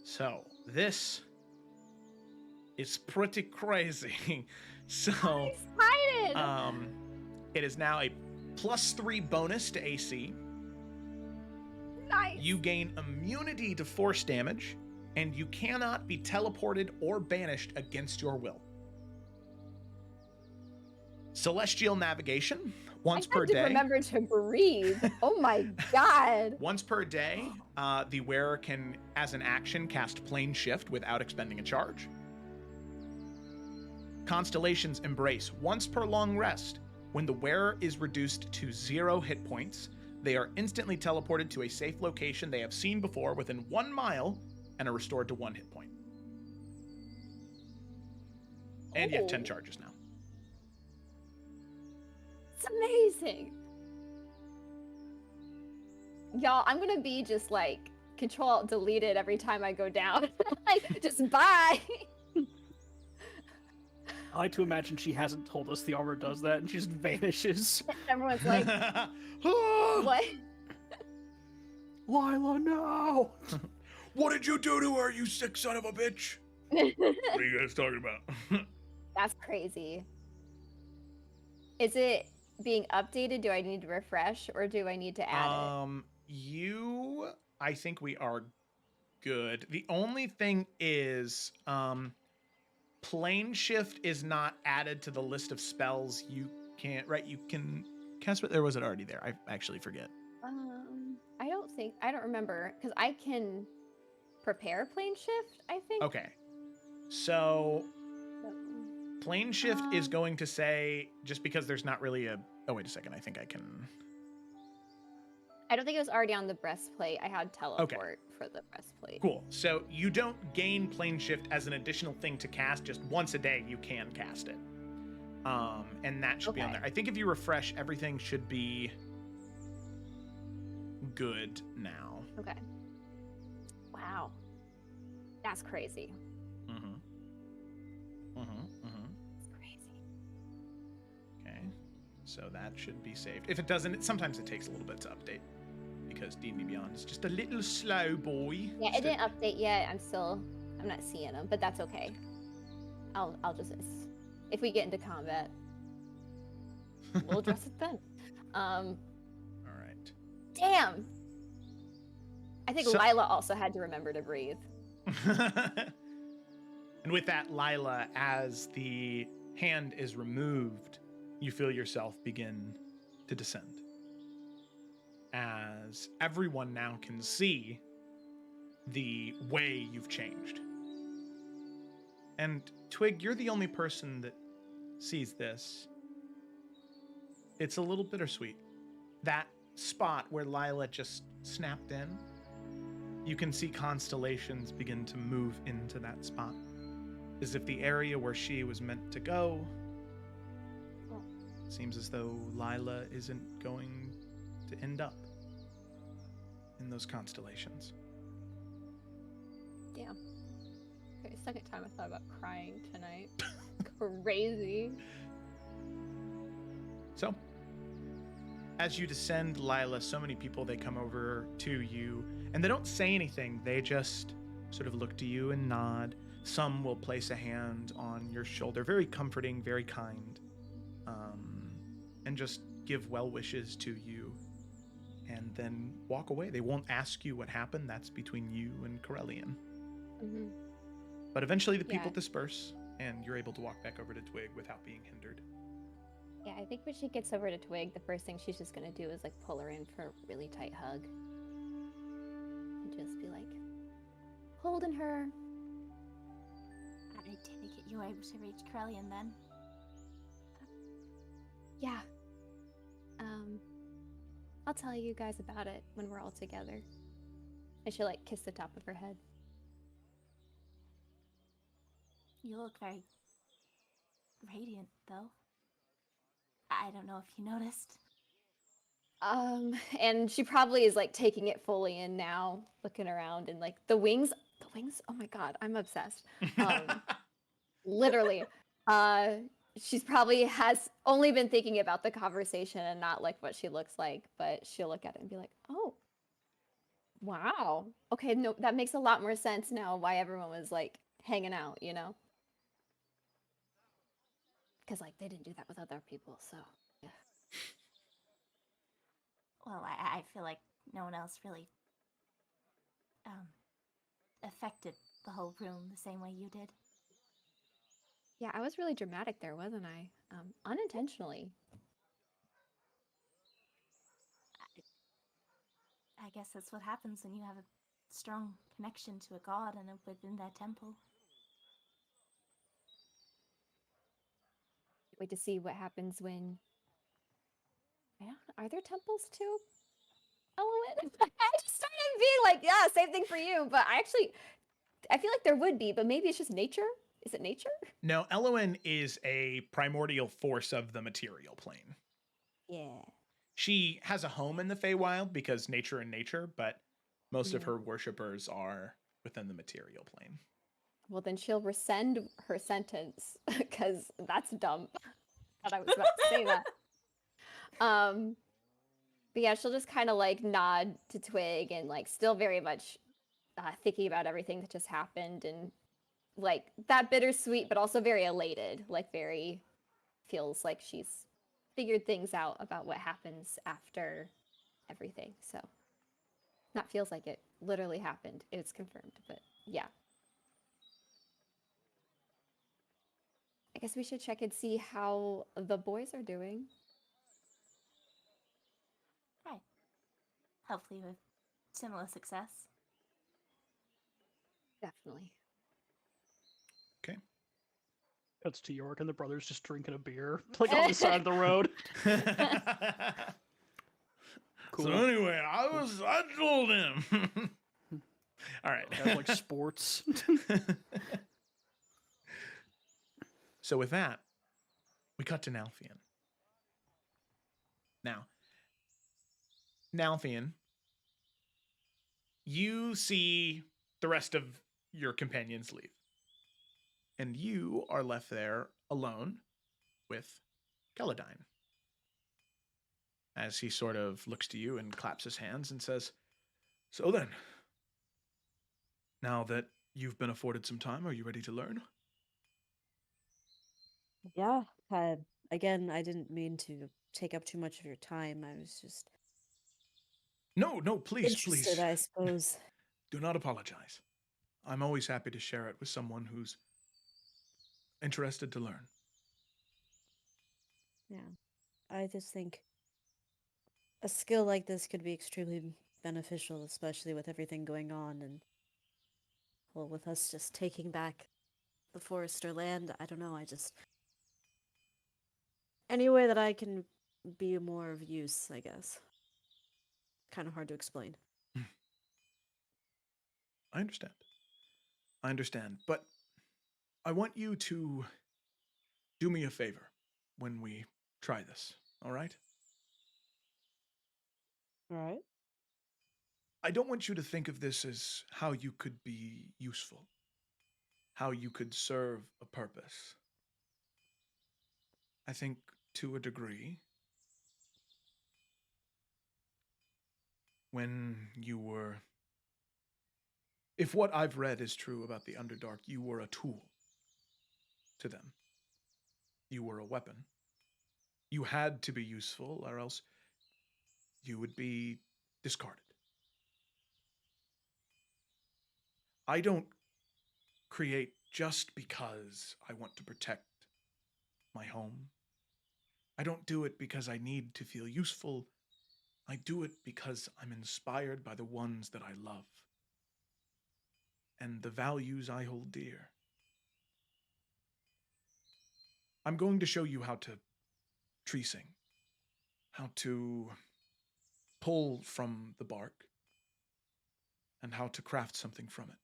So this is pretty crazy. So I'm excited. It is now a +3 bonus to AC. Nice. You gain immunity to force damage, and you cannot be teleported or banished against your will. Celestial navigation, once per day. Remember to breathe. Oh my god. Once per day, the wearer can, as an action, cast plane shift without expending a charge. Constellation's embrace, once per long rest. When the wearer is reduced to 0 hit points, they are instantly teleported to a safe location they have seen before within 1 mile and are restored to 1 hit point. And you have 10 charges now. It's amazing. Y'all, I'm gonna be just like Control-Alt-Delete it every time I go down. Like, just bye. I like to imagine she hasn't told us the armor does that and she just vanishes. Everyone's like, what? Lila, no! What did you do to her, you sick son of a bitch? What are you guys talking about? That's crazy. Is it being updated? Do I need to refresh or do I need to add it? I think we are good. The only thing is, plane shift is not added to the list of spells you can't, right? You can cast, but was it already there? I actually forget. I don't remember, because I can prepare plane shift, I think. Okay. So plane shift is going to say, just because there's not really a, oh, wait a second. I think I can. I don't think it was already on the breastplate. I had teleport for the breastplate. Cool. So you don't gain plane shift as an additional thing to cast. Just once a day, you can cast it. And that should be on there. I think if you refresh, everything should be good now. Okay. Wow. That's crazy. It's crazy. Okay. So that should be saved. If it doesn't, sometimes it takes a little bit to update, because D&D Beyond is just a little slow, boy. Yeah, it didn't update yet. I'm not seeing them, but that's okay. I'll just, if we get into combat, we'll address it then. All right. Damn. I think Lila also had to remember to breathe. And with that, Lila, as the hand is removed, you feel yourself begin to descend. As everyone now can see the way you've changed. And Twig, you're the only person that sees this. It's a little bittersweet. That spot where Lila just snapped in, you can see constellations begin to move into that spot. As if the area where she was meant to go, seems as though Lila isn't going to end up in those constellations. Damn. Okay, second time I thought about crying tonight. Crazy. So, as you descend, Lila, so many people, they come over to you, and they don't say anything. They just sort of look to you and nod. Some will place a hand on your shoulder, very comforting, very kind, and just give well wishes to you, and then walk away. They won't ask you what happened. That's between you and Corellian. Mm-hmm. But eventually the people Yeah. disperse, and you're able to walk back over to Twig without being hindered. Yeah, I think when she gets over to Twig, the first thing she's just gonna do is like pull her in for a really tight hug. And just be like, holding her. I take it you were able to reach Corellian then? Yeah. I'll tell you guys about it when we're all together. And she'll like kiss the top of her head. You look very radiant, though. I don't know if you noticed. And she probably is like taking it fully in now, looking around, and like the wings, oh my god, I'm obsessed. Literally. She's probably has only been thinking about the conversation and not like what she looks like, but she'll look at it and be like, oh, wow. Okay, no, that makes a lot more sense now why everyone was like hanging out, you know? Because like they didn't do that with other people, so yeah. Well, I feel like no one else really affected the whole room the same way you did. Yeah, I was really dramatic there, wasn't I? Unintentionally. I guess that's what happens when you have a strong connection to a god and within their temple. Wait to see what happens when. I don't know, are there temples too? Element? I just started being like, yeah, same thing for you, but I feel like there would be, but maybe it's just nature. Is it nature? No, Elowen is a primordial force of the material plane. Yeah. She has a home in the Feywild because nature and nature, but most of Mhm. her worshippers are within the material plane. Well, then she'll rescind her sentence because that's dumb. Thought I was about to say that. But yeah, she'll just kind of like nod to Twig and like still very much thinking about everything that just happened and like that bittersweet, but also very elated. Like very feels like she's figured things out about what happens after everything. So not feels like it literally happened. It's confirmed, but yeah. I guess we should check and see how the boys are doing. Right. Hopefully with similar success. Definitely. Okay. Cuts to York and the brothers just drinking a beer, like on the side of the road. Cool. So anyway, I told him. All right. That's like sports. So with that, we cut to Nalfian. Now, Nalfian, you see the rest of your companions leave. And you are left there alone with Celadine. As he sort of looks to you and claps his hands and says, "So then, now that you've been afforded some time, are you ready to learn?" Yeah. Again, I didn't mean to take up too much of your time. I was just No, please, interested, please. I suppose. Do not apologize. I'm always happy to share it with someone who's interested to learn. Yeah. I just think a skill like this could be extremely beneficial, especially with everything going on and, well, with us just taking back the Forester land. I don't know, any way that I can be more of use, I guess. Kind of hard to explain. I understand. But I want you to do me a favor when we try this, all right? All right. I don't want you to think of this as how you could be useful, how you could serve a purpose. I think to a degree, when you were. If what I've read is true about the Underdark, you were a tool to them. You were a weapon. You had to be useful, or else you would be discarded. I don't create just because I want to protect my home. I don't do it because I need to feel useful. I do it because I'm inspired by the ones that I love and the values I hold dear. I'm going to show you how to tree sing, how to pull from the bark, and how to craft something from it.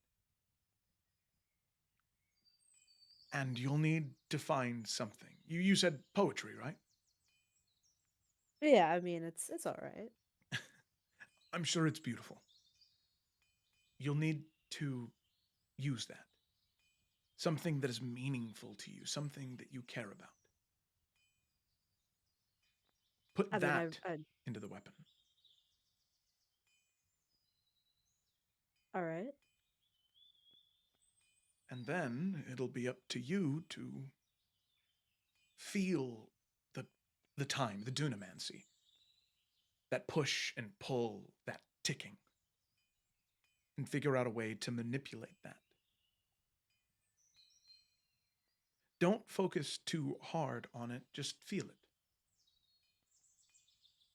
And you'll need to find something. You said poetry, right? Yeah, I mean it's all right. I'm sure it's beautiful. You'll need to use that. Something that is meaningful to you, something that you care about. Put I mean, that into the weapon. All right. And then it'll be up to you to feel the time, the dunamancy. That push and pull, that ticking. And figure out a way to manipulate that. Don't focus too hard on it, just feel it.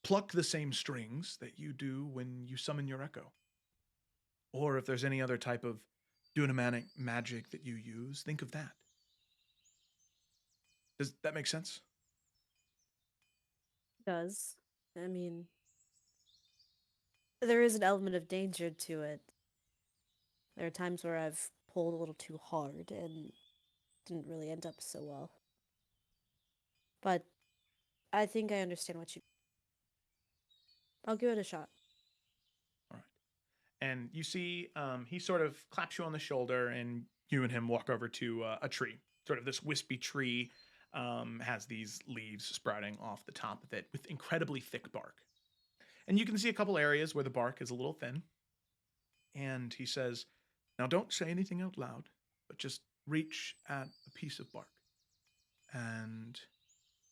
Pluck the same strings that you do when you summon your echo. Or if there's any other type of dunamanic magic that you use, think of that. Does that make sense? Does. I mean, there is an element of danger to it. There are times where I've pulled a little too hard and didn't really end up so well. But I think I understand what you. I'll give it a shot. All right. And you see he sort of claps you on the shoulder, and you and him walk over to a tree. Sort of this wispy tree has these leaves sprouting off the top of it with incredibly thick bark. And you can see a couple areas where the bark is a little thin. And he says, now don't say anything out loud, but just reach at a piece of bark and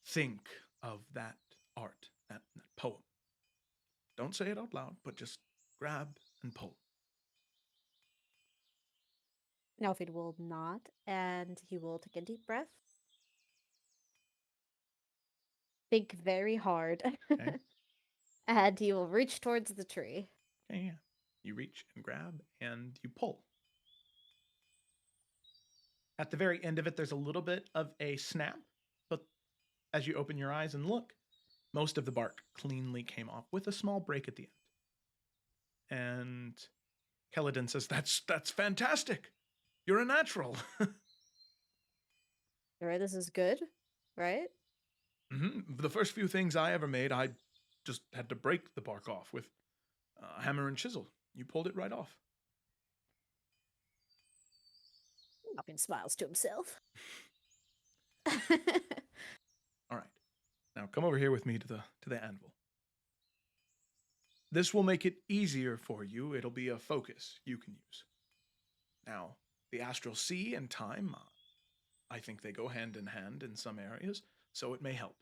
think of that art, that poem. Don't say it out loud, but just grab and pull. Alfred will nod, and he will take a deep breath. Think very hard. Okay. And he will reach towards the tree. Okay, yeah. You reach and grab and you pull. At the very end of it, there's a little bit of a snap, but as you open your eyes and look, most of the bark cleanly came off with a small break at the end. And Keladin says, that's fantastic. You're a natural. All right, this is good, right? The first few things I ever made, I just had to break the bark off with a hammer and chisel. You pulled it right off. Malkin smiles to himself. All right. Now come over here with me to the anvil. This will make it easier for you. It'll be a focus you can use. Now, the astral sea and time, I think they go hand in hand in some areas, so it may help.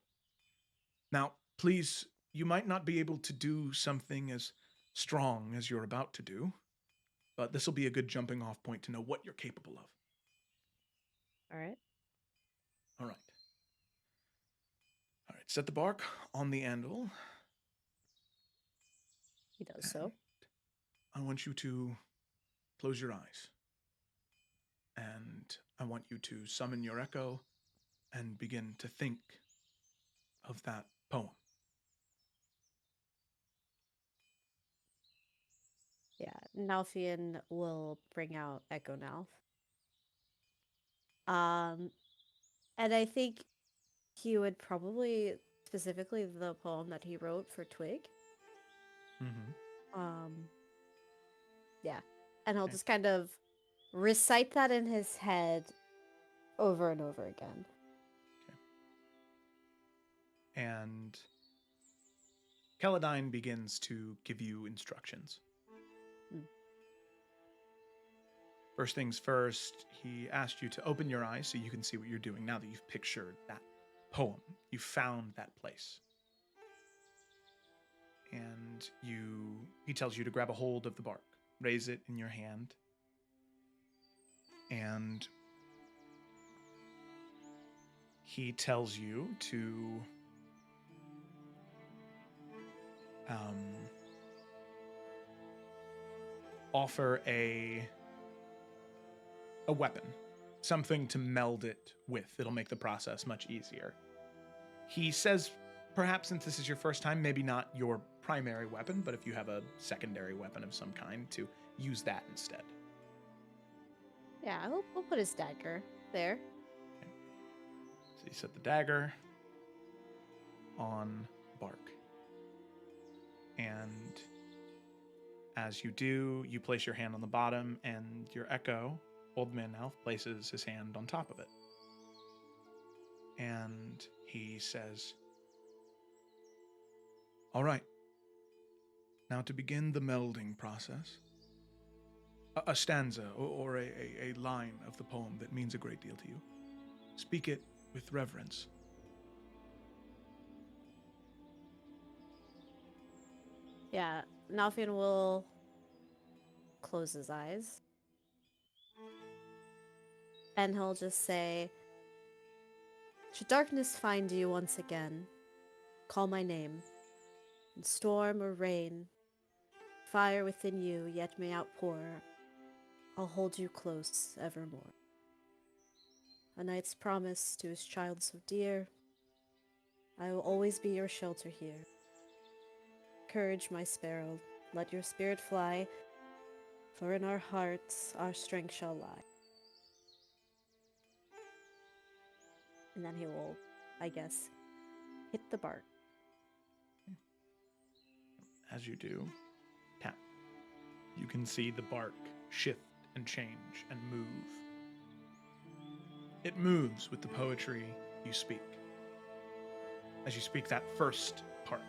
Now, please, you might not be able to do something as strong as you're about to do, but this will be a good jumping off point to know what you're capable of. All right. All right. All right, set the bark on the anvil. He does so. I want you to close your eyes. And I want you to summon your echo and begin to think of that poem. Yeah, Nalfian will bring out Echo Nalf. And I think he would probably, specifically the poem that he wrote for Twig. Mm-hmm. Yeah. And he'll Okay. just kind of recite that in his head over and over again. And Celadine begins to give you instructions. First things first, he asked you to open your eyes so you can see what you're doing now that you've pictured that poem. You found that place. And he tells you to grab a hold of the bark, raise it in your hand, and he tells you to offer a weapon, something to meld it with. It'll make the process much easier. He says, perhaps since this is your first time, maybe not your primary weapon, but if you have a secondary weapon of some kind, to use that instead. Yeah, we'll put his dagger there. Okay. So you set the dagger on bark. And as you do, you place your hand on the bottom, and your echo, Old Man Elf, places his hand on top of it. And he says, all right. Now to begin the melding process, a stanza or a line of the poem that means a great deal to you. Speak it with reverence. Yeah, Nalfian will close his eyes. And he'll just say, should darkness find you once again, call my name. In storm or rain, fire within you yet may outpour. I'll hold you close evermore. A knight's promise to his child so dear. I will always be your shelter here. Courage, my sparrow, let your spirit fly, for in our hearts our strength shall lie. And then he will, I guess, hit the bark. as you do, tap. You can see the bark shift and change and move. It moves with the poetry you speak. As you speak that first part,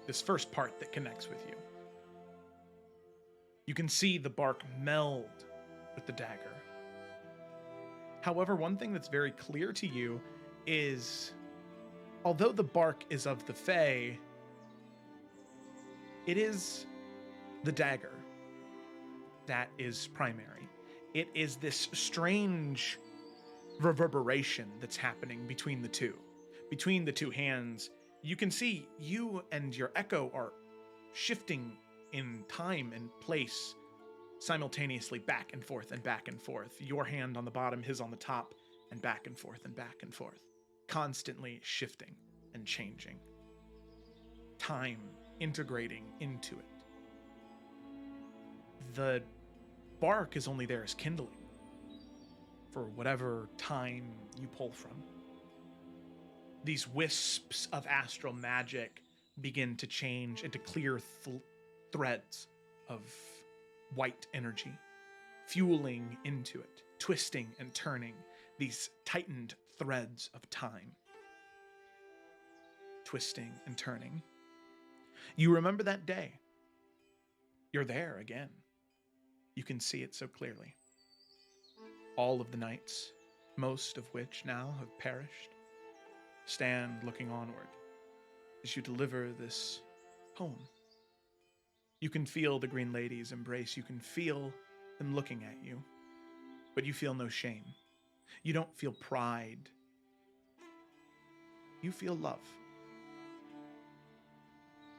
this first part that connects with you, you can see the bark meld with the dagger. However, one thing that's very clear to you is, although the bark is of the Fae, it is the dagger that is primary. It is this strange reverberation that's happening between the two. Between the two hands, you can see you and your echo are shifting in time and place simultaneously, back and forth and back and forth. Your hand on the bottom, his on the top, and back and forth and back and forth. Constantly shifting and changing. Time integrating into it. The bark is only there as kindling for whatever time you pull from. These wisps of astral magic begin to change into clear threads of white energy, fueling into it, twisting and turning these tightened threads of time. Twisting and turning. You remember that day. You're there again. You can see it so clearly. All of the knights, most of which now have perished, stand looking onward as you deliver this poem. You can feel the Green Lady's embrace. You can feel them looking at you, but you feel no shame. You don't feel pride. You feel love.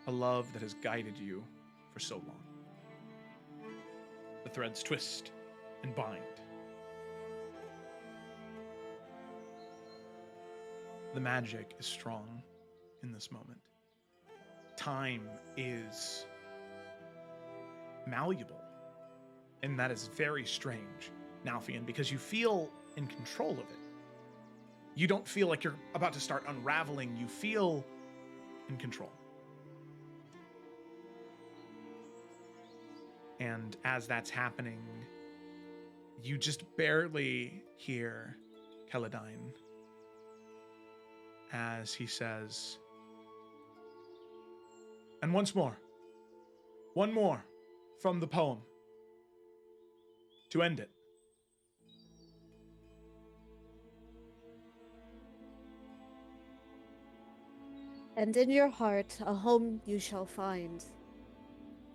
A love that has guided you for so long. The threads twist and bind. The magic is strong in this moment. Time is malleable, and that is very strange, Nalfian, because you feel in control of it. You don't feel like you're about to start unraveling. You feel in control. And as that's happening, you just barely hear Celadine as he says, and once more, one more from the poem to end it. And in your heart a home you shall find,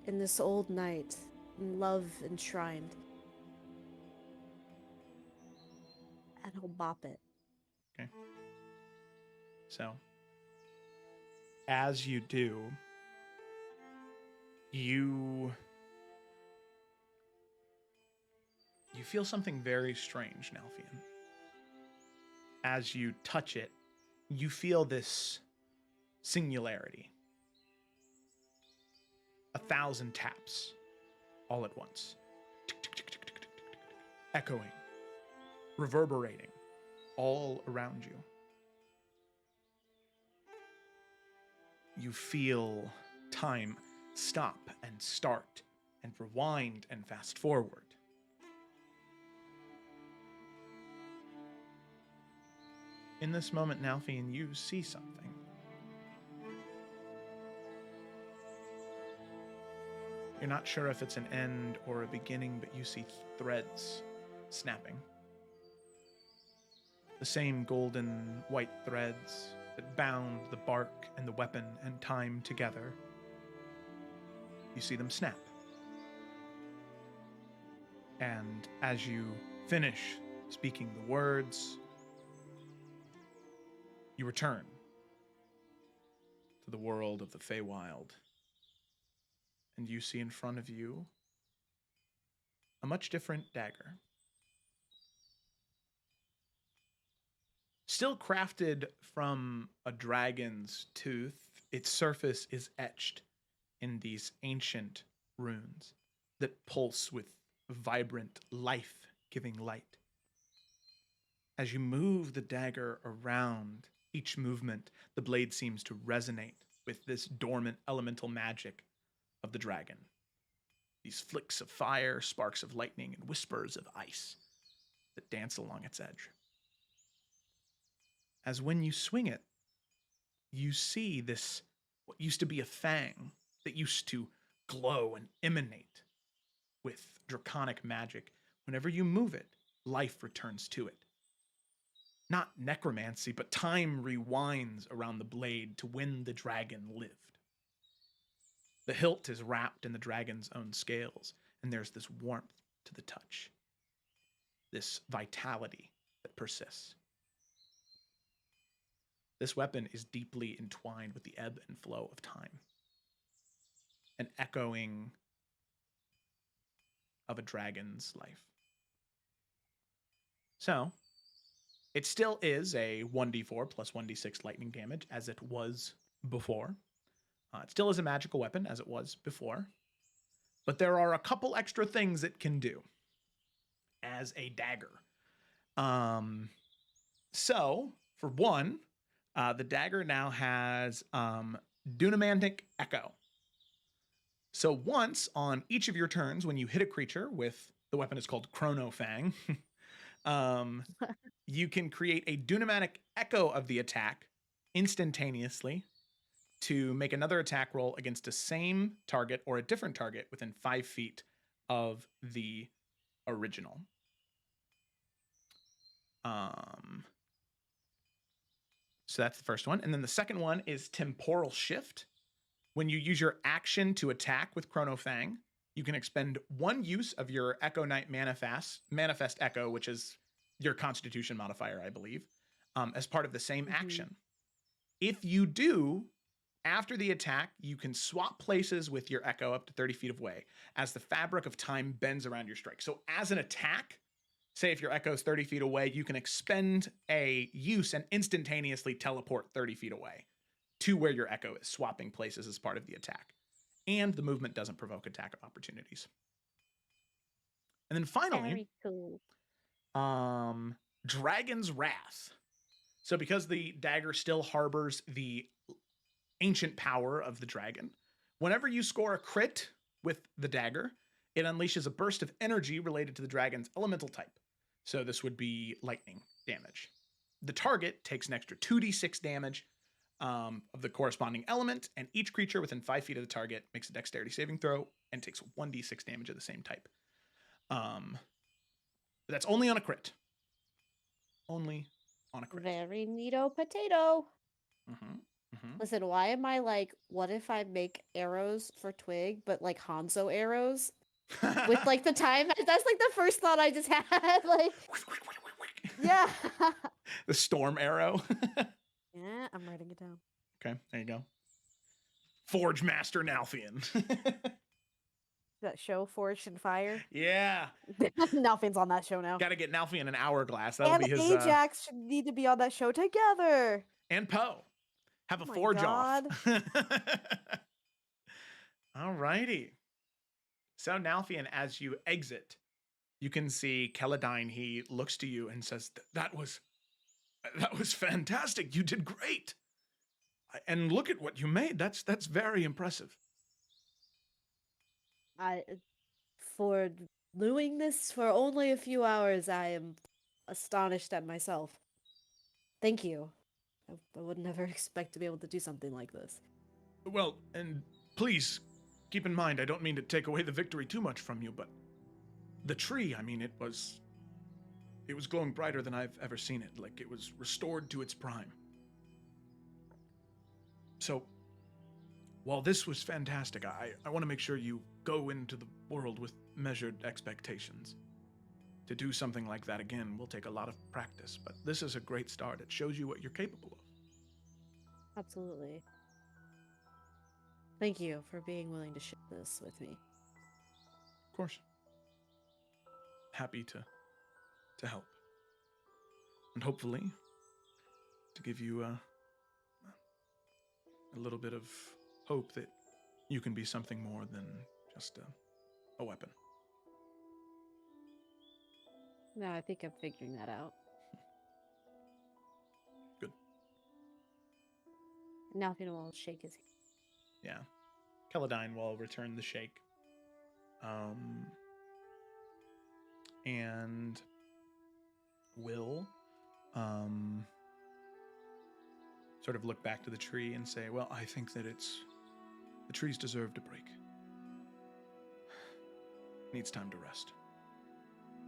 in this old night, in love enshrined. And he'll bop it. Okay. So, as you do, you feel something very strange, Nalfian. As you touch it, you feel this singularity. 1,000 taps all at once. Echoing, reverberating all around you. You feel time stop and start and rewind and fast forward. In this moment, Nalfian, you see something. You're not sure if it's an end or a beginning, but you see threads snapping. The same golden white threads that bound the bark and the weapon and time together. You see them snap. And as you finish speaking the words, you return to the world of the Feywild. And you see in front of you a much different dagger. Still crafted from a dragon's tooth, its surface is etched in these ancient runes that pulse with vibrant, life-giving light. As you move the dagger around, each movement, the blade seems to resonate with this dormant elemental magic of the dragon. These flicks of fire, sparks of lightning, and whispers of ice that dance along its edge. As when you swing it, you see this, what used to be a fang that used to glow and emanate with draconic magic. Whenever you move it, life returns to it. Not necromancy, but time rewinds around the blade to when the dragon lived. The hilt is wrapped in the dragon's own scales, and there's this warmth to the touch, this vitality that persists. This weapon is deeply entwined with the ebb and flow of time, an echoing of a dragon's life. So, it still is a 1d4 plus 1d6 lightning damage, as it was before. It still is a magical weapon, as it was before. But there are a couple extra things it can do as a dagger. So, for one, the dagger now has Dunamantic Echo. So once on each of your turns, when you hit a creature with, the weapon is called Chrono Fang, you can create a Dunamantic Echo of the attack instantaneously to make another attack roll against a same target or a different target within 5 feet of the original. So that's the first one. And then the second one is Temporal Shift. When you use your action to attack with Chrono Fang, you can expend one use of your Echo Knight Manifest Echo, which is your Constitution modifier, I believe, as part of the same action. If you do, after the attack, you can swap places with your Echo up to 30 feet away as the fabric of time bends around your strike. So as an attack, say if your Echo is 30 feet away, you can expend a use and instantaneously teleport 30 feet away to where your Echo is, swapping places as part of the attack. And the movement doesn't provoke attack opportunities. And then finally, Very cool. Dragon's Wrath. So because the dagger still harbors the ancient power of the dragon, whenever you score a crit with the dagger, It unleashes a burst of energy related to the dragon's elemental type. So this would be lightning damage. The target takes an extra 2d6 damage of the corresponding element, and each creature within 5 feet of the target makes a dexterity saving throw and takes 1d6 damage of the same type. But that's only on a crit. Only on a crit. Very neato potato. Mm-hmm. Listen, why am I like, what if I make arrows for Twig, but like Hanzo arrows? With like the time, that's like the first thought I just had. Like, yeah. The storm arrow. Yeah, I'm writing it down. Okay, there you go. Forge Master Nalfian. That show, Forged in Fire. Yeah. Nalfian's on that show now. Got to get Nalfian an hourglass. That'll And be his. Ajax should need to be on that show together. And Poe. Have a Oh my forge God. off. All righty. So Nalfian, as you exit, you can see Celadine. He looks to you and says, that was fantastic. You did great. And look at what you made. That's very impressive. For doing this for only a few hours, I am astonished at myself. Thank you. I would never expect to be able to do something like this. Well, and please keep in mind, I don't mean to take away the victory too much from you, but the tree, I mean, it was glowing brighter than I've ever seen it. Like it was restored to its prime. So, while this was fantastic, I want to make sure you go into the world with measured expectations. To do something like that again will take a lot of practice, but this is a great start. It shows you what you're capable of. Absolutely. Thank you for being willing to share this with me. Of course. Happy to help. And hopefully to give you a little bit of hope that you can be something more than just a weapon. No, I think I'm figuring that out. Good. Now Nalfian will shake his hand. Yeah. Celadine will return the shake. And will sort of look back to the tree and say, well, I think that the trees deserve to break. Needs time to rest.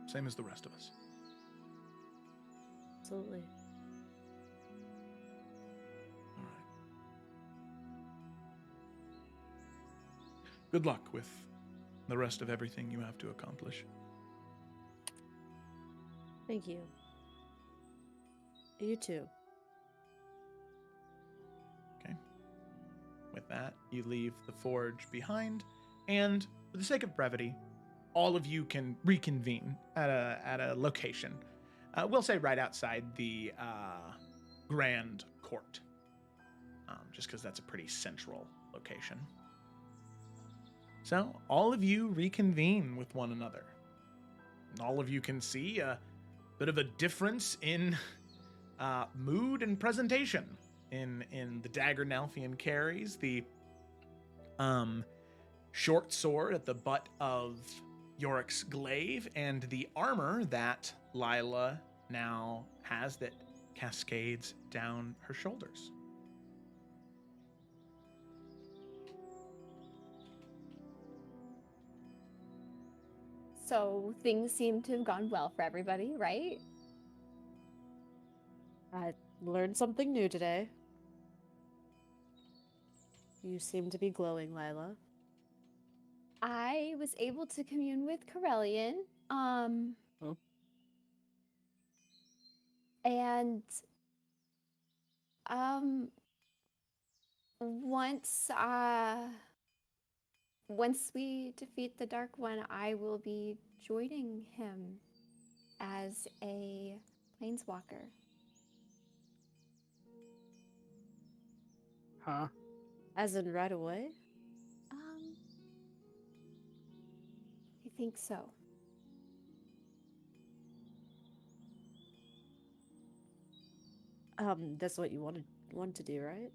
Same as the rest of us. Absolutely. All right. Good luck with the rest of everything you have to accomplish. Thank you. You too. Okay. With that, you leave the forge behind, and for the sake of brevity, all of you can reconvene at a location. We'll say right outside the Grand Court, just because that's a pretty central location. So all of you reconvene with one another. And all of you can see a bit of a difference in mood and presentation in the dagger Nalfian carries, the short sword at the butt of Yorick's glaive, and the armor that Lila now has that cascades down her shoulders. So things seem to have gone well for everybody, right? I learned something new today. You seem to be glowing, Lila. I was able to commune with Corellian. Oh. And once we defeat the Dark One, I will be joining him as a planeswalker. Huh? As in right away? I think so. That's what you want to do, right?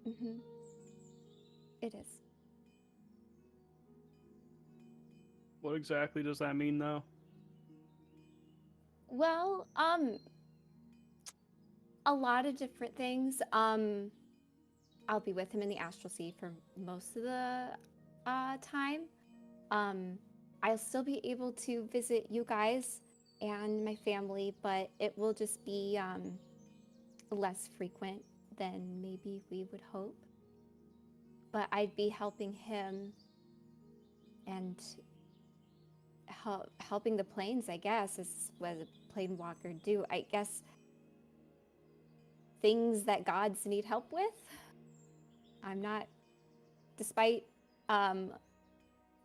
Mm-hmm. It is. What exactly does that mean, though? Well, a lot of different things. I'll be with him in the astral sea for most of the time. I'll still be able to visit you guys and my family, but it will just be less frequent than maybe we would hope. But I'd be helping him and helping the planes, I guess, is what a plane walker do. I guess things that gods need help with. I'm not, despite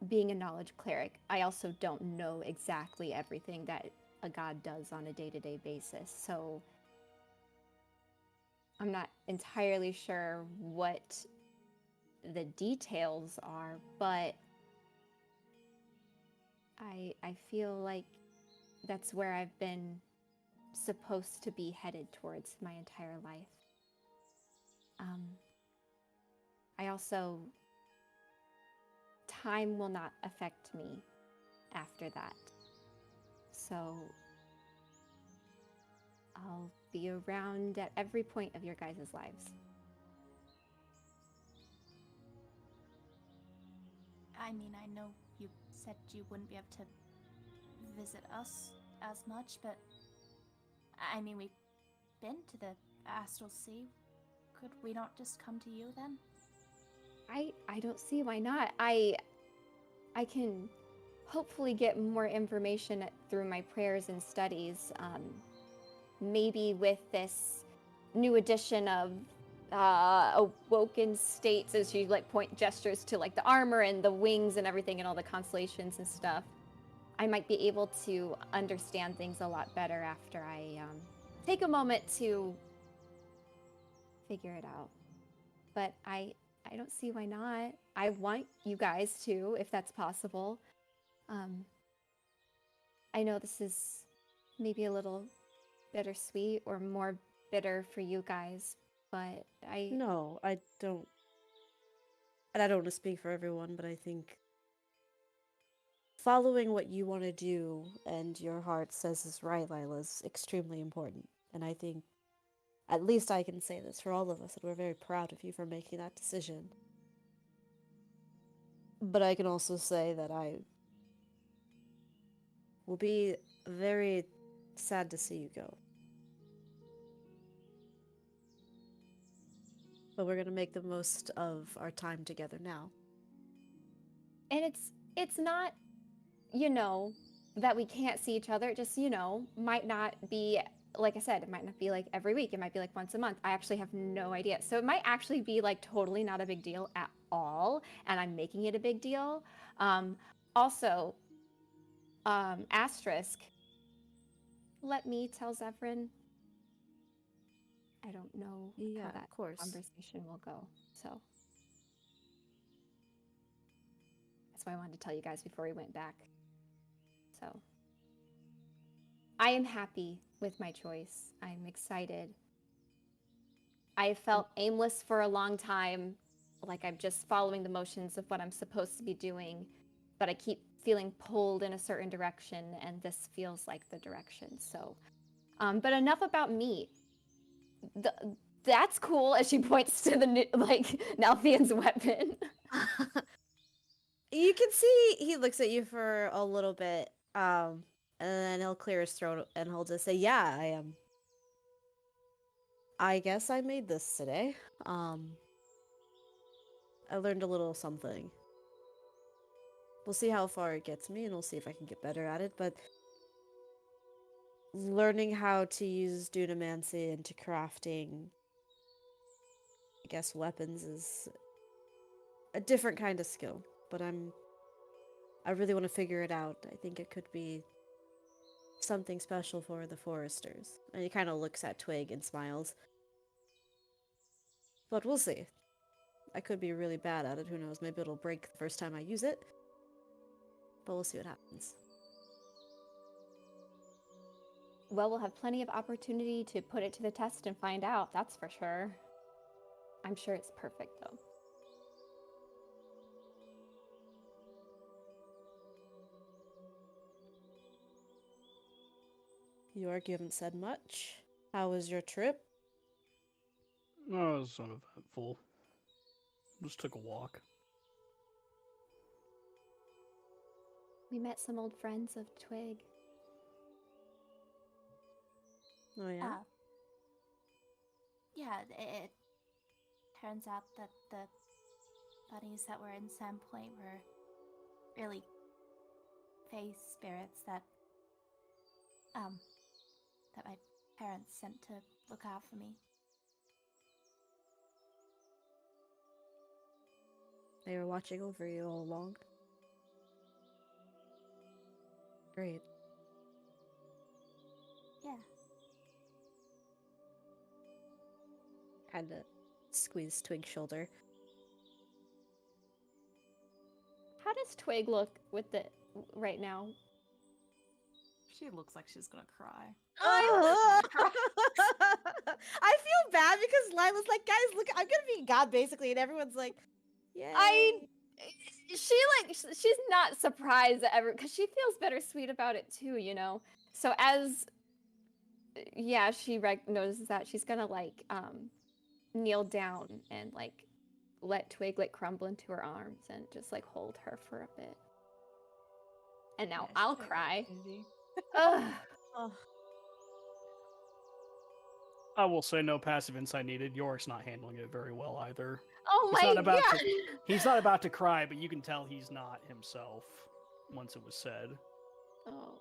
being a knowledge cleric, I also don't know exactly everything that a god does on a day-to-day basis. So I'm not entirely sure what the details are, but I feel like that's where I've been supposed to be headed towards my entire life. I also, time will not affect me after that. So I'll be around at every point of your guys' lives. I mean, I know you said you wouldn't be able to visit us as much, but I mean, we've been to the Astral Sea. Could we not just come to you then? I don't see why not. I can hopefully get more information through my prayers and studies. Maybe with this new edition of awoken states, as you like point gestures to like the armor and the wings and everything and all the constellations and stuff, I might be able to understand things a lot better after I take a moment to figure it out. But I don't see why not. I want you guys to, if that's possible. I know this is maybe a little bittersweet or more bitter for you guys, but No, I don't. And I don't want to speak for everyone, but I think following what you want to do and your heart says is right, Lila, is extremely important. And I think, at least I can say this for all of us, that we're very proud of you for making that decision. But I can also say that I will be very sad to see you go. But we're going to make the most of our time together now. And it's not, that we can't see each other. It just, might not be, like I said, it might not be like every week. It might be like once a month. I actually have no idea. So it might actually be like totally not a big deal at all. And I'm making it a big deal. Also, asterisk, let me tell Zephyrin. I don't know how that conversation will go. So that's why I wanted to tell you guys before we went back. So I am happy with my choice. I'm excited. I felt aimless for a long time, like I'm just following the motions of what I'm supposed to be doing, but I keep feeling pulled in a certain direction, and this feels like the direction. So, but enough about me. That's cool, as she points to the Nalthian's weapon. You can see he looks at you for a little bit, and then he'll clear his throat and he'll just say, "Yeah, I am. I guess I made this today. I learned a little something. We'll see how far it gets me, and we'll see if I can get better at it, but learning how to use dunamancy into crafting, I guess, weapons is a different kind of skill, but I really want to figure it out. I think it could be something special for the foresters." And he kind of looks at Twig and smiles. But we'll see. I could be really bad at it, who knows, maybe it'll break the first time I use it. But we'll see what happens. Well, we'll have plenty of opportunity to put it to the test and find out, that's for sure. I'm sure it's perfect, though. York, you haven't said much. How was your trip? No, it was uneventful. Just took a walk. We met some old friends of Twig. Oh, yeah? Yeah, it turns out that the bunnies that were in Sandpoint were really fae spirits that my parents sent to look out for me. They were watching over you all along. Great. Yeah. Kind of squeeze Twig's shoulder. How does Twig look with it right now? She looks like she's gonna cry. I feel bad because Lila's like, guys, look, I'm gonna be God basically, and everyone's like, yeah. She's not surprised ever because she feels bittersweet about it too, you know. So she notices that she's gonna kneel down and let Twig crumble into her arms and just hold her for a bit. And now I'll cry. Ugh. I will say no passive insight needed. York's not handling it very well either. Oh my god! He's not about to cry, but you can tell he's not himself once it was said. Oh.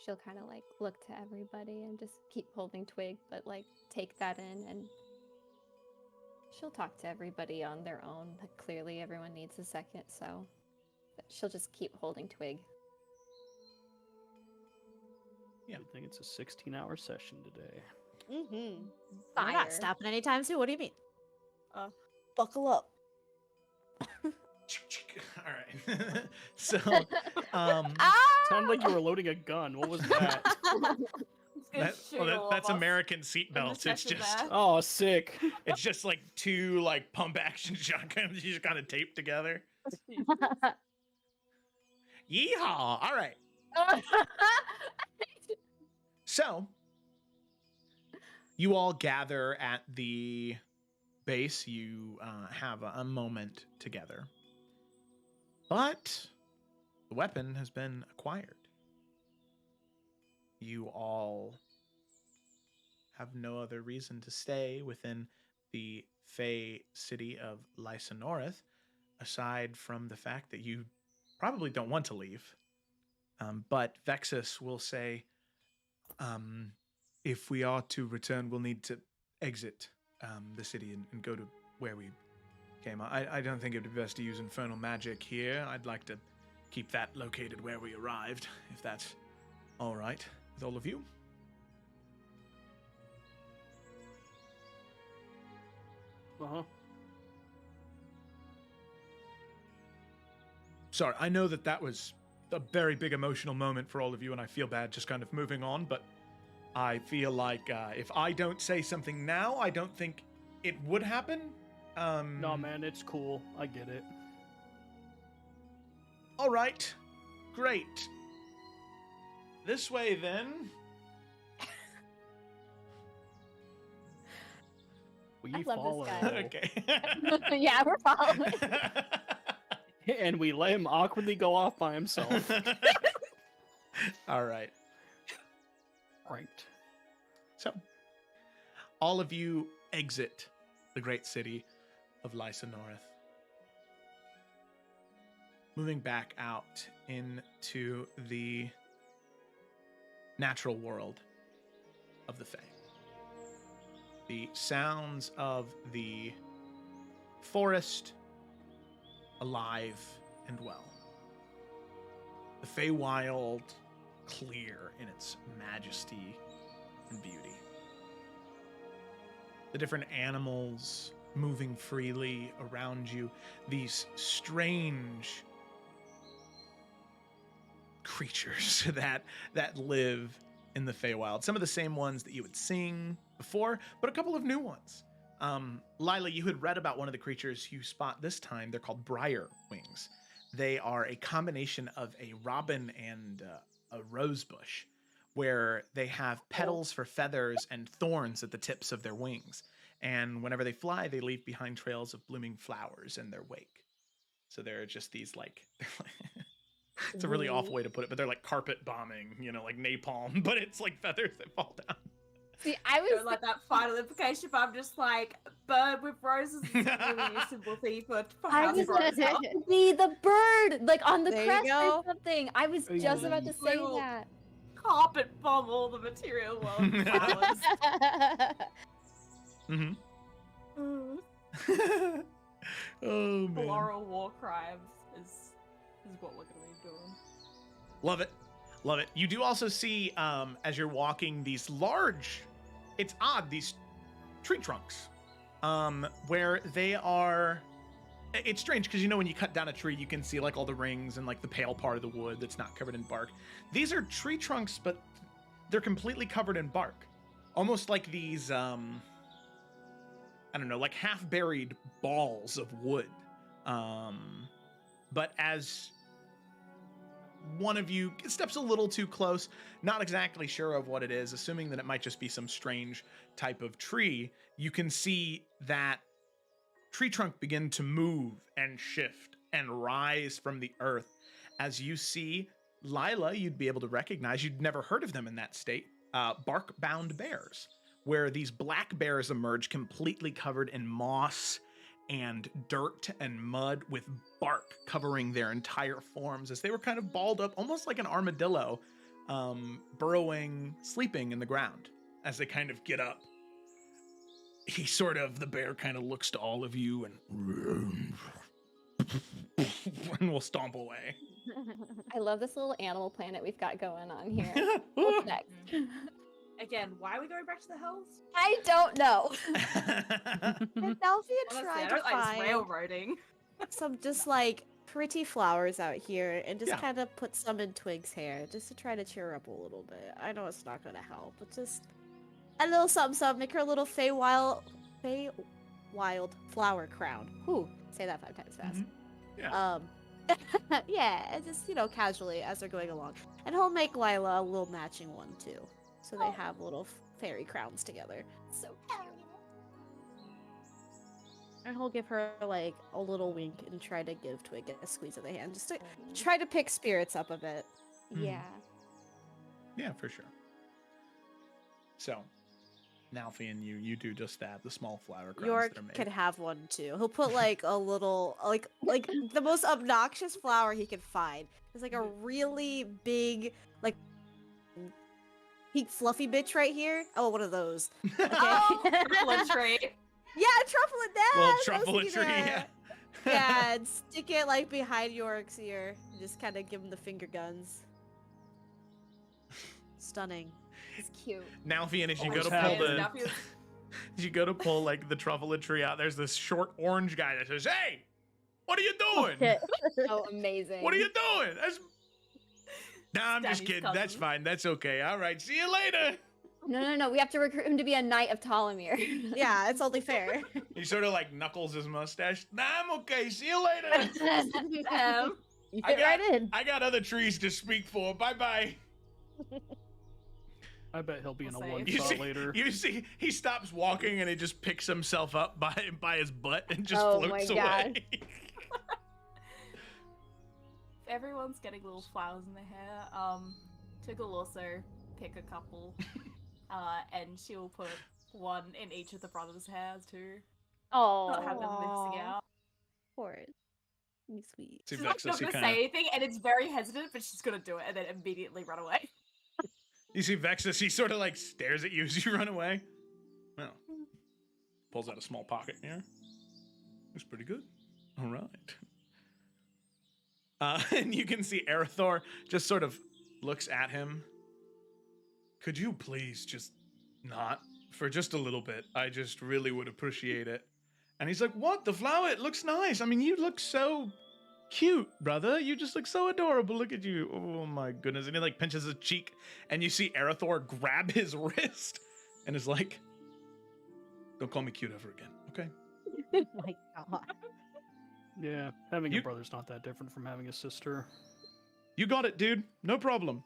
She'll kind of look to everybody and just keep holding Twig, but take that in, and she'll talk to everybody on their own. Clearly everyone needs a second, so she'll just keep holding Twig. Yeah, I think it's a 16-hour session today. Mm-hmm. We're not stopping anytime soon. What do you mean? Buckle up. All right. So, sounded like you were loading a gun. What was that? That's American seatbelts. It's just oh, sick. It's just two pump action shotguns you just kind of taped together. Yeehaw! All right. So, you all gather at the base. You have a moment together. But the weapon has been acquired. You all have no other reason to stay within the Fey city of Lysanorith, aside from the fact that you probably don't want to leave. But Vexus will say, if we are to return, we'll need to exit the city and go to where we came. I don't think it would be best to use infernal magic here. I'd like to keep that located where we arrived, if that's all right with all of you. Uh-huh. Sorry, I know that was a very big emotional moment for all of you, and I feel bad just kind of moving on, but I feel like if I don't say something now, I don't think it would happen. No, man, it's cool. I get it. All right. Great. This way, then. We follow. Okay. Yeah, we're following. And we let him awkwardly go off by himself. All right. Right. So, all of you exit the great city of Lysanorith. Moving back out into the natural world of the Fae. The sounds of the forest alive and well. The Feywild clear in its majesty and beauty. The different animals moving freely around you. These strange creatures that live in the Feywild. Some of the same ones that you had seen before, but a couple of new ones. Lila, you had read about one of the creatures you spot this time. They're called briar wings. They are a combination of a robin and a rose bush, where they have petals for feathers and thorns at the tips of their wings. And whenever they fly, they leave behind trails of blooming flowers in their wake. So they're just these like, it's a really awful way to put it, but they're like carpet bombing, like napalm, but it's like feathers that fall down. See, I was like that final implication, but I'm just like, bird with roses is really a simple thing for I how was grows going up. to be the bird, like on the There you crest or go. something. I was just about to say Little that. Carpet bomb all the material world flowers. Mm-hmm. Mm. Oh, man. Floral war crimes is what we're going to be doing. Love it. Love it. You do also see, as you're walking, these large, it's odd, these tree trunks, where they are, it's strange because, when you cut down a tree, you can see like all the rings and like the pale part of the wood that's not covered in bark. These are tree trunks, but they're completely covered in bark. Almost like these, I don't know, like half buried balls of wood. But as one of you steps a little too close, not exactly sure of what it is, assuming that it might just be some strange type of tree, you can see that tree trunk begin to move and shift and rise from the earth. As you see Lila, you'd be able to recognize, you'd never heard of them in that state, bark-bound bears, where these black bears emerge completely covered in moss and dirt and mud with bark covering their entire forms as they were kind of balled up, almost like an armadillo, burrowing, sleeping in the ground as they kind of get up. The bear kind of looks to all of you and will stomp away. I love this little animal planet we've got going on here. What's next? Again, why are we going back to the hills? I don't know. And Alfie Honestly, tried I to don't like this find railroading. some just like pretty flowers out here and just Yeah. kind of put some in Twig's hair just to try to cheer her up a little bit. I know it's not gonna help, but just a little something, make her a little Feywild flower crown. Whew, say that 5 times fast. Yeah. Yeah, and just casually as they're going along, and he'll make Lila a little matching one too, so they have little fairy crowns together. So And he'll give her like a little wink and try to give Twig a squeeze of the hand, just to try to pick spirits up a bit. Yeah. Yeah, for sure. So, Nalfi and you do just that, the small flower crowns York that are made. can have one too. He'll put like a little, like the most obnoxious flower he can find. It's like a really big, like pink fluffy bitch right here. Oh, one of those. Okay. Truffle tree. Yeah, truffle that. Little truffle tree, yeah. Yeah, and stick it like behind York's ear. Just kind of give him the finger guns. Stunning. It's cute. Nalfi, and as you Oh, go to yeah. pull as you go to pull like the truffle tree out, there's this short orange guy that says, "Hey, what are you doing? So amazing. What are you doing?" Nah, I'm just Danny's kidding. cousin. That's fine. That's okay. All right. See you later. No. We have to recruit him to be a knight of Ptolemyr. Yeah, it's only fair. He sort of like knuckles his mustache. Nah, I'm okay. See you later. You fit right in. I got other trees to speak for. Bye bye. I bet he'll be in a We'll one save. shot later. You see, he stops walking and he just picks himself up by his butt and just Oh floats my God. away. Everyone's getting little flowers in their hair. Twig will also pick a couple, and she'll put one in each of the brothers' hairs too. Not have them mixing out. Poor. You sweet. See, She's like Vexus, not he gonna kinda- say anything, and it's very hesitant, but she's gonna do it and then immediately run away. You see Vexus, he sort of like stares at you as you run away. Well, pulls out a small pocket here. Looks pretty good. All right. And you can see Arathor just sort of looks at him. Could you please just not for just a little bit? I just really would appreciate it. And he's like, "What? The flower? It looks nice. I mean, you look so cute, brother. You just look so adorable. Look at you. Oh my goodness." And he like pinches his cheek, and you see Arathor grab his wrist and is like, "Don't call me cute ever again, okay?" Oh my god. Yeah, having a brother's not that different from having a sister. You got it, dude. No problem.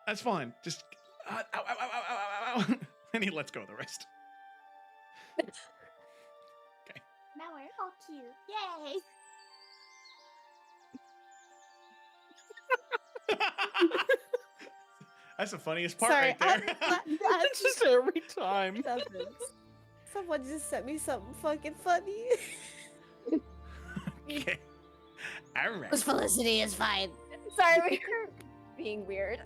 That's fine. Just ow, ow, ow, ow, ow, ow, ow. And he lets go of the rest. Now we're all cute. Yay! That's the funniest part Sorry, right there. that's just every time. Someone just sent me something fucking funny. Okay. All right. This Felicity is fine. Sorry, we're being weird.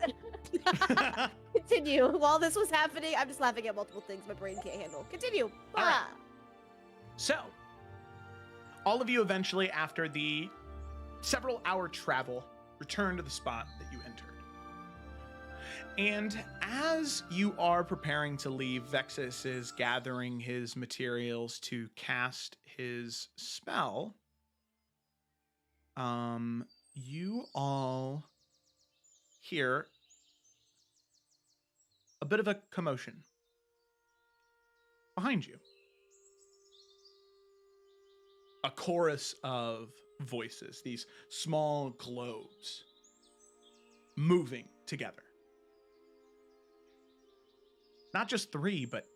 Continue. While this was happening, I'm just laughing at multiple things my brain can't handle. Continue. All right. So, all of you eventually, after the several hour travel, return to the spot that you entered. And as you are preparing to leave, Vexus is gathering his materials to cast his spell. You all hear a bit of a commotion behind you. A chorus of voices, these small globes moving together. Not just 3, but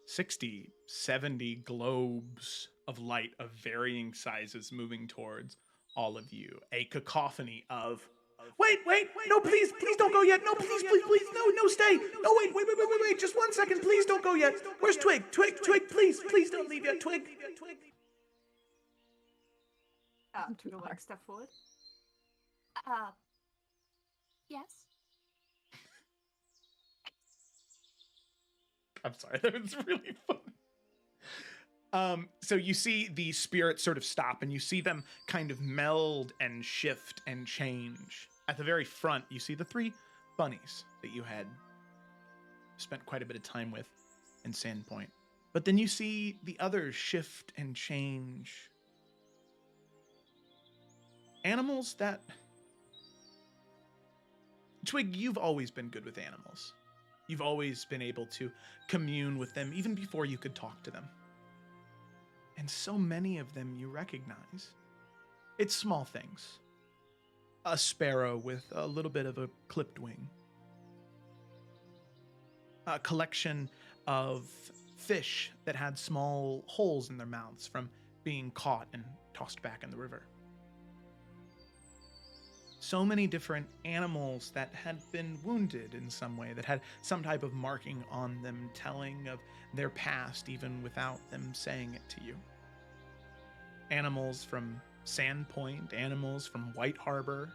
60, 70 globes of light of varying sizes moving towards all of you. A cacophony of wait, no, please don't go yet. No, please, no, stay. No, wait, just 1 second, please don't go yet. Where's Twig? Twig, please don't leave yet, Twig. Twig will like step forward. Yes. I'm sorry, that was really fun. So you see the spirits sort of stop, and you see them kind of meld and shift and change. At the very front, you see the 3 bunnies that you had spent quite a bit of time with in Sandpoint. But then you see the others shift and change. Animals that... Twig, you've always been good with animals. You've always been able to commune with them even before you could talk to them. And so many of them you recognize. It's small things. A sparrow with a little bit of a clipped wing. A collection of fish that had small holes in their mouths from being caught and tossed back in the river. So many different animals that had been wounded in some way, that had some type of marking on them telling of their past even without them saying it to you. Animals from Sandpoint, animals from White Harbor,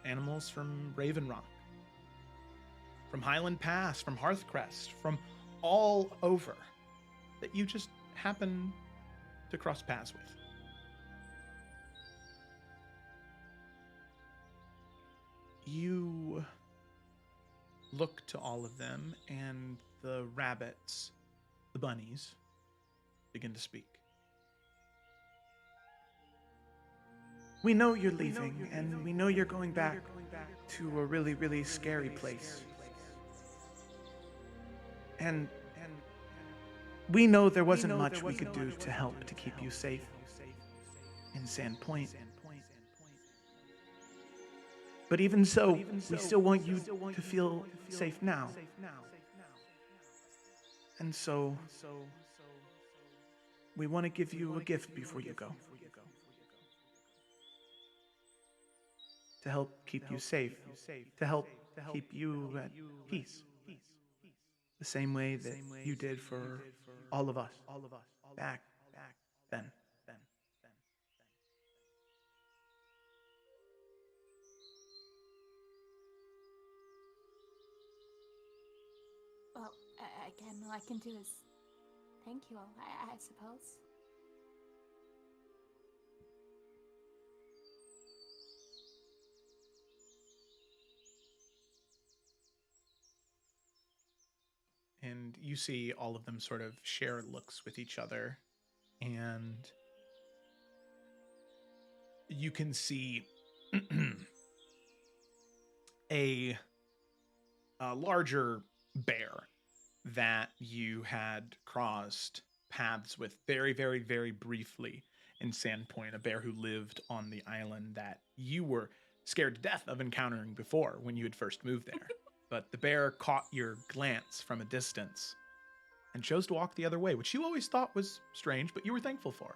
animals from Raven Rock, from Highland Pass, from Hearthcrest, from all over that you just happen to cross paths with. You look to all of them, and the rabbits, the bunnies, begin to speak. We know you're leaving, and we know you're going back to a really, really scary place. And we know there wasn't much we could do to help to keep you safe in Sandpoint. But even so, we still want you to feel safe now. And so, we want to give you a gift before you go. To help keep you safe. To help keep you at peace. The same way that you did for all of us. Back then. Well, again, all I can do is thank you all, I suppose. And you see all of them sort of share looks with each other. And you can see a larger bear that you had crossed paths with very, very, very briefly in Sandpoint, a bear who lived on the island that you were scared to death of encountering before when you had first moved there. But the bear caught your glance from a distance and chose to walk the other way, which you always thought was strange, but you were thankful for.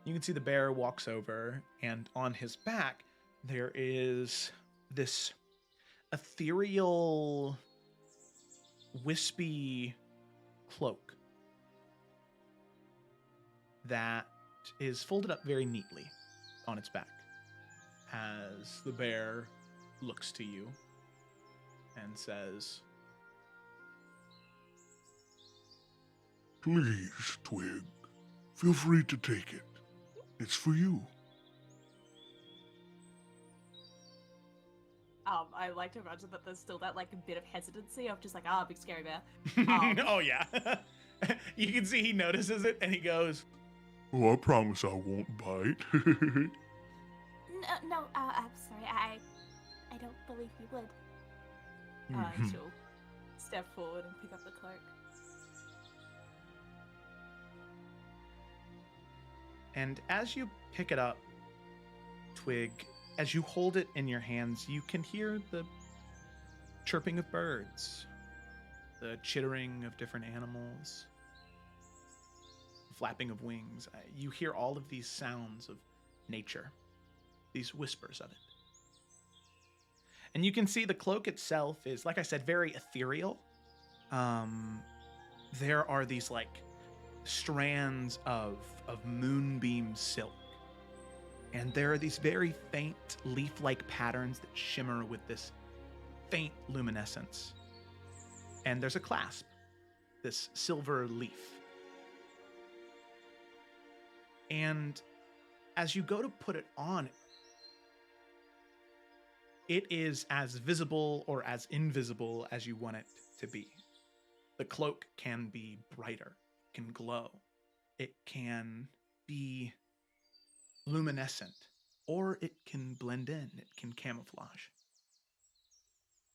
You can see the bear walks over, and on his back, there is this ethereal, wispy cloak that is folded up very neatly on its back as the bear looks to you and says, Please, Twig, feel free to take it. It's for you. I like to imagine that there's still that like a bit of hesitancy of just like, big scary bear. Oh yeah. You can see he notices it and he goes, Oh, I promise I won't bite. No, I'm sorry. I don't believe you would. She'll step forward and pick up the cloak. and as you pick it up, Twig, as you hold it in your hands, you can hear the chirping of birds, the chittering of different animals, flapping of wings. You hear all of these sounds of nature, these whispers of it. And you can see the cloak itself is, like I said, very ethereal. There are these like strands of moonbeam silk. And there are these very faint leaf-like patterns that shimmer with this faint luminescence. And there's a clasp, this silver leaf. And as you go to put it on, it is as visible or as invisible as you want it to be. The cloak can be brighter, can glow, it can be luminescent, or it can blend in, it can camouflage.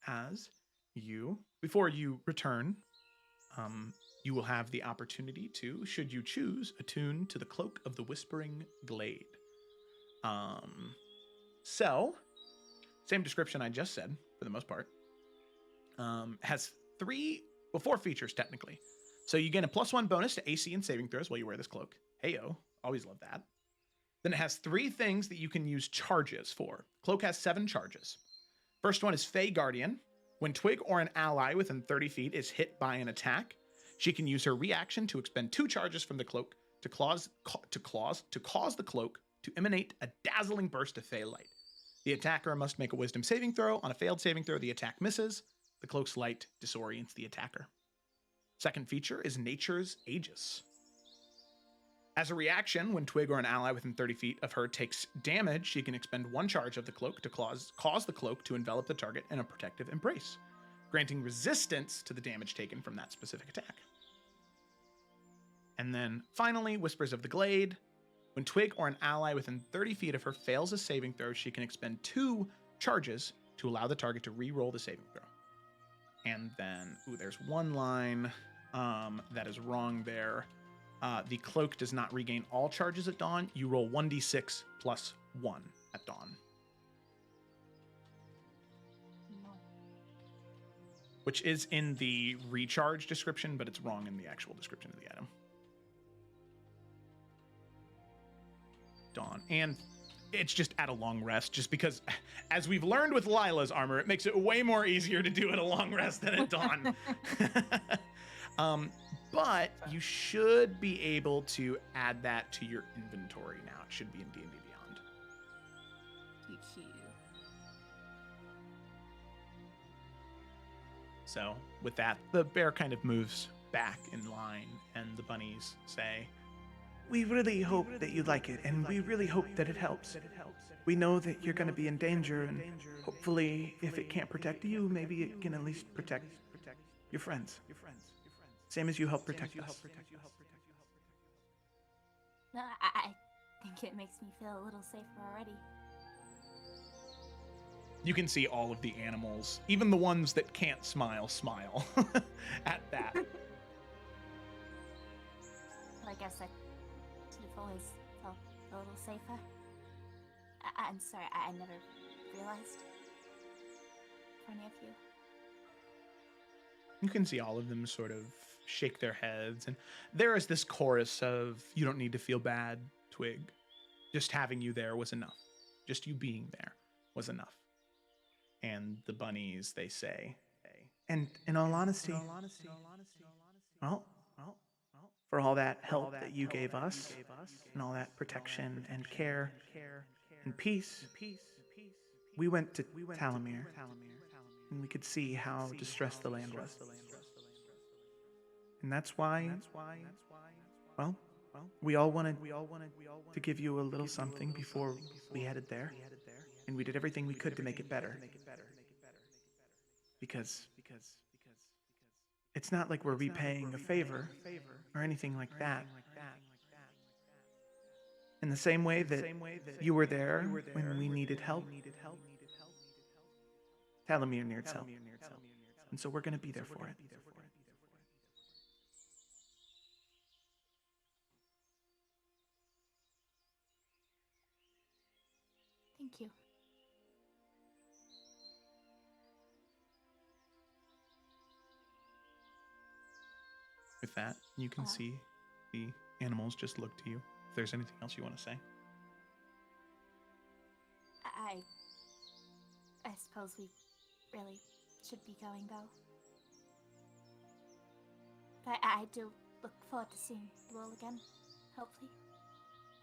As you, before you return, you will have the opportunity to, should you choose, attune to the Cloak of the Whispering Glade. So, same description I just said, for the most part. Has four features, technically. So you gain a +1 bonus to AC and saving throws while you wear this cloak. Heyo, always love that. Then it has 3 things that you can use charges for. Cloak has 7 charges. First one is Fey Guardian. When Twig or an ally within 30 feet is hit by an attack, she can use her reaction to expend 2 charges from the cloak to cause the cloak to emanate a dazzling burst of Fey light. The attacker must make a wisdom saving throw. On a failed saving throw, the attack misses. The cloak's light disorients the attacker. Second feature is Nature's Aegis. As a reaction, when Twig or an ally within 30 feet of her takes damage, she can expend 1 charge of the cloak to cause the cloak to envelop the target in a protective embrace, granting resistance to the damage taken from that specific attack. And then finally, Whispers of the Glade. When Twig or an ally within 30 feet of her fails a saving throw, she can expend 2 charges to allow the target to re-roll the saving throw. And then, there's one line that is wrong there. The cloak does not regain all charges at dawn. You roll 1d6 plus 1 at dawn. Which is in the recharge description, but it's wrong in the actual description of the item. Dawn. And it's just at a long rest, just because, as we've learned with Lila's armor, it makes it way more easier to do at a long rest than at dawn. But you should be able to add that to your inventory now. It should be in D&D Beyond. So with that, the bear kind of moves back in line, and the bunnies say, We really hope that you like it, and we really hope that it helps. We know that you're going to be in danger, and hopefully, if it can't protect you, maybe it can at least protect your friends. Same as you help protect us. No, I think it makes me feel a little safer already. You can see all of the animals, even the ones that can't smile at that. but I guess you've always felt a little safer. I'm sorry, I never realized for any of you. You can see all of them sort of shake their heads, and there is this chorus of, "You don't need to feel bad, Twig. Just having you there was enough. Just you being there was enough." And the bunnies, they say, and in all honesty, well, for all that help that you gave us, and all that protection and care and peace, we went to Talamir, and we could see how distressed the land was. And that's why, well, we all wanted to give you a little something before we headed there, and we did everything we could to make it better. Because it's not like we're repaying a favor or anything like that. In the same way that you were there when we needed help, Talamir needs help. And so we're going to be there for it. Thank you. With that, you can see the animals just look to you. If there's anything else you want to say. I suppose we really should be going, though. But I do look forward to seeing you all again, hopefully,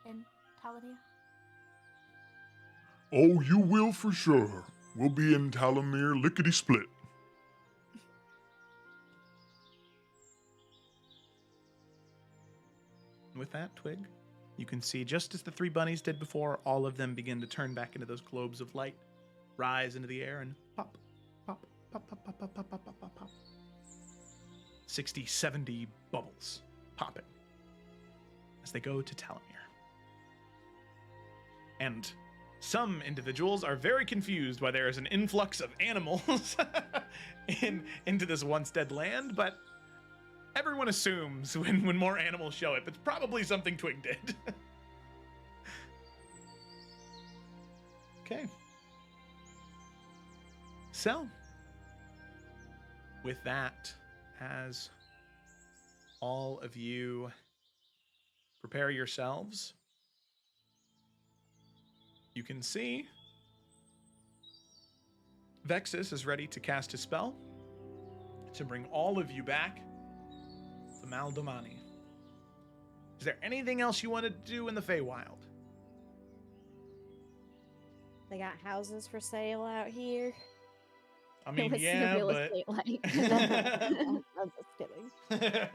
in Talamir. Oh, you will for sure. We'll be in Talamir lickety-split. With that, Twig, you can see, just as the three bunnies did before, all of them begin to turn back into those globes of light, rise into the air, and pop, pop, pop, pop, pop, pop, pop, pop, pop, pop, pop. 60, 70 bubbles popping as they go to Talamir. And some individuals are very confused why there is an influx of animals into this once dead land, but everyone assumes when more animals show up, it's probably something Twig did. Okay. So, with that, as all of you prepare yourselves, you can see Vexus is ready to cast his spell to bring all of you back to Maldomani. Is there anything else you want to do in the Feywild? They got houses for sale out here. I mean, What's the yeah, real but estate like? I'm just kidding.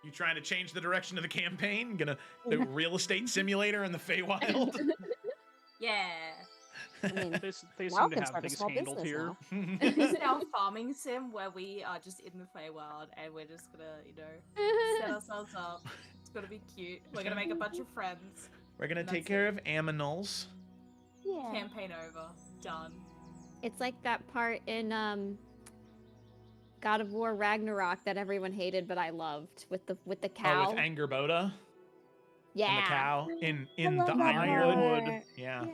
You trying to change the direction of the campaign? Gonna the real estate simulator in the Feywild? Yeah. I mean, they seem now to can have start a things small handled business here. now. It's now a farming sim where we are just in the Feywild and we're just gonna, set ourselves up. It's gonna be cute. We're gonna make a bunch of friends. We're gonna And take that's care it. of aminals. Yeah. Campaign over. Done. It's like that part in God of War Ragnarok that everyone hated but I loved with the cow. Oh, with Angerboda? Yeah. And the cow in I the love that Ironwood. part. Yeah.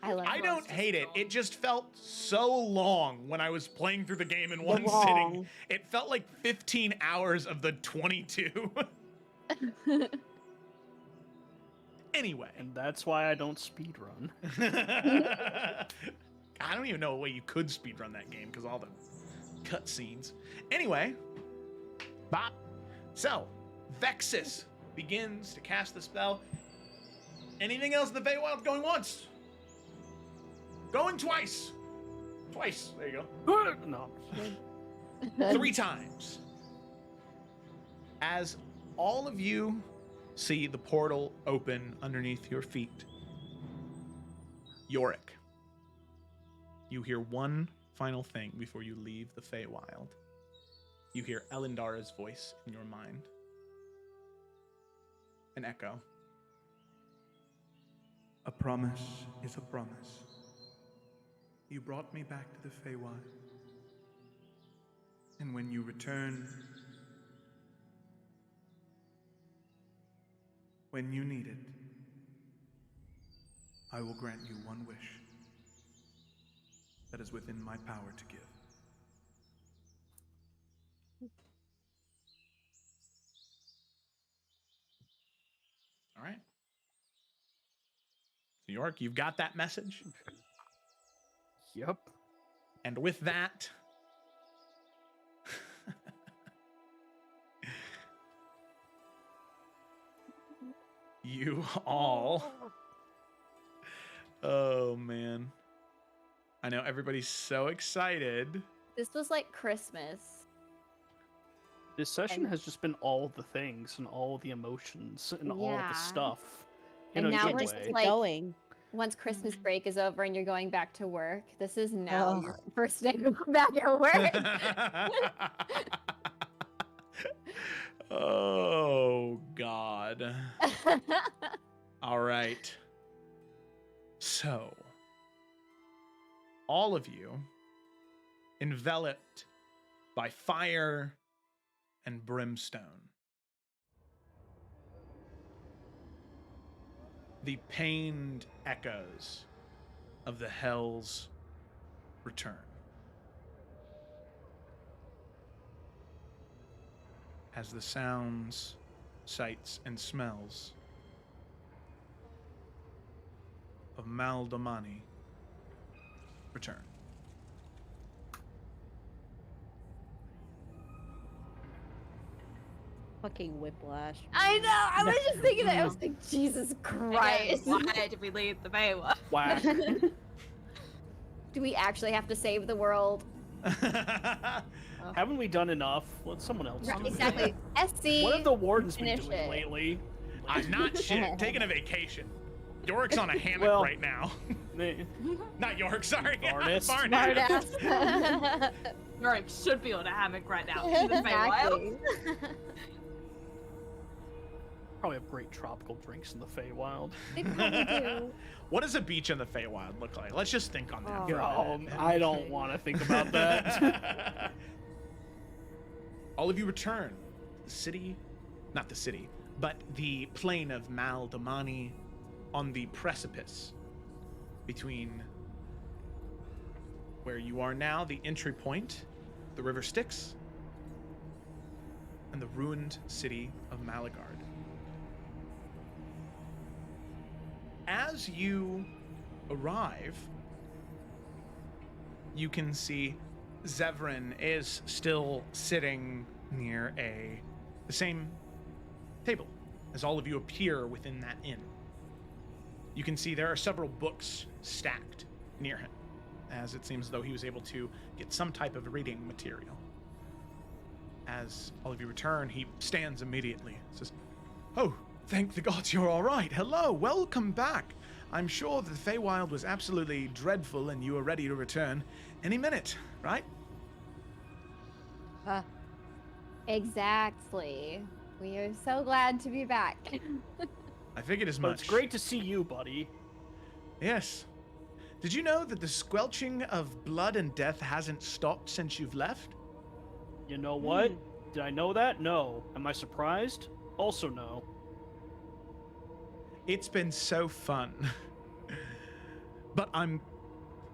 I love I it. don't hate it. It just felt so long when I was playing through the game in one Long. sitting. It felt like 15 hours of the 22. Anyway. And that's why I don't speedrun. I don't even know a way you could speedrun that game because all the cutscenes. Anyway, bop. So, Vexus begins to cast the spell. Anything else in the Feywild going once? Going twice. Twice. There you go. No. 3 times. As all of you see the portal open underneath your feet, Yorick, you hear one final thing before you leave the Feywild. You hear Elendara's voice in your mind. An echo. A promise is a promise. You brought me back to the Feywild. And when you return, when you need it, I will grant you one wish that is within my power to give. All right. So York, you've got that message? Yep. And with that, you all... Oh, man. I know everybody's so excited. This was like Christmas. This session has just been all the things and all the emotions and all Yeah. the stuff. And now we're just way. like, going. once Christmas break is over and you're going back to work, this is Ugh. now your first day to go back at work. Oh, God. All right. So, all of you, enveloped by fire and brimstone, the pained echoes of the hells return. As the sounds, sights, and smells of Maldamani return. Fucking whiplash. I know. I was just thinking that. I was like, Jesus Christ. Why did we leave the Baywatch? Whack. Do we actually have to save the world? Haven't we done enough? Let someone else Right, do exactly. it. SC. What have the wardens been finish doing it. lately? I'm not shit. Taking a vacation. York's on a hammock Well, right now. Not York, sorry. Barnest. Smartass. Yorick should be on a hammock right now. In the Feywild. Probably have great tropical drinks in the Feywild. They probably do. What does a beach in the Feywild look like? Let's just think on that. for a Oh, minute. I don't want to think about that. All of you return. The city, not the city, but the plain of Maldamani on the precipice between where you are now, the entry point, the river Styx, and the ruined city of Malagard. As you arrive, you can see Zevran is still sitting near the same table as all of you appear within that inn. You can see there are several books stacked near him, as it seems as though he was able to get some type of reading material. As all of you return, he stands immediately and says, "Oh, thank the gods you're all right. Hello, welcome back. I'm sure the Feywild was absolutely dreadful and you are ready to return any minute, right?" Exactly. We are so glad to be back. I figured as But much. it's great to see you, buddy. Yes. Did you know that the squelching of blood and death hasn't stopped since you've left? You know what? Did I know that? No. Am I surprised? Also no. It's been so fun. But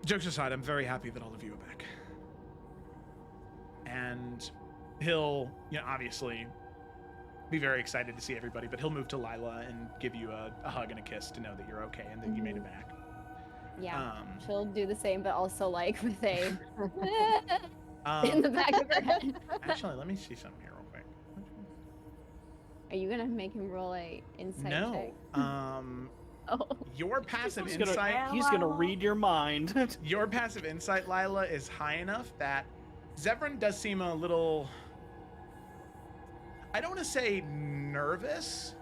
jokes aside, I'm very happy that all of you are back. And he'll, obviously be very excited to see everybody, but he'll move to Lila and give you a hug and a kiss to know that you're okay and that you made it back. Yeah. She'll do the same, but also like with a Um, in the back of her head. Actually, let me see something here real quick. Are you gonna make him roll a insight check? No. Oh. Your passive He's insight. gonna read your mind. Your passive insight, Lila, is high enough that Zevran does seem a little, I don't want to say nervous,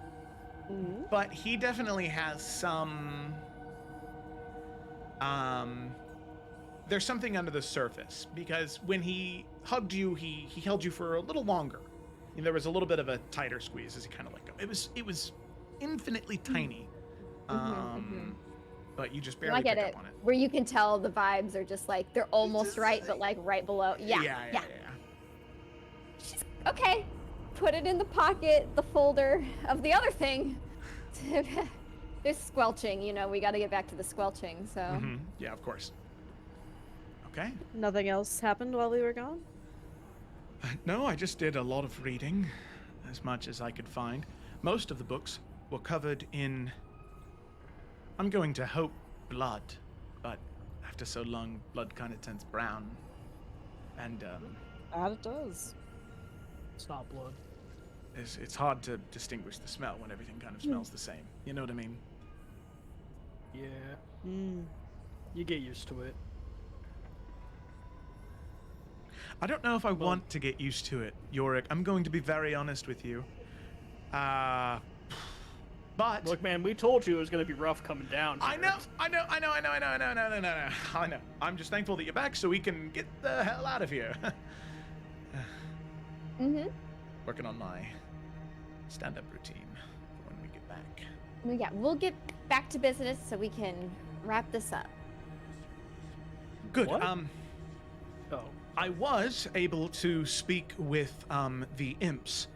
but he definitely has some, there's something under the surface, because when he hugged you, he held you for a little longer. And there was a little bit of a tighter squeeze as he kind of let go. It was infinitely tiny. But you just barely I get pick it. up on it. Where you can tell the vibes are just like they're almost right, but like right below. Yeah. She's okay. Put it in the pocket, the folder of the other thing. There's squelching, you know, we gotta get back to the squelching, so. Mm-hmm. Yeah, of course. Okay. Nothing else happened while we were gone? No, I just did a lot of reading, as much as I could find. Most of the books were covered in, I'm going to hope, blood, but after so long, blood kind of turns brown. And, That it does. It's not blood. it's hard to distinguish the smell when everything kind of smells the same. You know what I mean? Yeah. Mm. You get used to it. I don't know if I want to get used to it, Yorick. I'm going to be very honest with you. But look, man, we told you it was going to be rough coming down. I know. I'm just thankful that you're back so we can get the hell out of here. Working on my stand-up routine for when we get back. Well, yeah, we'll get back to business so we can wrap this up. Good. What? I was able to speak with the imps.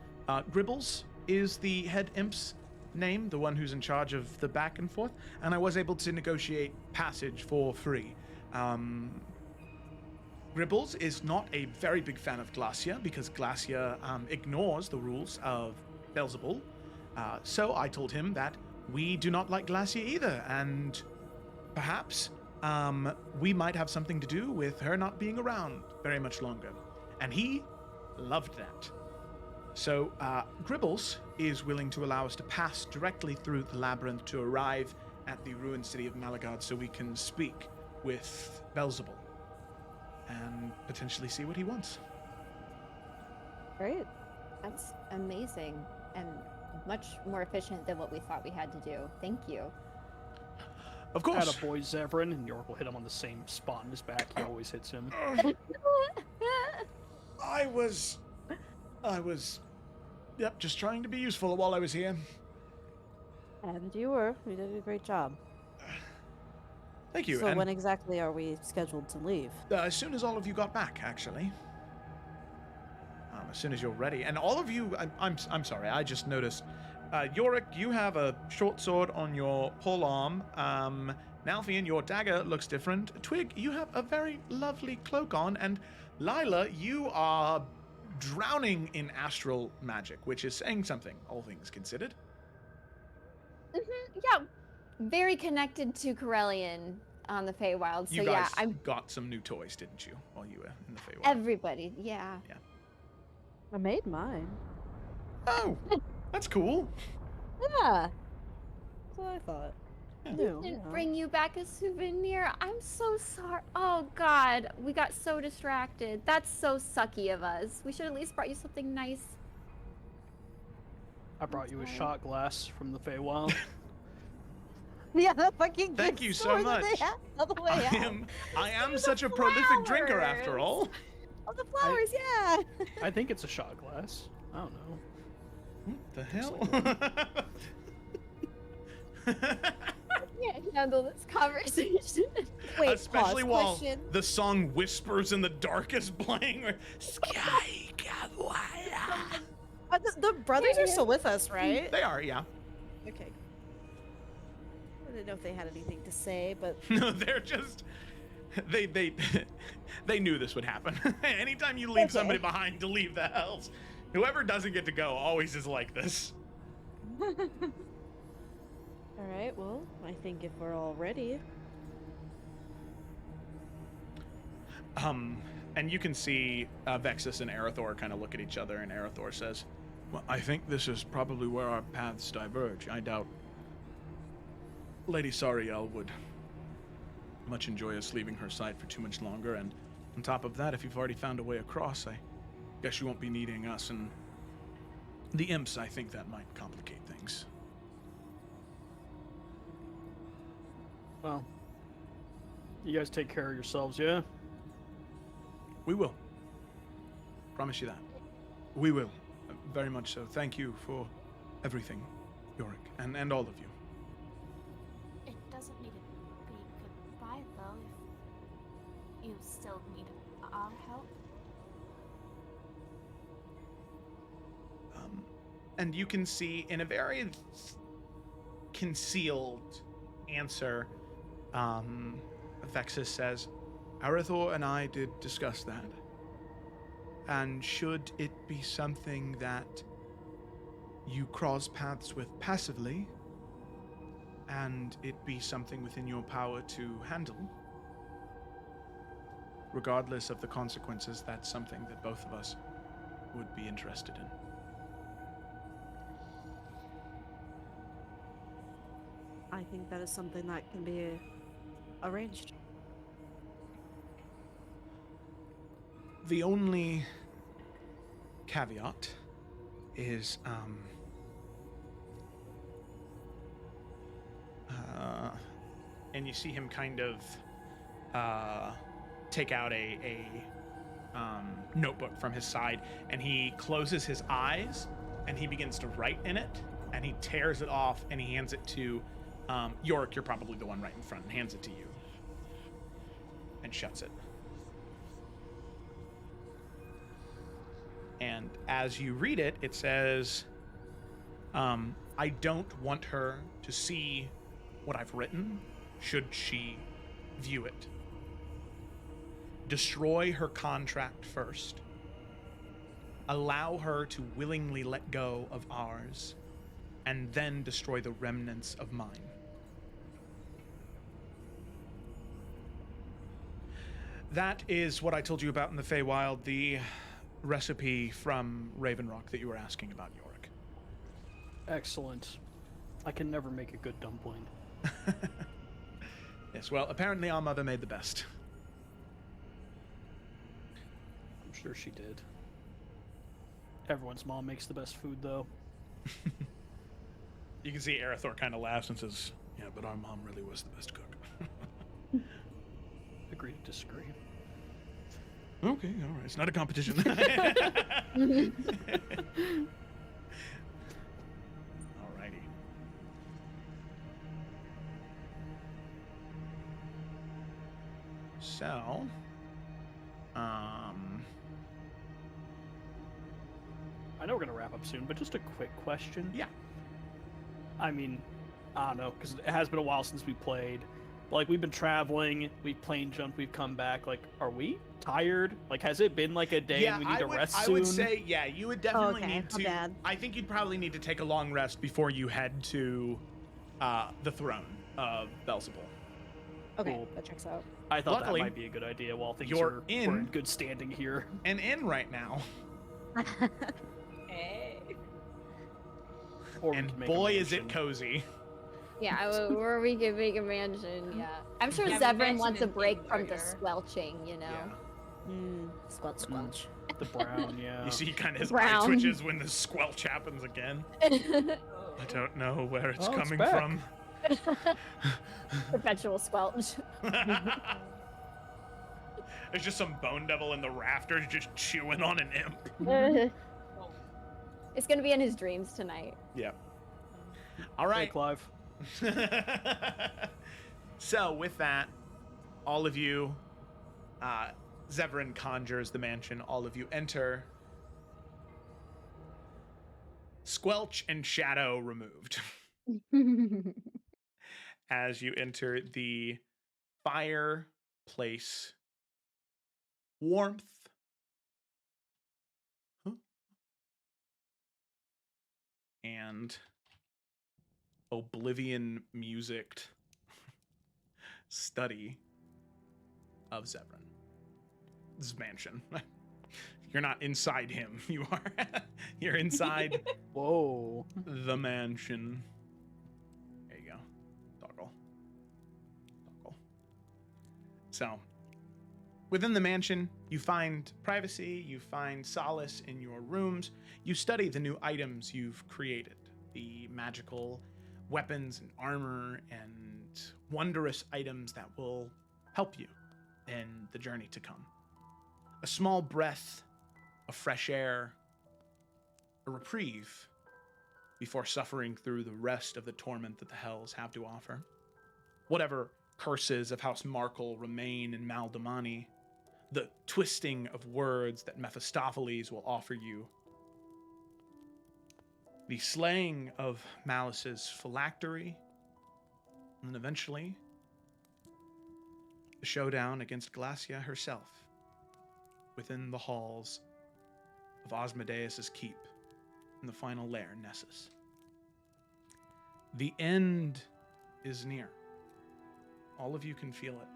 Gribbles is the head imp's name, the one who's in charge of the back and forth, and I was able to negotiate passage for free. Gribbles is not a very big fan of Glacia because Glacia ignores the rules of Beelzebul. So I told him that we do not like Glacia either, and perhaps we might have something to do with her not being around very much longer. And he loved that. So Gribbles is willing to allow us to pass directly through the labyrinth to arrive at the ruined city of Malagard so we can speak with Beelzebul and potentially see what he wants. Great. That's amazing and much more efficient than what we thought we had to do. Thank you. Of course. Attaboy, Zevran, and York will hit him on the same spot in his back. He always hits him. I was, just trying to be useful while I was here. And you were. You did a great job. Thank you. So and, when exactly are we scheduled to leave? As soon as all of you got back, actually. As soon as you're ready. And all of you, I'm sorry, I just noticed. Yorick, you have a short sword on your pole arm. Nalfian, your dagger looks different. Twig, you have a very lovely cloak on. And Lila, you are drowning in astral magic, which is saying something, all things considered. Yeah, very connected to Corellian on the Feywild. So You guys yeah, I'm got some new toys, didn't you, while you were in the Feywild? everybody. Yeah. Yeah. I made mine. Oh, that's cool. Yeah. That's what I thought. Didn't bring you back a souvenir. I'm so sorry. Oh God, we got so distracted. That's so sucky of us. We should at least brought you something nice. I brought you a shot glass from the Feywild. Yeah, the fucking Thank you so much. I am such a prolific drinker after all. Oh, the flowers, yeah. I think it's a shot glass. I don't know. What the hell? I can't handle this conversation. Wait, Especially pause, while question. the song Whispers in the Dark is playing. The brothers are still with us, right? They are, yeah. Okay. I didn't know if they had anything to say, but No, they're just they knew this would happen. Anytime you leave somebody behind to leave the hells, whoever doesn't get to go always is like this. All right. Well, I think if we're all ready. And you can see Vexus and Arathor kind of look at each other, and Arathor says, Well, I think this is probably where our paths diverge. I doubt Lady Sariel would much enjoy us leaving her side for too much longer, and on top of that, if you've already found a way across, I guess you won't be needing us, and the imps, I think that might complicate things. Well, you guys take care of yourselves, yeah? We will. Promise you that. We will. Very much so. Thank you for everything, Yorick, and all of you. It doesn't need to be goodbye, though, if you still need our help. and you can see in a very concealed answer, Vexus says, Arathor and I did discuss that. And should it be something that you cross paths with passively, and it be something within your power to handle, regardless of the consequences, that's something that both of us would be interested in. I think that is something that can be arranged. The only caveat is, and you see him kind of take out a notebook from his side, and he closes his eyes, and he begins to write in it, and he tears it off, and he hands it to Yorick. You're probably the one right in front, and hands it to you, and shuts it. And as you read it, it says, I don't want her to see what I've written, should she view it. Destroy her contract first. Allow her to willingly let go of ours, and then destroy the remnants of mine. That is what I told you about in the Feywild, the recipe from Raven Rock that you were asking about, Yorick. Excellent. I can never make a good dumpling. Yes, well, apparently our mother made the best. I'm sure she did. Everyone's mom makes the best food, though. You can see Arathor kind of laughs and says, yeah, but our mom really was the best cook. Agree to disagree. Okay, all right. It's not a competition. Alrighty. So, I know we're gonna wrap up soon, but just a quick question. Yeah. I mean, I don't know, because it has been a while since we played. But, like, we've been traveling, we've plane jumped, we've come back. Like, are we tired? Like, has it been like a day and we need to rest soon? I would say, yeah, you would definitely okay, need to. bad. I think you'd probably need to take a long rest before you head to the throne of Belzebul. Okay, Cool. that checks out. I thought Luckily, that might be a good idea while things you're we're in good standing here. And in right now. Hey. And boy, is it cozy. Yeah, or we could make a mansion, yeah. I'm sure Yeah, Zevran mansion wants a and break king from the burger. squelching, you know? Squelch, squelch. The brown, yeah. You see kind of his eye Brown. twitches when the squelch happens again. I don't know where it's Oh, it's coming back. from. Perpetual squelch. There's just some bone devil in the rafters just chewing on an imp. It's gonna be in his dreams tonight. Yep. All Hey, right. Clive. So with that, all of you, Zevran conjures the mansion. All of you enter. Squelch and shadow removed. As you enter the fireplace, warmth. And oblivion musiced study of Zevran. This mansion. You're not inside him. You are. You're inside. Whoa. The mansion. There you go. Toggle. So, within the mansion, you find privacy, you find solace in your rooms, you study the new items you've created, the magical weapons and armor and wondrous items that will help you in the journey to come. A small breath of fresh air, a reprieve before suffering through the rest of the torment that the hells have to offer. Whatever curses of House Markle remain in Maldamani, the twisting of words that Mephistopheles will offer you, the slaying of Malice's phylactery, And eventually, the showdown against Glacia herself within the halls of Osmodeus' keep in the final lair, Nessus. The end is near. All of you can feel it.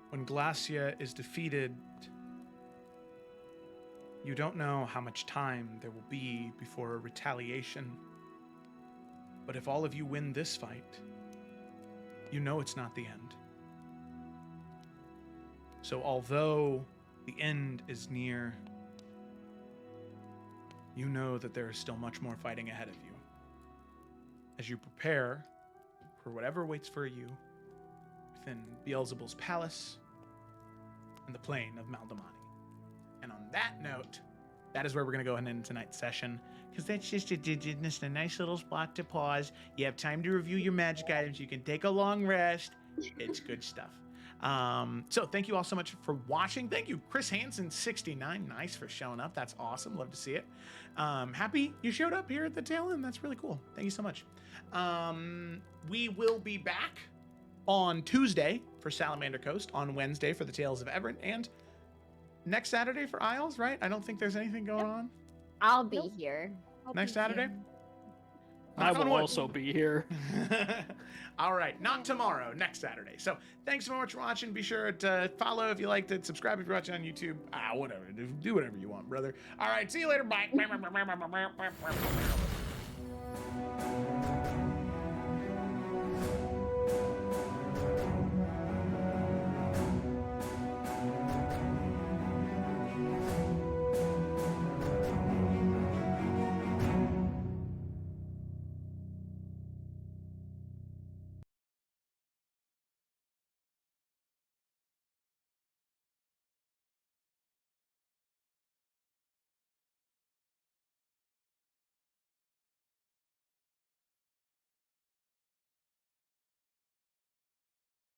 When Glacia is defeated, you don't know how much time there will be before a retaliation. But if all of you win this fight, you know it's not the end. So although the end is near, you know that there is still much more fighting ahead of you as you prepare for whatever waits for you within Beelzebul's palace and the plain of Maldamani. And on that note, that is where we're going to go ahead and end tonight's session, because that's just a nice little spot to pause. You have time to review your magic items. You can take a long rest. It's good stuff. So thank you all so much for watching. Thank you, Chris Hansen 69. Nice for showing up. That's awesome. Love to see it. Happy you showed up here at the tail end. That's really cool. Thank you so much. We will be back on Tuesday for Salamander Coast, on Wednesday for the Tales of Everett, and next Saturday for Isles, right? I don't think there's anything going on. I'll be here. Next Saturday? I will also be here. All right, not tomorrow, next Saturday. So thanks so much for watching. Be sure to follow if you liked it, subscribe if you're watching on YouTube. Whatever, do whatever you want, brother. All right, see you later. Bye.